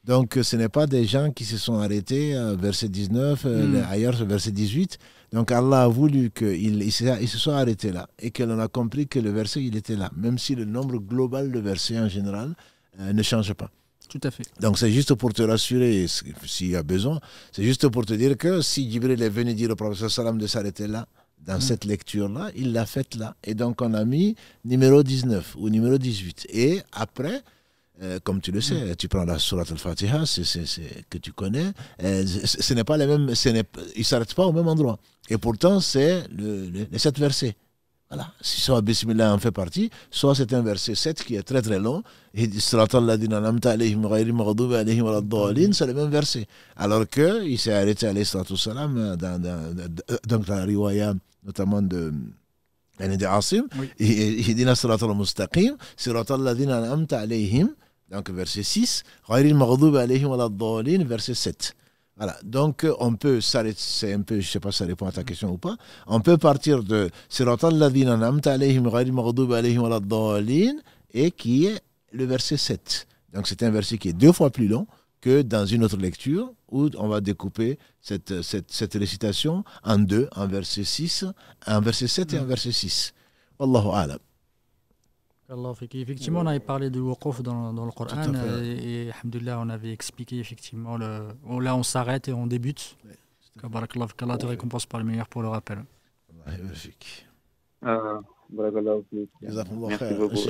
Donc, ce n'est pas des gens qui se sont arrêtés à verset 19, ailleurs, verset 18. Donc, Allah a voulu qu'ils se soient arrêtés là et que l'on a compris que le verset, il était là, même si le nombre global de versets en général ne change pas. Tout à fait. Donc, c'est juste pour te rassurer, s'il y a besoin, c'est juste pour te dire que si Jibril est venu dire au prophète sallam de s'arrêter là, dans cette lecture-là, il l'a faite là. Et donc, on a mis numéro 19 ou numéro 18. Et après, comme tu le sais, tu prends la Surat al-Fatiha, que tu connais, ce n'est pas les mêmes, ils ne s'arrêtent pas au même endroit. Et pourtant, c'est les 7 versets. Voilà. Si soit Bismillah en fait partie, soit c'est un verset 7 qui est très très long, et c'est le même verset. Alors qu'il s'est arrêté alayhi salatu wassalam dans la riwaya notamment de Asim, il dit Siratal Mustaqim, Siratal Ladina An'amta alayhim, donc verset 6, Ghayril Maghdubi alayhim waladdallin, verset 7. Voilà, donc on peut s'arrêter, c'est un peu, je ne sais pas si ça répond à ta question ou pas, on peut partir de Siratal Ladina An'amta alayhim, Ghayril Maghdubi alayhim waladdallin, et qui est le verset 7. Donc c'est un verset qui est 2 fois plus long que dans une autre lecture où on va découper cette récitation en 2, un verset 6, un verset 7 et un verset 6. Wallahu a'lam. Effectivement, on avait parlé de Waqf dans le Coran et alhamdoulilah, on avait expliqué effectivement là on s'arrête et on débute. Barakallah, qu'Allah te récompense par le meilleur pour le rappel. Merci beaucoup.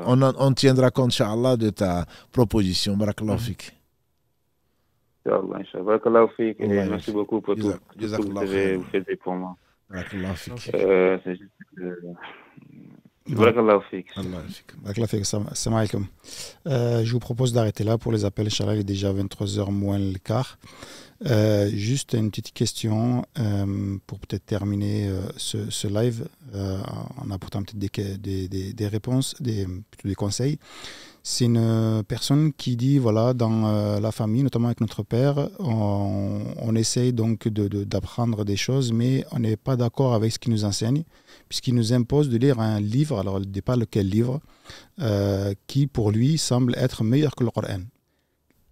On tiendra compte, Inch'Allah, de ta proposition. Barakallahu fik. Inch'Allah. Barakallahu fik. Et merci beaucoup pour tout ce que vous faites pour moi. Barakallahu fik. C'est juste que... Barakallahu fik. Barakallahu fik. Salam alaikum. Je vous propose d'arrêter là pour les appels. Inch'Allah, il est déjà 23h moins le quart. Juste une petite question pour peut-être terminer ce live en apportant peut-être des réponses, plutôt des conseils. C'est une personne qui dit, voilà, dans la famille, notamment avec notre père, on essaye donc d'apprendre des choses, mais on n'est pas d'accord avec ce qu'il nous enseigne, puisqu'il nous impose de lire un livre, alors il ne dit pas lequel livre, qui pour lui semble être meilleur que le Coran.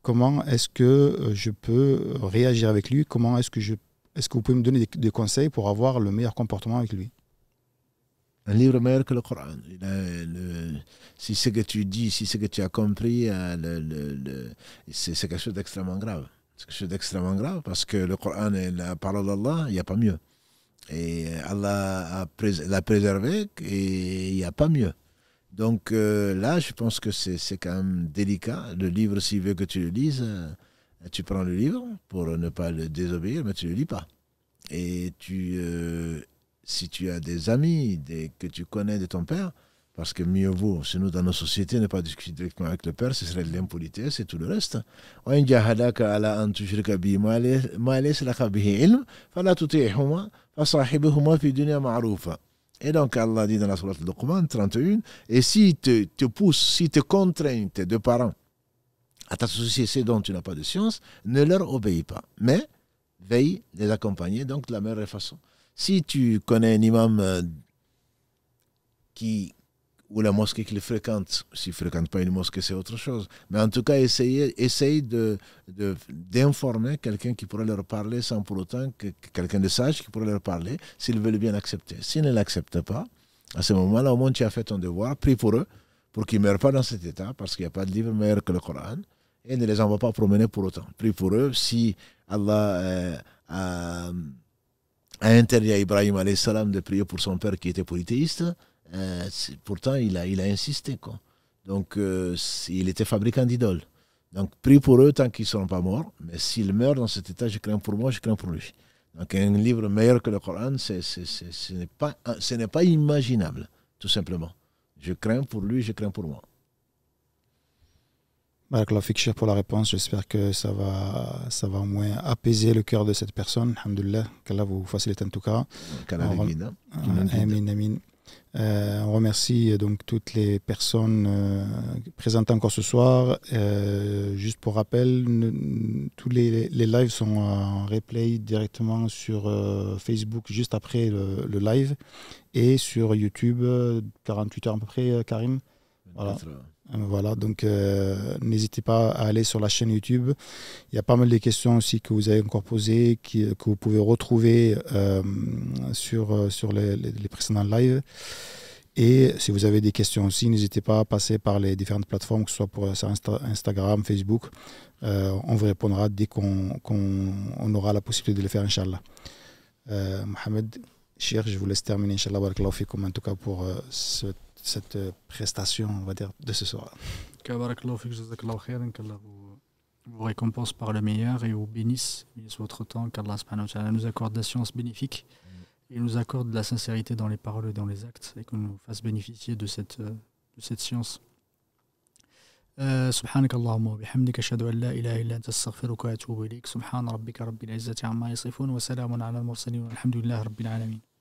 Comment est-ce que je peux réagir avec lui? Comment est-ce que Est-ce que vous pouvez me donner des conseils pour avoir le meilleur comportement avec lui? Un livre meilleur que le Coran. Si ce que tu dis, si ce que tu as compris, c'est quelque chose d'extrêmement grave. C'est quelque chose d'extrêmement grave parce que le Coran est la parole d'Allah, il n'y a pas mieux. Et Allah l'a préservé et il n'y a pas mieux. Donc là, je pense que c'est quand même délicat. Le livre, s'il veut que tu le lises, tu prends le livre pour ne pas le désobéir, mais tu ne le lis pas. Et si tu as des amis que tu connais de ton père, parce que mieux vaut, chez nous dans nos sociétés, ne pas discuter directement avec le père, ce serait de l'impolitesse et tout le reste. Et donc Allah dit dans la sourate Luqman 31, et si te poussent, si te contraignent tes deux parents à t'associer ce dont tu n'as pas de science, ne leur obéis pas, mais veille les accompagner donc de la meilleure façon. Si tu connais un imam ou la mosquée qu'il fréquente, s'il ne fréquente pas une mosquée, c'est autre chose. Mais en tout cas, essaye d'informer quelqu'un qui pourrait leur parler sans pour autant quelqu'un de sage qui pourrait leur parler, s'ils veulent bien l'accepter. S'ils ne l'acceptent pas, à ce moment-là, au moins tu as fait ton devoir, prie pour eux, pour qu'ils ne meurent pas dans cet état, parce qu'il n'y a pas de livre meilleur que le Coran, et ne les envoie pas promener pour autant. Prie pour eux, si Allah a interdit à Ibrahim alayhi salam de prier pour son père qui était polythéiste, pourtant il a insisté, quoi. Donc il était fabricant d'idoles. Donc prie pour eux tant qu'ils ne seront pas morts, mais s'ils meurent dans cet état, je crains pour moi, je crains pour lui. Donc un livre meilleur que le Coran, ce n'est pas imaginable, tout simplement. Je crains pour lui, je crains pour moi. Barakallahu fik, Cheikh, pour la réponse. J'espère que ça va au moins apaiser le cœur de cette personne. Alhamdulillah, qu'Allah vous facilite en tout cas. Amin, amin. On remercie donc toutes les personnes présentes encore ce soir. Juste pour rappel, tous les lives sont en replay directement sur Facebook juste après le live et sur YouTube 48 heures à peu près, Karim. Voilà, donc n'hésitez pas à aller sur la chaîne YouTube. Il y a pas mal de questions aussi que vous avez encore posées, que vous pouvez retrouver sur les précédents lives. Et si vous avez des questions aussi, n'hésitez pas à passer par les différentes plateformes, que ce soit sur Instagram, Facebook. On vous répondra dès qu'on aura la possibilité de le faire, Inch'Allah. Mohamed, Cheikh, je vous laisse terminer, Inch'Allah, barakallahu fikum, en tout cas pour cette prestation, on va dire, de ce soir. Barakallahu fik, jazakallahu khairan, qu'Allah vous récompense par le meilleur et vous bénisse votre temps, qu'Allah subhanahu wa ta'ala nous accorde la science bénéfique et nous accorde de la sincérité dans les paroles et dans les actes et qu'on nous fasse bénéficier de cette science. سبحانك اللهم وبحمدك أشهد أن لا إله إلا أنت أستغفرك وأتوب إليك سبحان ربك رب العزة عما يصفون وسلام على المرسلين والحمد لله رب العالمين.